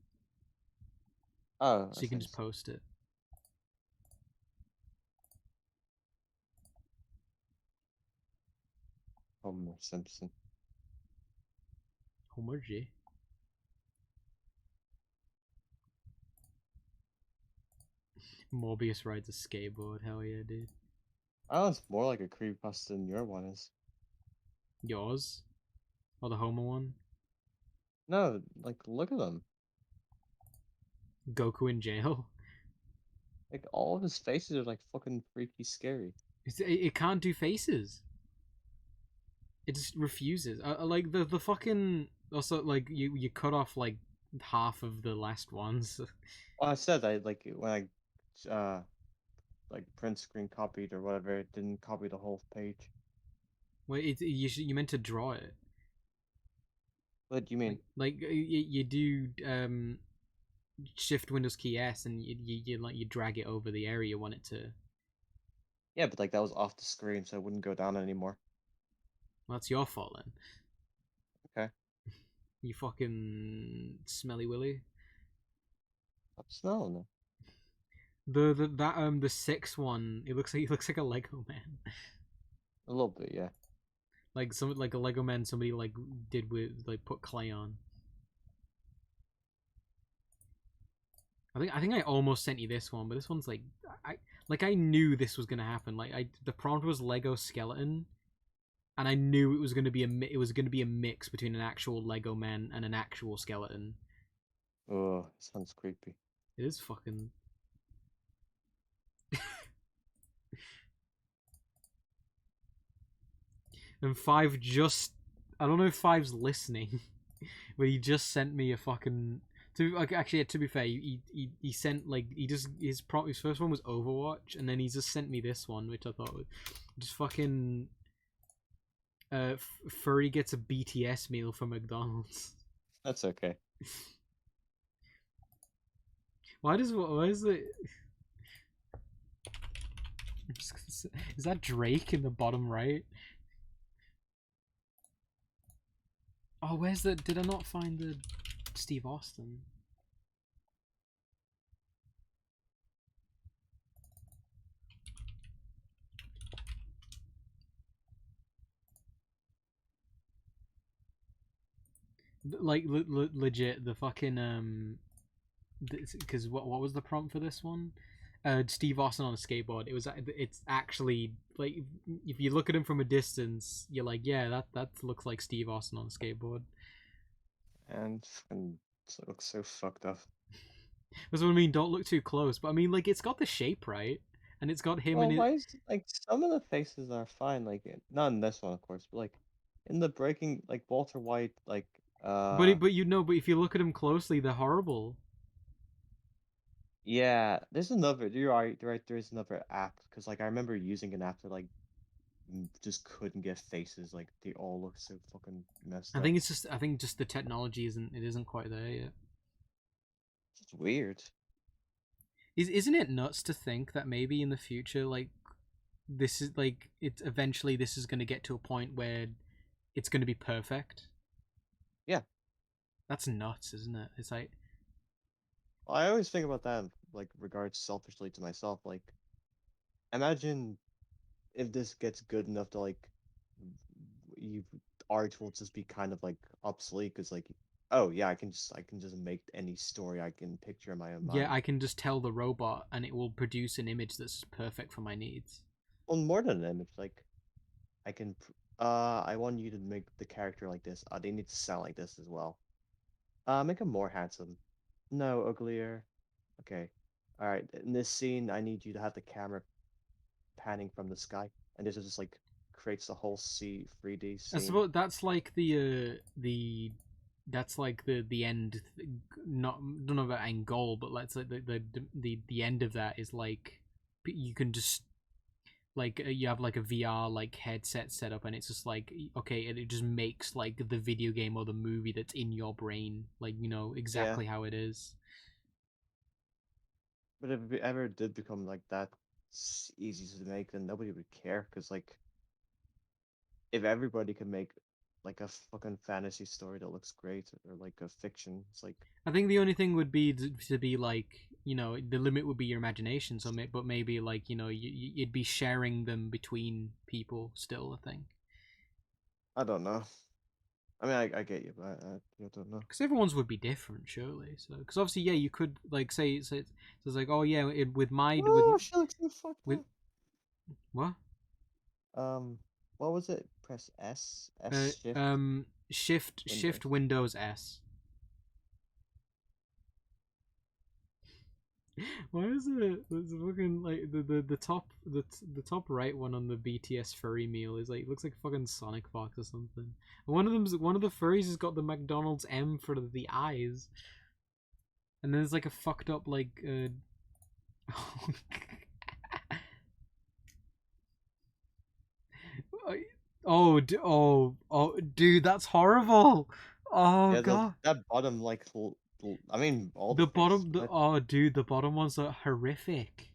Oh, so you that's can just nice. post it. Homer Simpson. Homer G. Morbius rides a skateboard. Hell yeah, dude. Oh, it's more like a creepypasta than your one is. Yours? Or the Homer one? No, like look at them. Goku in jail? Like all of his faces are like fucking freaky scary. It can't do faces. It just refuses. Like the fucking also like you cut off like half of the last ones. Well, I said I like when like print screen copied or whatever, it didn't copy the whole page. Wait, you meant to draw it. What do you mean? Like you do Shift Windows key S and you drag it over the area you want it to. Yeah, but like that was off the screen, so it wouldn't go down anymore. Well, that's your fault then. Okay. You fucking smelly willy. Stop smelling it. The sixth one, he looks like a Lego man. A little bit, yeah. Like a Lego man somebody like did with like put clay on. I think I almost sent you this one, but this one's like I knew this was gonna happen. Like the prompt was Lego skeleton, and I knew it was gonna be a mix between an actual Lego man and an actual skeleton. Oh, sounds creepy. It is fucking. And Five just, I don't know if Five's listening, but he just sent me a fucking. Actually, to be fair, he sent like his first one was Overwatch, and then he just sent me this one, which I thought was just fucking. Furry gets a BTS meal from McDonald's. That's okay. Why is it? Is that Drake in the bottom right? Oh, where's the? Did I not find the Steve Austin? Like legit, the fucking because what was the prompt for this one? Steve Austin on a skateboard. It's actually like if you look at him from a distance, you're like, yeah, that looks like Steve Austin on a skateboard. And fucking it looks so fucked up. That's what I mean. Don't look too close, but I mean, like, it's got the shape right, and it's got him Well, and it. why is like some of the faces are fine, like not in this one, of course, but like in the Breaking, like Walter White, like But if you look at him closely, they're horrible. yeah, there's another. You're right. You're right. There is another app because like I remember using an app that like just couldn't get faces. Like they all look so fucking messed up. I think just the technology isn't quite there yet. It's weird. Isn't it nuts to think that maybe in the future, like this is like it eventually this is going to get to a point where it's going to be perfect. Yeah. That's nuts, isn't it? It's like I always think about that, like regards selfishly to myself. Like, imagine if this gets good enough to like, you art will just be kind of like obsolete because like, oh yeah, I can just make any story I can picture in my own yeah, mind. I can just tell the robot and it will produce an image that's perfect for my needs. Well, more than an image, like I can, I want you to make the character like this. They need to sound like this as well. Make him more handsome. No, uglier. Okay. All right. In this scene, I need you to have the camera panning from the sky, and this is just like creates the whole 3D I scene. suppose that's like the that's like the end. Not don't know about end goal, but let's like the end of that is like you can just like you have like a VR like headset set up, and it's just like okay, and it just makes like the video game or the movie that's in your brain, like you know exactly how it is. But if it ever did become like that easy to make, then nobody would care because like if everybody could make like a fucking fantasy story that looks great, or like a fiction. It's like, I think the only thing would be to be like, you know, the limit would be your imagination. So, but maybe like, you know, you'd be sharing them between people still. I think I don't know. I mean, I get you, but I don't know. because everyone's would be different, surely. So, because obviously, yeah, you could like say it's like, oh yeah, with my Oh, she looks so fucked with up. what What was it? Press S, uh S shift, um shift Windows. Windows S. Why is it? It's fucking like the top right one on the BTS furry meal is like looks like fucking Sonic Fox or something. One of the furries has got the McDonald's M for the eyes, and then there's like a fucked up like dude, that's horrible. Oh Yeah, god. that bottom like, I mean, all the The faces, bottom, but dude, the bottom ones are horrific.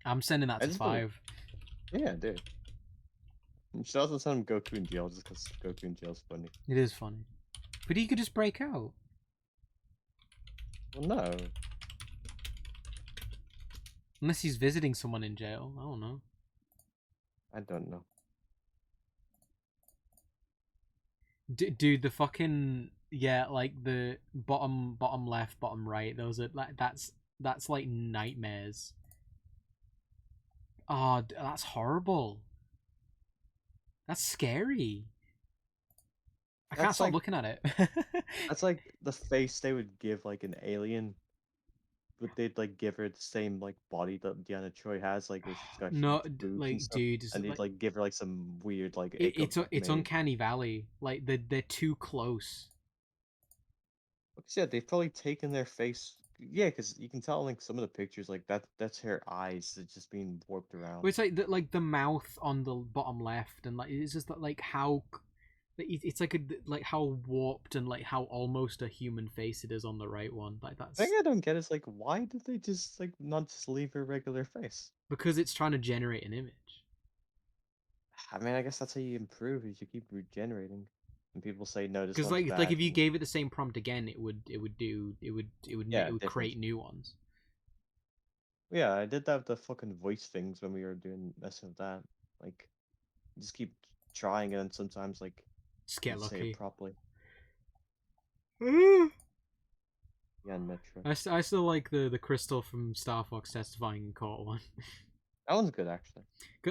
I'm sending that I to just don't. 5. Yeah, dude. You should also send him Goku in jail just because Goku in jail's funny. It is funny, but he could just break out. Well, no. Unless he's visiting someone in jail. I don't know. I don't know. Dude, the fucking yeah, like the bottom left, bottom right. Those are like that's like nightmares. Oh, that's horrible. That's scary. I can't That's stop like looking at it. that's like the face they would give like an alien, but they'd like give her the same like body that Deanna Troy has, like where she's got No, huge boobs and like stuff, dude, is and it they'd like like give her like some weird like Acorn it's mane. uncanny valley. Like they're too close. Like I said, they've probably taken their face. Yeah, because you can tell like some of the pictures, like that's her eyes that's just being warped Well, around. it's like the mouth on the bottom left, and like it's just that like how it's like like how warped and like how almost a human face it is on the right one. Like The that's thing I don't get is like, why did they just like not just leave her regular face? because it's trying to generate an image. I mean, I guess that's how you improve is you keep regenerating. And people say no, this Because one's like bad. if you gave it the same prompt again, it would Different. create new ones. Yeah, I did that with the fucking voice things when we were doing messing with that. Like, you just keep trying it, and sometimes like Just you get say it lucky. properly. I, Yeah, Metro. I still like the crystal from Star Fox testifying in court one. That one's good actually.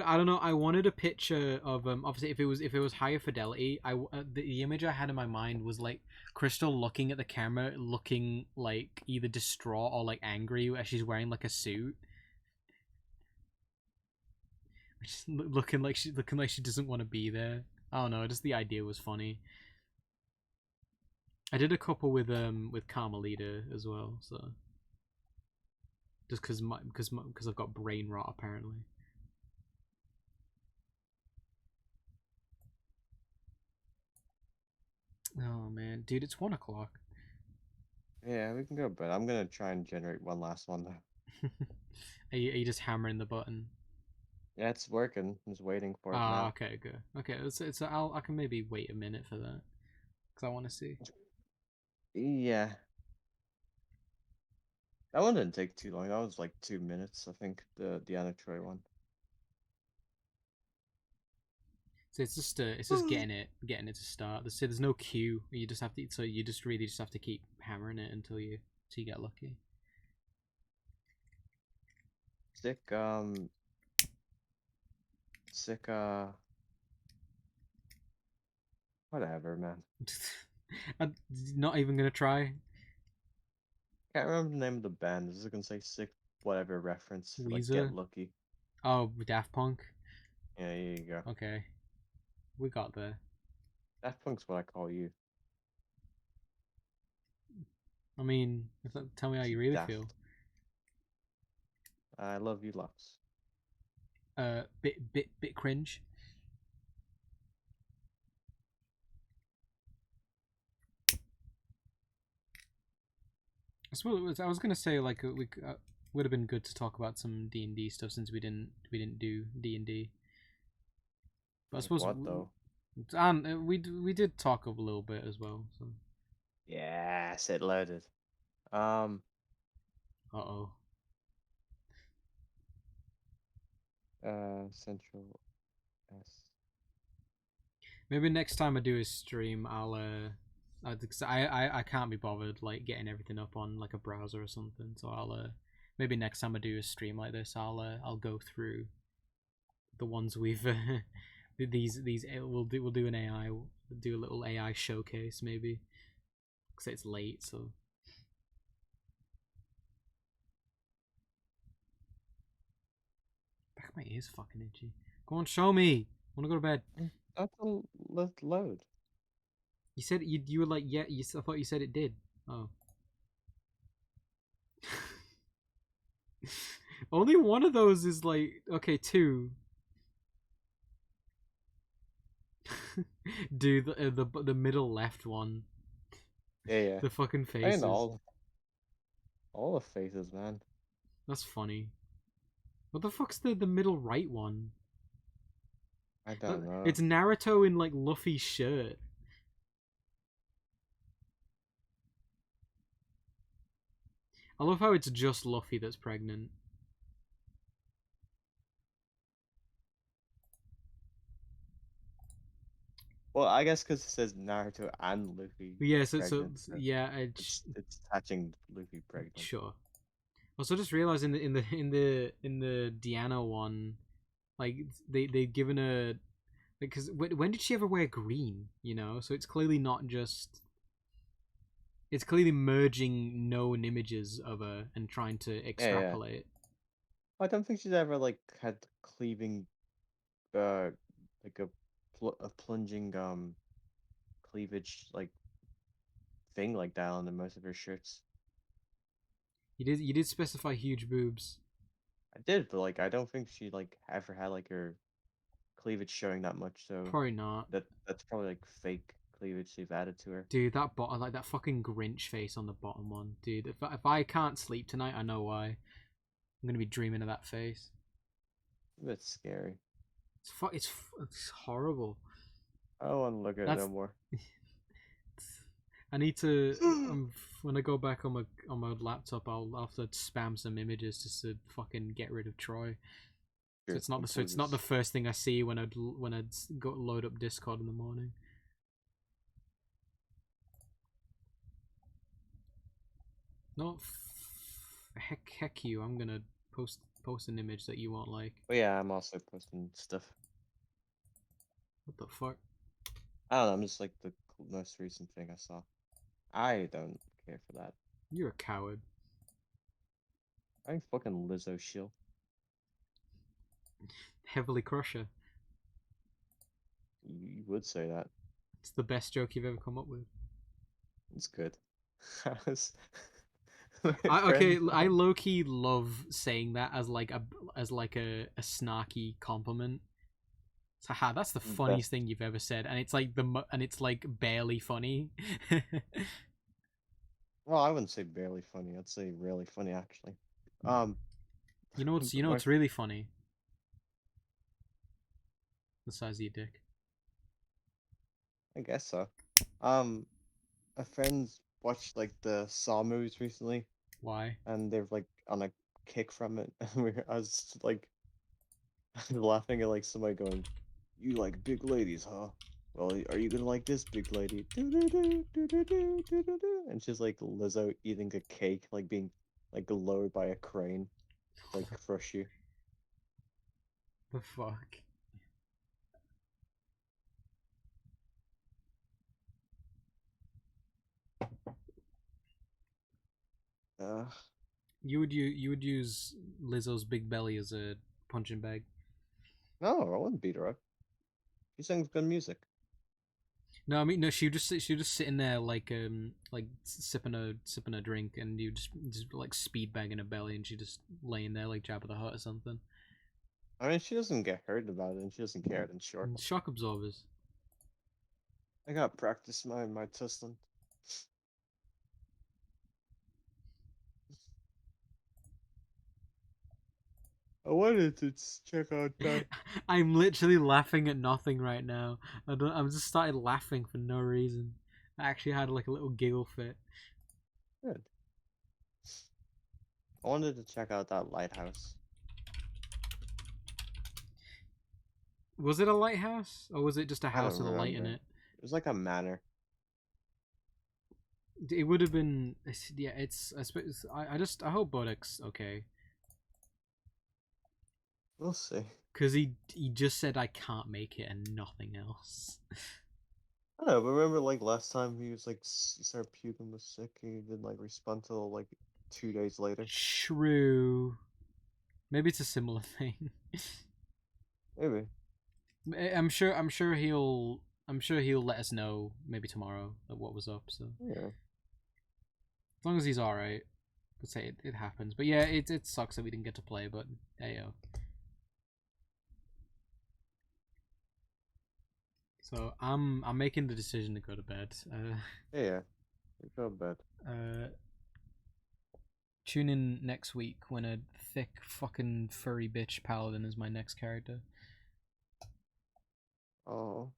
I don't know. I wanted a picture of obviously if it was higher fidelity, the image I had in my mind was like Crystal looking at the camera, looking like either distraught or like angry as she's wearing like a suit, looking like she doesn't want to be there. I don't know. Just the idea was funny. I did a couple with Carmelita as well, so just because I've got brain rot apparently. Oh man, dude, it's 1 o'clock. Yeah, we can go, but I'm gonna try and generate one last one though. Are you just hammering the button? Yeah, it's working. I'm just waiting for it Ah, now. okay, good. Okay, it's I can maybe wait a minute for that because I want to see. Yeah, that one didn't take too long. That was like 2 minutes, I think. The Anna Troy one. So it's just getting it to start. So there's no queue. You just have to. So you just really just have to keep hammering it until you get lucky. Sick. Sick. Whatever, man. I'm not even gonna try. Can't remember the name of the band. This is gonna say sick. Whatever reference for like Get Weezer. Lucky. Oh, Daft Punk. Yeah, here you go. Okay, we got there. Daft Punk's what I call you. I mean, tell me how you really feel. Daft. I love you lots. Bit cringe. I suppose I was gonna say like would have been good to talk about some D&D stuff since we didn't do D&D. But I Like suppose what though? and we did talk a little bit as well. So Yes, it loaded. uh-oh. Central S. Maybe next time I do a stream, cause I can't be bothered like getting everything up on like a browser or something. So maybe next time I do a stream like this, I'll go through the ones we've these we'll do an AI, we'll do a little AI showcase maybe, cause it's late. So back of my ears fucking itchy. Go on, show me. I wanna go to bed. That's a load. You said you were like yeah. I thought you said it did. Oh. Only one of those is like okay, two. Dude, the middle left one, Yeah. the fucking I mean faces. all the faces, man. That's funny. What the fuck's the middle right one? I don't know. It's Naruto in like Luffy's shirt. I love how it's just Luffy that's pregnant. Well, I guess because it says Naruto and Luffy Yeah, pregnant, so yeah, it's attaching Luffy pregnant. sure. Also, just realized in the Deanna one, like they've given her because when did she ever wear green? You know, so it's clearly not just. It's clearly merging known images of her and trying to extrapolate. I don't think she's ever like had cleaving, like a plunging cleavage like thing like that on the most of her shirts. You did specify huge boobs. I did, but like I don't think she like ever had like her cleavage showing that much. So Probably not. that's probably like fake cleavage they've added to her. Dude, that bottom, like that fucking Grinch face on the bottom one. Dude, if I can't sleep tonight, I know why. I'm gonna be dreaming of that face. A bit scary. It's horrible. I don't want to look at it no more. I need to. When I go back on my laptop, I'll have to spam some images just to fucking get rid of Troy. So it's not the first thing I see when I'd go load up Discord in the morning. No, heck you! I'm gonna post an image that you won't like. But yeah, I'm also posting stuff. What the fuck? I don't know. I'm just like the most recent thing I saw. I don't care for that. You're a coward. I fucking Lizzo shill. Heavily crusher. You would say that. It's the best joke you've ever come up with. It's good. I low key love saying that as like a snarky compliment. So, ha, that's the funniest thing you've ever said, and it's like and it's like barely funny. Well, I wouldn't say barely funny. I'd say really funny actually. You know what's really funny? The size of your dick. I guess so. A friend's watched like the Saw movies recently, Why? and they're like on a kick from it. And I was like laughing at like somebody going, "You like big ladies, huh? Well, are you gonna like this big lady?" And she's like Lizzo eating a cake, like being like lowered by a crane, like crush you. The fuck? You would use Lizzo's big belly as a punching bag. No, I wouldn't beat her up. She sings good music. No, I mean no. She would just sitting there like sipping a drink, and you just like speed bagging her belly, and she just laying there like Jabba the Hutt or something. I mean, she doesn't get hurt about it, and she doesn't care. Then sure. Shock absorbers. I gotta practice my tussling. I wanted to check out that. I'm literally laughing at nothing right now. I'm just started laughing for no reason. I actually had like a little giggle fit. Good. I wanted to check out that lighthouse. Was it a lighthouse or was it just a I house don't with a light in remember. it? It was like a manor. It would have been. Yeah, it's. I suppose. I hope Bodek's okay. We'll see. Because he just said I can't make it and nothing else. I don't know, but remember like last time he was like he started puking, was sick, and he didn't like respond till like 2 days later. True. Maybe it's a similar thing. Maybe. I'm sure. I'm sure he'll. I'm sure he'll let us know maybe tomorrow what was up. So Yeah. as long as he's all right, let's say it happens. But yeah, it sucks that we didn't get to play. But hey yo. So I'm making the decision to go to bed. Yeah. We go to bed. Tune in next week when a thick fucking furry bitch paladin is my next character. Oh.